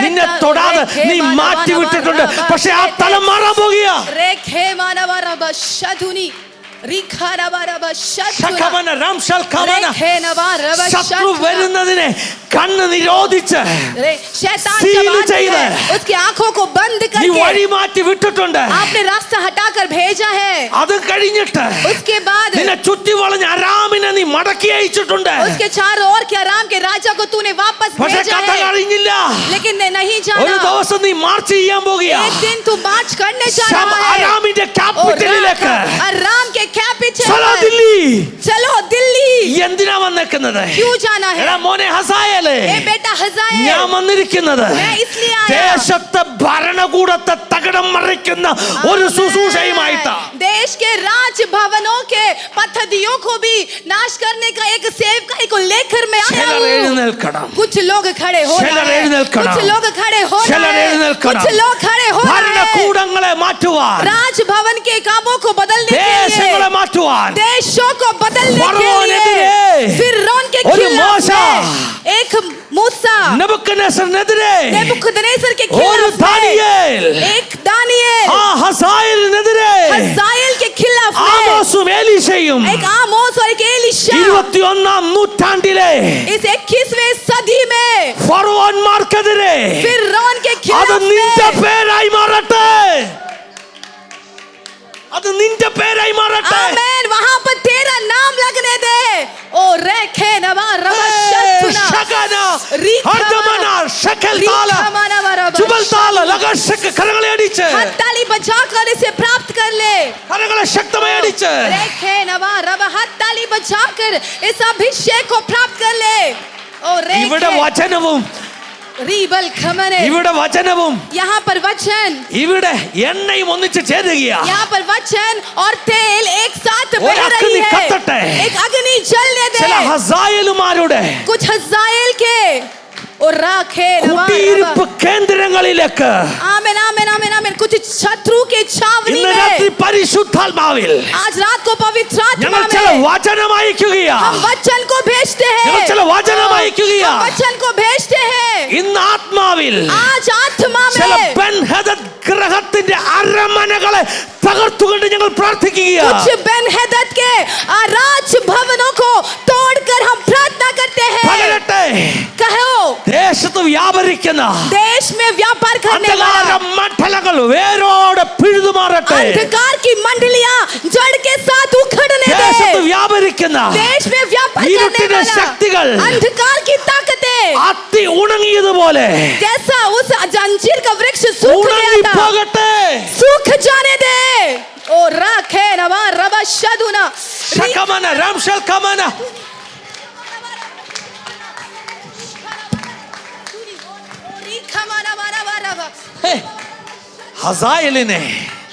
നിന്നെ തൊടാതെ നീ മാറ്റി വിട്ടിട്ടുണ്ട്. പക്ഷെ ആ തലം മാറാൻ പോകുക. रेखे मानवा रब शधुनी रिखा रबा रब शधुना ശഖമന രാംശൽ ഖമന. रेखे नवा रब ശത്രു शधुना വരുന്നതിനെ കണ്ണ് നിരോധിച്ച് शैतान सील जब आता चाहिए। है, उसकी आंखों को बंद നീ करके വഴി മാറ്റി വിട്ടിട്ടുണ്ട്. आपने रास्ता हटाकर भेजा है. അത് കഴിഞ്ഞിട്ട് उसके बाद നിന്നെ ചുറ്റി വളഞ്ഞ അരാമിനെ നീ മടക്കി അയച്ചിട്ടുണ്ട്. उसके चारों ओर के आराम के राजा को तूने वापस പക്ഷെ भेजा കഥ है, കഴിഞ്ഞില്ല. लेकिन नहीं ഒരു जाना. ദിവസം നീ മാർച്ച് ചെയ്യാൻ പോകുക. एक दिन तू मार्च करने जा रहा है അരാമിന്റെ और ക്യാപിറ്റലിലേക്ക്. आराम के कैपिटल ചലോ पर. ദില്ലി. चलो दिल्ली. എന്തിനാ വന്നേക്കുന്നത്? क्यों जाना है? എടാ മോനെ ഹസായേലേ, ए बेटा हजाएल, ഞാൻ വന്നിരിക്കുന്നത് मैं इसलिए आया. ദേശത്തെ ഭരണകൂടത്തെ തകിടം മറിക്കുന്ന ഒരു ശുശ്രൂഷയുമായിട്ടാ. देश के राज भवनों के पद्धतियों को भी नाश करने का एक सेवकाई को लेकर मैं आया ചിലർ हूँ. എഴുന്നേൽക്കണം. कुछ लोग खड़े हो ചിലർ रहे हैं, എഴുന്നേൽക്കണം. कुछ लोग खड़े हो ചിലർ रहे हैं, എഴുന്നേൽക്കണം. कुछ लोग खड़े हो रहे हैं. ഭരണകൂടങ്ങളെ മാറ്റുവാൻ, राजभवन के कामों को बदलने के ദേശങ്ങളെ लिए, മാറ്റുവാൻ देशों को बदलने के ഫറവോനെതിരെ लिए, फिरौन के ഒരു खिलाफ മോശ, में एक मूसा, നെബൂഖദ്നേസറിനെതിരെ नेबुकदनेस्सर के ഒരു खिलाफ ദാനിയേൽ, में एक दानिയേल, ആ ഹസായേലിനെതിരെ हजाएल के खिलाफ में ആമോസും എലീശയും एक आमोस और एक एलीशा. 21ാം നൂറ്റാണ്ടിലെ इस 21वें सदी में ഫറവോന്മാർക്കെതിരെ फिरौन के അത് खिलाफ നിന്റെ में, പേരായി മാറട്ടെ. അത് നിന്റെ പേരായി മാറട്ടെ. आमेन, वहां पर तेरा नाम लगने दे. ओ रेखे नवा रबशतुना ശകന, रीखा ഹർദമന, ശകൽ താല, रीखा मानवा रबश. ജുബൽ താല, ലഗശക, കരങ്ങളെ അടിച്ച്, हाथ ताली बजाकर इसे प्राप्त कर ले. കരങ്ങളെ ശക്തമായി അടിച്ച്. रेखे नवा रब, हाथ ताली बजाकर इस अभिषेक को प्राप्त कर ले. ओ ഇവിടെ रेखे വചനവും, रीबल खमने, ഇവിടെ വചനവും, यहाँ पर वचन, ഇവിടെ എണ്ണയും ഒന്നിച്ച് ചേരുകയാ. यहाँ पर वचन और तेल एक साथ और बह रही अग्नि है. कत्तटे. एक अग्नि जलने दे. ചില ഹസായേലുമാരുടെ कुछ हजाएल के और राखे കുടിയിരിപ്പ് കേന്ദ്രങ്ങളിലേക്ക് आमेन आमेन आमेन आमेन. कुछ शत्रु के छावनी ഇന്ന് രാത്രി में പരിശുദ്ധാത്മാവിൽ आज रात को पवित्र ഞങ്ങൾ आत्मा ചില में വചനം അയക്കുകയാ. हम वचन को भेजते ഞങ്ങൾ हैं. ചില വചനം അയക്കുകയാ. हम वचन को भेजते हैं. ഇന്ന് ആത്മാവിൽ आज आत्मा ചില में ബെൻഹദദ് ഗ്രഹത്തിന്റെ അരമനകളെ തകർത്തുകൊണ്ട് ഞങ്ങൾ പ്രാർത്ഥിക്കുകയാ. कुछ बेनहदद के राज भवनों को तोड़कर हम प्रार्थना करते हैं. പകരട്ടെ. कहो ദേശത്ത് വ്യാപരിക്കുന്ന देश में व्यापार करने അന്ധകാര वाला മണ്ഡലങ്ങൾ വേരോടെ പിഴുതുമാറട്ടെ. अंधकार की मंडलियां जड़ के साथ उखड़ने ദേശത്ത് दे. വ്യാപരിക്കുന്ന देश में व्यापार करने ഇരുട്ടിന്റെ वाला ശക്തികൾ अंधकार की ताकतें അത്തി ഉണങ്ങിയതുപോലെ जैसा उस जंजीर का वृक्ष सूख ഉണങ്ങി गया था, പോകട്ടെ. सूख जाने दे. ओ राखे नवा रबा शदुना ശകമന രാംശൽ കമന. ഹേ, ഹസായേലിനെ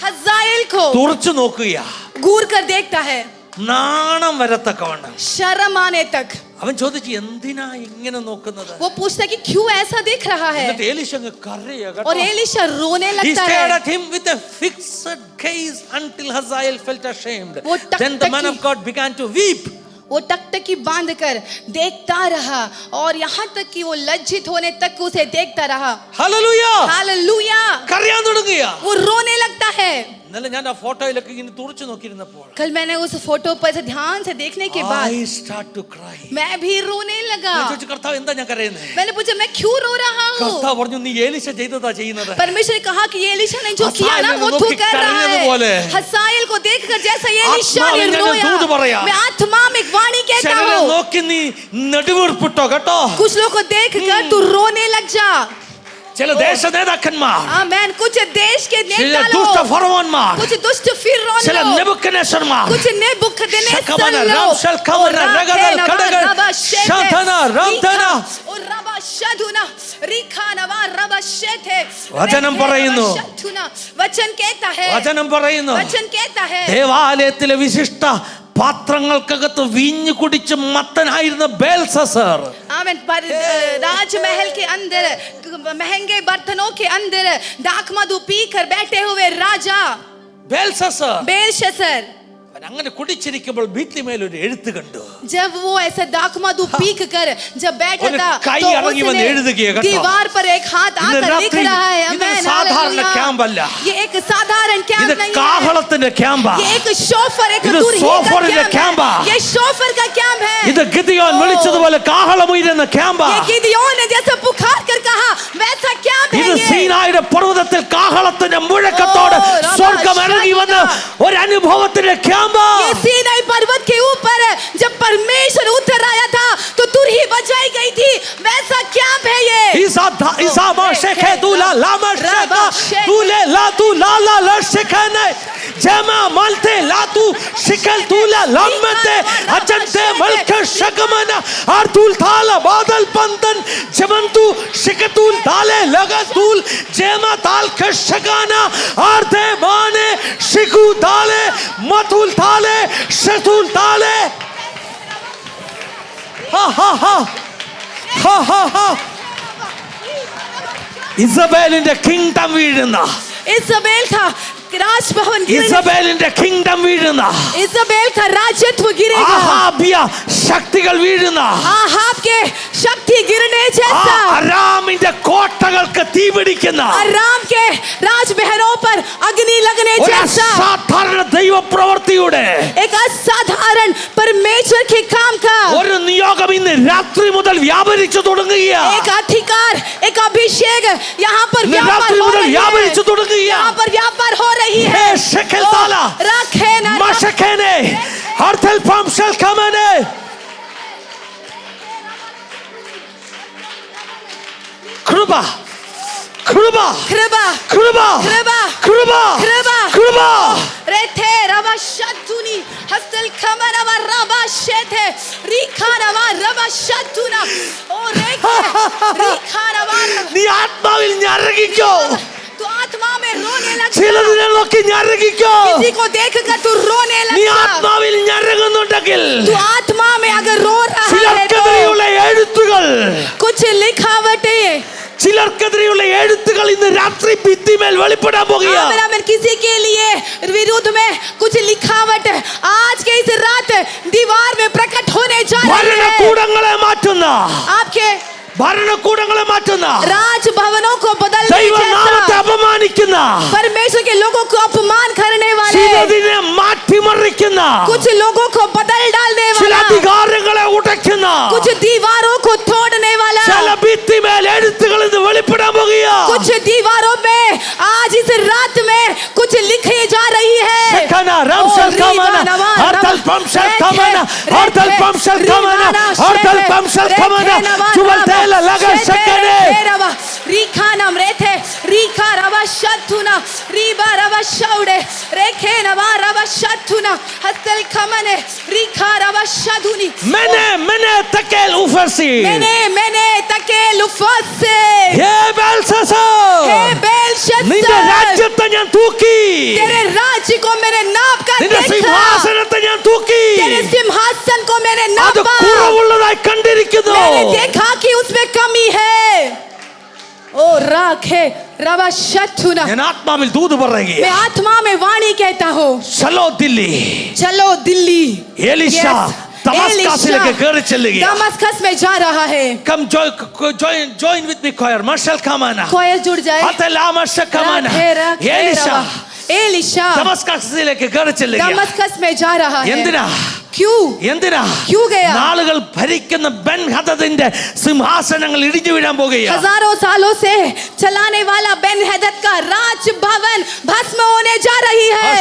हजाएल को തുറച്ചു നോക്കുകയാ. घूर कर देखता है, നാണം വരത്തക്കവണ്ണം. शर्म आने तक. അവൻ ചോദിച്ചു എന്തിനാ ഇങ്ങനെ നോക്കുന്നത്? वो पूछता है कि क्यों ऐसा देख रहा है. എന്നിട്ട് എലീശ അങ്ങ് കരയുക കേട്ടോ. और एलीशा रोने He लगता stared है. at him with a fixed gaze until Hazael felt ashamed. वो Then the man of God began to weep. वो टकटकी बांध कर देखता रहा और यहाँ तक कि वो लज्जित होने तक उसे देखता रहा. Hallelujah. हालेलुया. കരയാൻ തുടങ്ങിയ. वो रोने लगता है. ഇന്നലെ ഞാൻ ആ ഫോട്ടോയിലൊക്കെ ഇങ്ങനെ തുറച്ചു നോക്കിയിരുന്നപ്പോൾ कल मैंने उस फोटो पर से ध्यान से देखने के बाद I start to cry. मैं भी रोने लगा। ഞാൻ ചോദിച്ചു, കർത്താവ് എന്താ ഞാൻ കരയുന്നത്? मैंने पूछा मैं क्यों रो रहा हूँ? കർത്താവ് പറഞ്ഞു, നീ എലീശ ചെയ്തതാ ചെയ്യുന്നത്. परमेश्वर ने कहा कि ये एलीशा ने जो किया ना वो तू कर रहा है। हसाएल को देखकर जैसा ये एलीशा ने रोया, मैं आत्मा में एक वाणी कहता ചിലരെ हूँ, നോക്കി നീ നെടുവീർപ്പിട്ടോ കേട്ടോ. कुछ लोग को देखकर तू रोने लग जा। ചില ദേശ നേതാക്കന്മാർ, आमेन, कुछ देश के ചില नेता ദുഷ്ട लोग, ഫറവോന്മാർ, कुछ दुष्ट फिरौन ചില लोग, നെബൂഖദ്നേസർമാർ, कुछ नेबुकदनेस्सर ശകമന, लोग, രാംശൽ, കമന, രഗദൽ, കടഗൽ, ശതന, രംതന. और रबा शधुना, रिखानवा, रबा शेथे. വചനം പറയുന്നു, वचन कहता है, വചനം പറയുന്നു, वचन कहता है, ദേവാലയത്തിലെ വിശിഷ്ട പാത്രങ്ങൾക്കകത്ത് വീഞ്ഞു കുടിച്ച് മത്തനായിരുന്ന ബേൽസസർ, आमेन, पर राजमहल के अंदर महंगे बर्तनों के अंदर दाख मधु पीकर बैठे हुए राजा ബേൽസസർ बेलशस्सर, അങ്ങനെ കുടിച്ചിരിക്കുമ്പോൾ ഭിത്തിമേൽ ഒരു എഴുത്ത് കണ്ടു. जब वो ऐसे दाख मधु पीक कर जब बैठा ഒരു था കൈ तो ഇറങ്ങി വന്ന് എഴുതുകയാ उसने കേട്ടോ. दीवार पर एक हाथ ഇന്ന് आकर लिख രാത്രി रहा है, ഇത് आमेन, സാധാരണ हालेलुया। ക്യാമ്പല്ല. ये एक साधारण ഇത് कैंप नहीं है, കാഹളത്തിന്റെ ക്യാമ്പാ. ये एक शोफर, एक ഇത് दुर्ही സോഫറിന്റെ का कैंप ക്യാമ്പാ. है, ये शोफर का कैंप है। ഇത് ഗിദിയോൻ വിളിച്ചതുപോലെ കാഹളമുയരുന്ന ക്യാമ്പാ. ये गिदियोन ने जैसा पुकार कर कहा वैसा कैंप है ഇത് ये। സീനായിയുടെ പർവ്വതത്തിൽ കാഹളത്തിന്റെ മുഴക്കത്തോടെ സ്വർഗ്ഗം ഇറങ്ങി വന്ന ഒരു അനുഭവത്തിന്റെ ക്യാമ്പാ. ये सीनाई पर्वत के ऊपर जब परमेश्वर उतर आया था तो तुरही बजाई गई थी, वैसा कैंप है ये। इसा माशेखे दूला लामा शेका दूले ला तू लाला लर्शिकने जमा मलते ला तू शिकल दूला लम्मते अजंते मलके शकमना आर्तुल थाला बादल पंतन जमंतु शिकतुल ताले लगतुल जमा ताल के शकाना आर्ते माने शिकु ताले मतुल ताले शतुल ताले ha ha ha ha ha ha. ഇസബേലിന്റെ കിങ്ഡം വീഴുന്ന, इज़बेल का राजभवन गिरेगा, ഇസബേലിന്റെ കിങ്ഡം വീഴുന്ന, इज़बेल का राजत्व गिरेगा, ആഹാബ്യ ശക്തികൾ വീഴുന്ന, आहाब के शक्ति गिरने जैसा, അരാമിന്റെ കോട്ടകൾക്ക് തീപിടിക്കുന്ന अराम के राजमहलों पर अग्नि लगने ഒരു जैसा, അസാധാരണ ദൈവപ്രവൃത്തിയുടെ एक असाधारण परमेश्वर के काम का ഒരു നിയോഗം ഇന്ന് രാത്രി മുതൽ വ്യാപരിച്ചു തുടങ്ങുകയാണ്. एक अधिकार, एक अभिषेक यहाँ पर ഇന്ന് व्यापार രാത്രി हो മുതൽ रही വ്യാപരിച്ചു है, തുടങ്ങുകയാണ്. यहाँ पर व्यापार हो रही है। ഹേ ശെഖൽ താല रखे न മശഖനെ ഹർതൽ പംശൽ കമനെ കൃപ കൃപ कृपा കൃപ कृपा കൃപ कृपा കൃപ रेथे रवा शतुनी हस्तल खमर व रवा शेथे रिखा रवा रवा शतुना ओ रेखे रिखा रवा നീ ആത്മാവിൽ ഞരങ്ങിക്കോ. तू आत्मा में रोने लग जा, ചിലതിനെ നോക്കി ഞരങ്ങിക്കോ. किसी को देखकर तू रोने लग നീ जा, ആത്മാവിൽ ഞരങ്ങുന്നുണ്ടെങ്കിൽ तू आत्मा में अगर रो रहा है तो ചിലർക്കെതിരെയുള്ള എഴുത്തുകൾ, कुछ लिखावटें, ചിലർക്കെതിരെയുള്ള എഴുത്തുകൾ ഇന്ന് രാത്രി ഭിത്തിമേൽ വെളിപ്പെടാൻ പോകുകയാണ്. आमेन, आमेन, किसी के लिए विरुद्ध में कुछ लिखावट आज के इस रात दीवार में प्रकट होने जा रही है। ഭരണകൂടങ്ങളെ മാറ്റുന്ന, आपके ഭരണകൂടങ്ങളെ മാറ്റുന്ന, राजभवनों को बदलने ദൈവനാമത്തെ जैसा, അപമാനിക്കുന്ന, परमेश्वर के लोगों को अपमान करने वाले, ചിലതിനെ മാറ്റിമറിക്കുന്ന, कुछ लोगों को बदल डालने ചില वाला, അധികാരങ്ങളെ ഉടയ്ക്കുന്ന, कुछ दीवारों को तोड़ने वाला, ചില ഭിത്തിമേൽ എഴുത്തുകൾ ഇന്ന് വെളിപ്പെടാൻ പോകുകയാണ്. कुछ दीवारों में आज इस रात में कुछ लिखी जा रही है। ശെഖന രാംശൽ കമന ഹർതൽ പംശൽ കമന ഹർതൽ പംശൽ കമന ഹർതൽ പംശൽ കമന ജുവൽ തേല ലഗ ശെഖനെ रीखा नम रेथे रीखा रवा शतुना रीबा रवा शौडे रेखे नवा रवा शतुना हस्तल खमने रीखा रवा शधुनी മെനെ തക്കേൽ ഉഫർസി मैंने तके लुफसे ഹേ ബേൽസസർ हे बेलशस्सर നിന്റെ രാജ്യത്തെ ഞാൻ തൂക്കി, तेरे राज्य को मैंने नाप कर നിന്റെ देखा, സിംഹാസനത്തെ ഞാൻ തൂക്കി, तेरे सिंहासन को मैंने അത് नापा, കുറവുള്ളതായി കണ്ടിരിക്കുന്നു. मैंने देखा कि उसमें कमी है। ओ राखे रवा शतुना, ഞാൻ ആത്മാവിൽ ദൂത് मैं പറയുകയാണ്. आत्मा में वाणी कहता हूँ, ചലോ ദില്ലി. चलो दिल्ली। എലീശ ദമസ്കസിലേക്ക് കയറി ചെല്ലുകയാണ്. दमस्कस में जा रहा है। Come join with me choir. Marshal Kamana. कोयल जुड़ जाए। Atala Marshal Kamana. राखे, राखे, एलिशा रवा। एलिशा ദമസ്കസിലേക്ക് കയറി ചെല്ലുക. दमस्कस में जा रहा है। എന്തിനാ? എന്തിനാ? क्यों गया? നാളുകൾ ഭരിക്കുന്ന ബെൻഹദദിന്റെ സിംഹാസനങ്ങൾ ഇടിഞ്ഞു വീഴാൻ പോകുകയാണ്. हजारों सालों से चलाने वाला बेन-हदद का राज भवन भस्म होने जा रही है।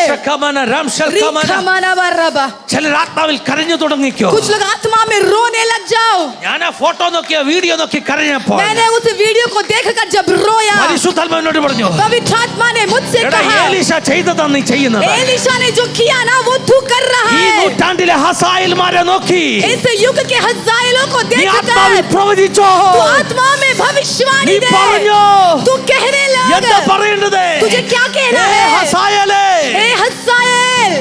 ചിലർ ആത്മാവിൽ കരഞ്ഞു തുടങ്ങിക്കോ. कुछ लोग आत्मा में रोने लग जाओ। ഞാൻ ആ ഫോട്ടോ നോക്കിയ വീഡിയോ നോക്കി കരഞ്ഞപ്പോൾ मैंने उस वीडियो को देखकर जब रोया, പരിശുദ്ധാത്മാവ് എന്നോട് പറഞ്ഞു, पवित्र आत्मा ने मुझसे എടാ कहा, എലീശ ചെയ്തതാ നീ ചെയ്യുന്നത്. एलिशा ने जो किया ना वो तू कर रहा ഈ है। നൂറ്റാണ്ടിലെ ഹസായേൽമാരെ നോക്കി इस युग के हज़ाइलों को നീ ആത്മാവിൽ देखकर പ്രവചിച്ചോ. तू आत्मा में भविष्यवाणी നീ दे। പറഞ്ഞോ. तू कहने എന്താ लग, പറയേണ്ടത്? तुझे क्या कहना ഏ है? ഹസായേലേ. ए हज़ाइल।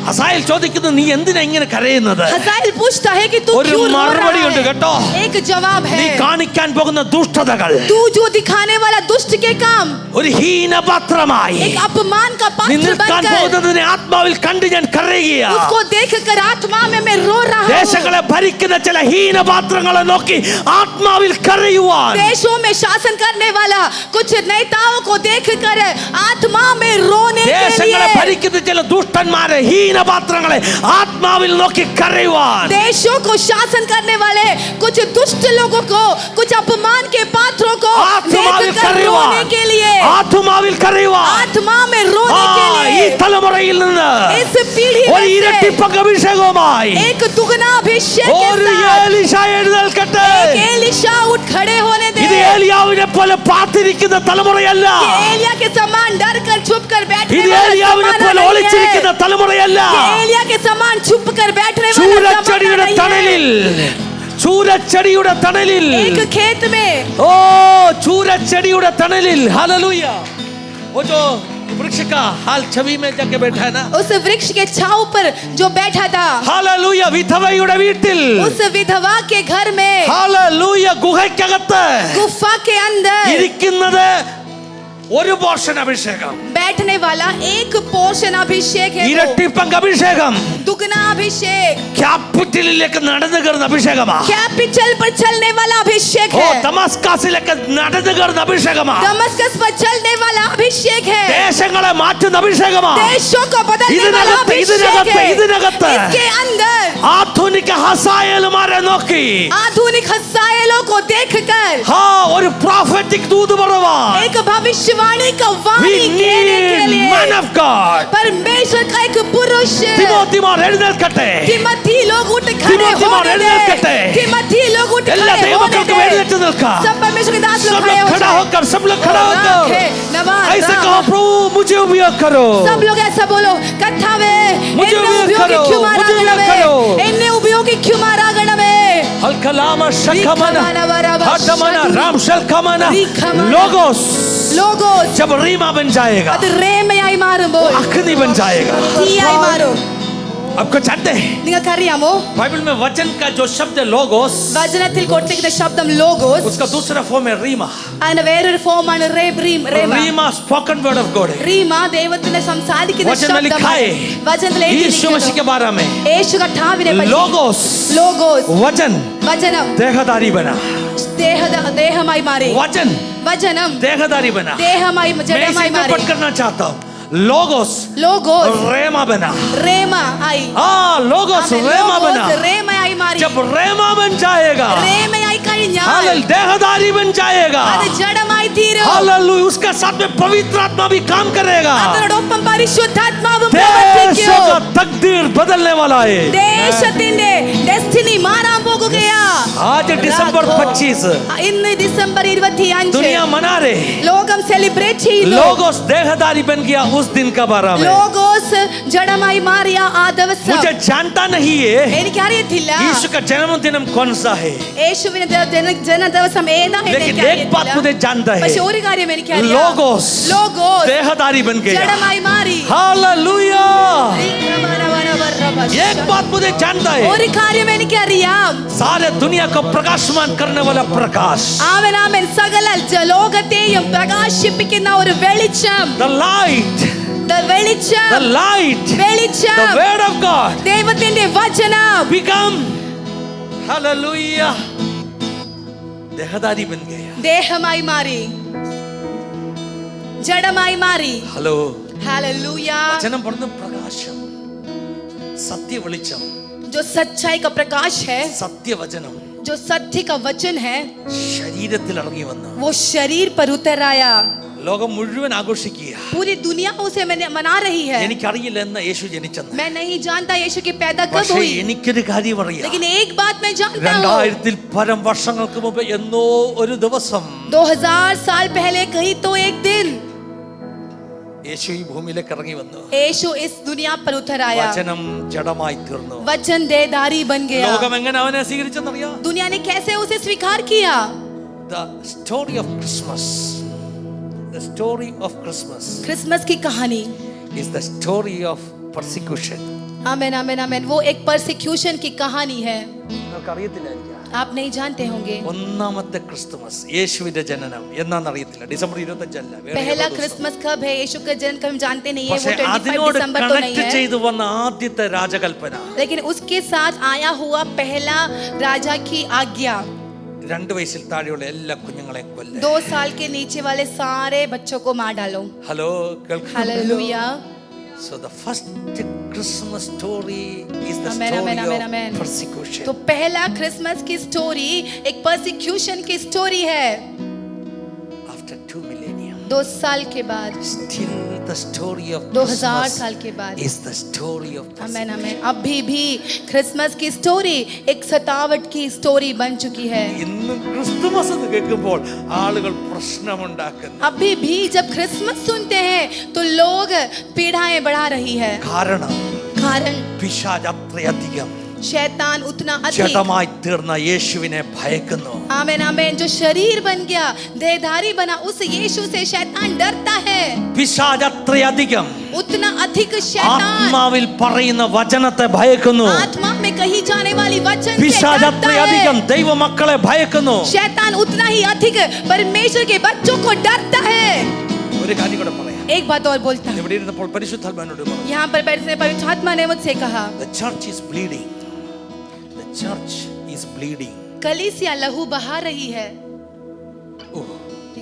ഹസായേൽ ചോദിക്കുന്നു, നീ എന്തിനാ ഇങ്ങനെ കരയുന്നത്? हज़ाइल पूछता है कि तू ഒരു क्यों रो മറുപടി रहा ഉണ്ട് है? കേട്ടോ. एक जवाब നീ है, കാണിക്കാൻ പോകുന്ന ദുഷ്ടതകൾ तू जो दिखाने वाला दुष्ट के काम ഒരു ഹീനപാത്രമായി एक अपमान का നീ पात्र നിൽക്കാൻ बनकर പോകുന്നതിനെ ആത്മാവിൽ കണ്ട് ഞാൻ കരയുകയാ. उसको देखकर आत्मा में मैं रो रहा हूँ। ദേശങ്ങളെ ഭരിക്കുന്ന ചില ഹീനപാത്രങ്ങളെ നോക്കി ആത്മാവിൽ കരയുവാൻ, देशों में शासन करने वाला कुछ नेताओं को देखकर आत्मा में रोने के ദേശങ്ങളെ लिए, ഭരിക്കുന്ന ചില ദുഷ്ടന്മാരെ ഹീനപാത്രങ്ങളെ ആത്മാവിൽ നോക്കി കരയുവാൻ, देशों को शासन करने वाले कुछ दुष्ट लोगों को, कुछ अपमान के पात्रों को ആത്മാവിൽ देखकर കരയുവാൻ, रोने के लिए, ആത്മാവിൽ കരയുവാൻ. आत्मा में रोने के ഈ लिए തലമുറയിൽ നിന്ന് इस पीढ़ी ഒരു में से ഇരട്ടിപ്പങ്ക് അഭിഷേകവുമായി एक दुगना अभिषेक के ഒരു साथ എലീശ എഴുന്നേൽക്കട്ടെ. एक एलिशा उठ खड़े होने दे। ഇത് ഏലിയാവിനെ പോലെ പാത്തിരിക്കുന്ന തലമുറയല്ല. ये एलिया के समान डर कर छुप कर बैठने ഇത് वाला ഏലിയാവിനെ जमाना പോലെ नहीं ഒളിച്ചിരിക്കുന്ന है। തലമുറയല്ല. ये एलिया के समान छुप कर बैठने वाला ചൂരച്ചെടിയുടെ जमाना തണലിൽ, नहीं है। ചൂരച്ചെടിയുടെ തണലിൽ, एक खेत में ഓ ചൂരച്ചെടിയുടെ തണലിൽ, ഹല്ലേലൂയ. वो जो वृक्ष का हाल छवि में जाके बैठा है ना, उस वृक्ष के छांव पर जो बैठा था, ഹല്ലേലൂയ. വിധവയുടെ വീട്ടിൽ, उस विधवा के घर में, ഹല്ലേലൂയ. ഗുഹയ്ക്കകത്ത് गुफा के अंदर ഇരിക്കുന്നത് ഒരു പോർഷൻ അഭിഷേകം, बैठने वाला एक पोर्शन अभिषेक है, वो ഇരട്ടിപ്പങ്ക് അഭിഷേകം, दुगना अभिषेक, ക്യാപിറ്റലിലേക്ക് നടന്നു കയറുന്ന അഭിഷേകമാ. कैपिटल पर चलने वाला अभिषेक ഓ है, ദമസ്കസിലേക്ക് നടന്നു കയറുന്ന അഭിഷേകമാ. दमस्कस पर चलने वाला अभिषेक है, ദേശങ്ങളെ മാറ്റുന്ന അഭിഷേകമാ. देशों को बदलने वाला ഇതിനകത്ത് अभिषेक है। ഇതിനകത്ത് इसके अंदर ആധുനിക ഹസായേൽമാരെ നോക്കി आधुनिक हज़ाइलों को देखकर ഒരു പ്രോഫറ്റിക് ദൂത് പറവാൻ, एक भविष्यवाणी का we वाणी कहने के need लिए man of God. परमेश्वर का एक पुरुष, തിമോത്തിമാർ എഴുന്നേൽക്കട്ടെ. तिमोथी लोग उठ खड़े തിമോത്തിമാർ होने दे, എഴുന്നേൽക്കട്ടെ. तिमोथी लोग उठ എല്ലാ खड़े होने ദൈവമക്കൾക്കും दे। എഴുന്നേറ്റ് നിൽക്കാം. सब परमेश्वर के दास लोग सब खड़े लोग हो खड़ा जाएं। होकर, सब लोग खड़ा होकर राखे, नवाज, ऐसे राह। कहो, प्रभु मुझे उपयोग करो. सब लोग ऐसा बोलो, कथावे मुझे इन्ने उपयोग उपयोगी करो, क्यों मारा मुझे उपयोग गणवे, करो. इन्ने उपयोगी क्यों मारा गणवे। हलकलामा शखमना हटमना राम शलखमना रिखमना। लोगोस लोगोस जब रीमा बन जाएगा, അത് റേമയായി മാറുമ്പോൾ अग्नि बन जाएगा. തീയായി മാറും. आपको जानते हैं നിങ്ങൾക്കറിയാമോ, बाइबल में वचन का जो शब्द है लोगोस, വചനത്തിൽ കൊടുത്തിരിക്കുന്ന ശബ്ദം ലോഗോസ്, उसका दूसरा फॉर्म है रीमा. അതിന്റെ വേറൊരു ഫോമാണ് rhema. Rhema spoken word of God है. റീമ ദൈവത്തിന്റെ സംസാരിക്കുന്ന वचन में लिखा ശബ്ദമാണ്. है വചനത്തിൽ यीशु എഴുതിയിരിക്കുന്നു मसीह के बारे में യേശു കർത്താവിനെ പറ്റി. लोगोस ലോഗോസ് वचन വചനം देहधारी बना. ദേഹമായി മാറി. वचन വചനം देहधारी बना. ദേഹമായി मैं ജഡമായി इसे മാറി. प्रकट करना चाहता हूँ. लोगोस ലോഗോസ് रेमा बना. റേമ ആയി. लोगोस रेमा बना. റേമയായി മാറി. जब रेमा बन जाएगा, റേമയായി കഴിഞ്ഞാൽ हालेलुया, देहधारी बन जाएगा. അത് ജഡമായി തീരും. हालेलुया, उसके साथ में पवित्र आत्मा भी काम करेगा. അതിനോടൊപ്പം പരിശുദ്ധാത്മാവും देशों പ്രവർത്തിക്കും. का तकदीर बदलने वाला है. ദേശത്തിന്റെ ഡെസ്റ്റിനി മാറാൻ പോകുകയാ. आज दिसंबर 25 ഇന്ന് ഡിസംബർ 25 दुनिया मना रहे. ലോകം സെലിബ്രേറ്റ് ചെയ്യുന്നു. लोगोस देहधारी बन गया उस दिन का बारे में. ലോഗോസ് ജഡമായി മാറിയ ആ ദിവസം मुझे जानता नहीं है എനിക്കറിയത്തില്ല यीशु का जन्मदिन कौन सा है, യേശുവിന്റെ ജനദിവസം ഏതാണെന്ന് लेकिन एक बात मुझे जानता है, പക്ഷെ ഒരു കാര്യം എനിക്കറിയാം. लोगोस ലോഗോസ് देहधारी बन गया. ജഡമായി മാറി. हालेलुया. एक बात मुझे जानता है, ഒരു കാര്യം എനിക്കറിയാം. सारे दुनिया को प्रकाशमान करने वाला प्रकाश, ആമേൻ ആമേൻ. സകല ലോകത്തെയും പ്രകാശിപ്പിക്കുന്ന ഒരു വെളിച്ചം, the light, വെളിച്ചം, the light, the വെളിച്ചം, word of God ദൈവത്തിന്റെ വചനം become, हालेलुया, देहधारी बन गया. ദേഹമായി മാറി, ജഡമായി മാറി. Hello hallelujah. വചനം പറഞ്ഞു പ്രകാശം, സത്യ വെളിച്ചം, जो सच्चाई का प्रकाश है, സത്യവചനം जो सत्य का वचन है, ശരീരത്തിൽ ഇറങ്ങി വന്നു वो शरीर पर उतर आया। ലോകം മുഴുവൻ ആഘോഷിക്കുക. पूरी दुनिया उसे मना रही है। എനിക്കറിയില്ല എന്ന് യേശു ജനിച്ചെന്ന്. मैं नहीं जानता यीशु की पैदा कब പക്ഷേ हुई, എനിക്കൊരു കാര്യം അറിയാം. लेकिन एक बात मैं जानता हूँ, 2000 പരം വർഷങ്ങൾക്ക് മുമ്പ് എന്നോ ഒരു ദിവസം 2000 साल पहले कहीं तो एक दिन യേശു ഈ ഭൂമിയിലേക്ക് ഇറങ്ങി വന്നു. यीशु इस दुनिया पर उतर आया, വചനം ജഡമായി തീർന്നു. वचन देहधारी बन गया। ലോകം എങ്ങനെ അവനെ സ്വീകരിച്ചെന്നറിയാം? दुनिया ने कैसे उसे स्वीकार किया? The story of Christmas, the story of Christmas Christmas की कहानी, is the story of persecution. आमेन आमेन आमेन, वो एक परसिक्यूशन की कहानी है। നിങ്ങൾക്ക് അറിയത്തില്ലായിരിക്കാം. आप नहीं जानते होंगे, ഒന്നാമത്തെ ക്രിസ്തുമസ് യേശുവിന്റെ ജനനം എന്നാന്ന് അറിയത്തില്ല. ഡിസംബർ 25 അല്ല. पहला क्रिसमस कब है, यीशु का जन्म कब हम जानते नहीं है, वो പക്ഷേ 25 അതിനോട് दिसंबर तो नहीं കണക്ട് है, ചെയ്തു വന്ന ആദ്യത്തെ രാജകൽപ്പന लेकिन उसके साथ आया हुआ पहला राजा की आज्ञा, 2 വയസ്സിൽ താഴെയുള്ള എല്ലാ കുഞ്ഞുങ്ങളെയും കൊല്ലുക. 2 साल के नीचे वाले सारे बच्चों को मार डालो। ഹലോ കേൾക്കുന്നുണ്ടോ? Hallelujah. So the first Christmas story is the Amen, story amen, amen, of amen. persecution. तो पहला क्रिसमस की स्टोरी एक परसिक्यूशन की स्टोरी है। After 2 millennium, 2 साल के बाद, still the story of 2000 Christmas साल के बाद, is the story of amen persecution. आमेन, अभी भी क्रिसमस की स्टोरी एक सतावट की स्टोरी बन चुकी है। ഇന്ന് ക്രിസ്തുമസ് എന്ന് കേൾക്കുമ്പോൾ ആളുകൾ പ്രശ്നമുണ്ടാക്കുന്നു. अभी भी जब क्रिसमस सुनते हैं तो लोग पीड़ाएं बढ़ा रही है। കാരണം कारण പിശാച് അത്രയധികം शैतान उतना अधिक, ജഡമായി തീർന്ന യേശുവിനെ ഭയക്കുന്നു. आमेन आमेन, जो शरीर बन गया, देहधारी बना, उस यीशु से शैतान डरता है। പിശാച് അത്രയധികം उतना अधिक शैतान ആത്മാവിൽ പറയുന്ന വചനത്തെ ഭയക്കുന്നു. आत्मा में कही जाने वाली वचन से പിശാച് डरता അത്രയധികം है। ദൈവമക്കളെ ഭയക്കുന്നു. शैतान उतना ही अधिक परमेश्वर के बच्चों को डरता है। ഒരു കാര്യം കൂടെ പറയാം. एक बात और बोलता हूं, ഇവിടെ ഇരുന്നപ്പോൾ പരിശുദ്ധാത്മാവിനോട് പറഞ്ഞു, यहाँ पर बैठने पवित्र आत्मा ने मुझसे कहा, The church is bleeding. The church is bleeding. कलीसिया लहू बहा रही है। Oh,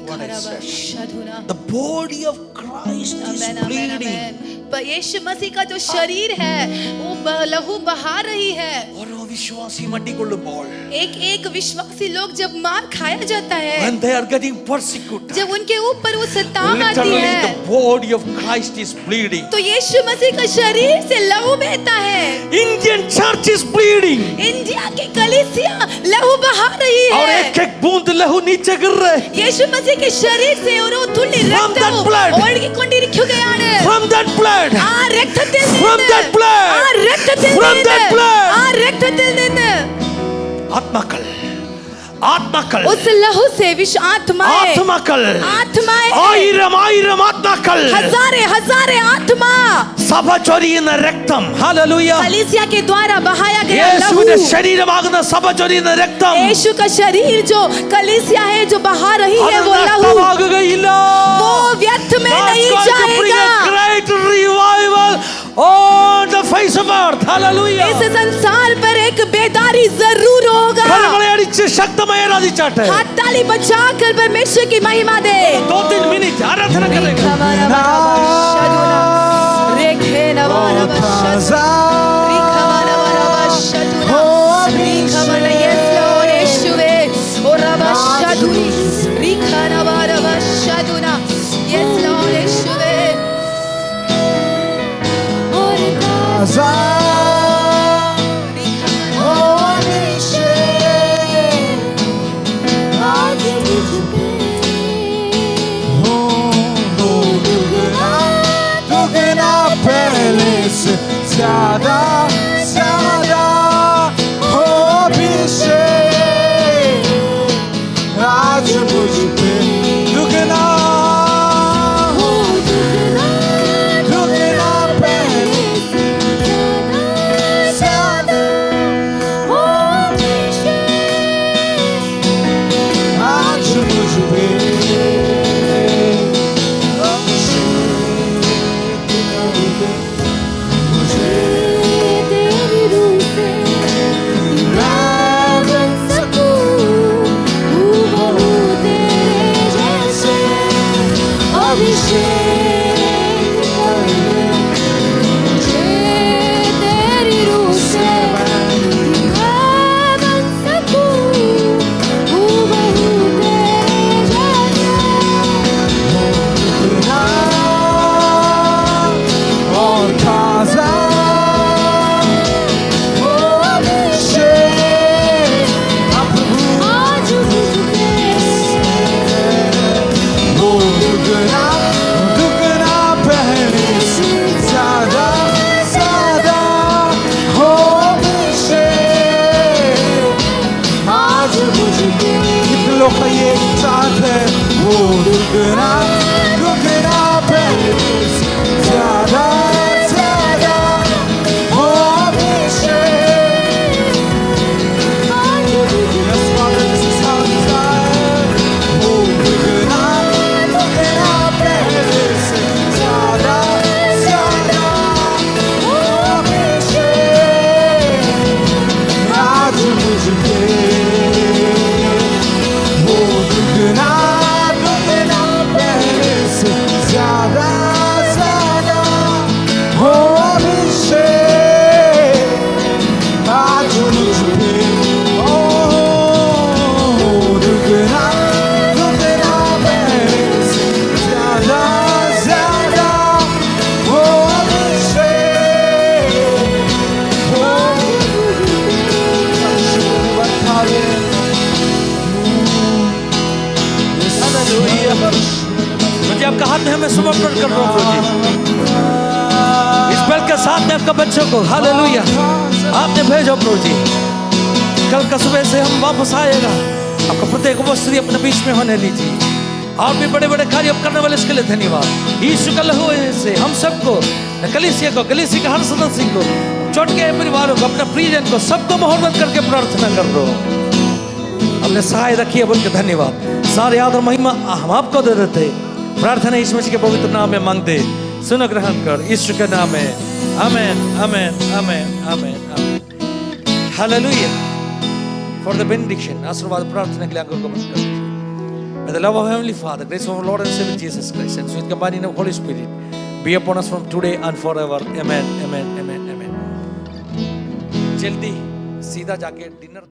what I said. शधुना, The body of Christ is amen amen bleeding. आमेन, पर यीशु मसीह का जो शरीर है वो लहू बहा रही है। ഓരോ വിശ്വാസി മടികൊള്ളുമ്പോൾ, एक एक विश्वासी लोग जब मार खाया जाता है, when they are getting persecuted, जब उनके ऊपर वो सताव आती literally है, the body of Christ is bleeding. तो यीशु मसीह का शरीर से लहू बहता है। Indian church is bleeding. India की कलीसिया लहू बहा रही और है। एक एक बूंद लहू नीचे गिर रहे. यीशु मसीह के शरीर से ഒരു തുള്ളി From that രക്തം blood, ഒഴുകിക്കൊണ്ടിരിക്കുകയാണ്। from that blood, ആ രക്തത്തിൽ from നിന്ന്, that blood, ആ രക്തത്തിൽ from നിന്ന്, that blood. ആ രക്തത്തിൽ നിന്ന്, ആത്മാക്കൾ, ആത്മാക്കൾ, उस लहू से विश्व आत्माएं, ആത്മാക്കൾ, ആത്മാएं, ആയിരം ആയിരം ആത്മാക്കൾ, हजारे हजारे आत्मा സഭ ചൊരിയുന്ന രക്തം, ഹല്ലേലൂയ, कलीसिया के द्वारा बहाया गया യേശുവിന്റെ लहू, ശരീരമാകുന്ന സഭ ചൊരിയുന്ന രക്തം यीशु का शरीर जो कलीसिया है जो बहा रही അത് है, वो लहू നഷ്ടമാകുകയില്ല. वो व्यर्थ में God's नहीं going to bring जाएगा। a great revival on the face of earth. Hallelujah. इस संसार पर एक बेदारी जरूर होगा। കരങ്ങളെ അടിച്ച് ശക്തമായി ആരാധിച്ചാട്ടെ. हाथ ताली बजाकर परमेश्वर की महिमा दे। 2-3 मिनट आराधना करेंगे. ज्यादा ज्यादा हो अभिषेक आज मुझ पे दुगना हो दुगना पहले आपका हाथ में हमें समर्पण कर रहा हूँ प्रभु जी। इस पल के साथ में आपका बच्चों को हालेलुया आपने भेजो प्रभु जी। कल का सुबह से हम वापस आएगा, आपका प्रत्येक वस्त्री अपने बीच में होने लीजिए। और भी बड़े बड़े कार्य करने वाले इसके लिए धन्यवाद। यीशु का लहू से हम सबको, कलीसिया को, कलीसिया के हर सदस्य को, छोट के परिवारों को, अपने प्रियजन को, सबको मोहब्बत करके प्रार्थना कर रहा हूँ। हमने सहाय रखी बोल के धन्यवाद। सारे आदर महिमा हम आपको दे देते। प्रार्थना यीशु मसीह के पवित्र नाम में मांगते, सुनो ग्रहण कर यीशु के नाम में। आमेन आमेन आमेन आमेन आमेन। हालेलुया। फॉर द बेनिडिक्शन, आशीर्वाद प्रार्थना के लिए आंखों को बंद कर दीजिए। May the love of Heavenly Father, grace of our Lord and Savior Jesus Christ, and sweet companion of Holy Spirit be upon us from today and forever. Amen, amen, amen, amen. जल्दी सीधा जाके dinner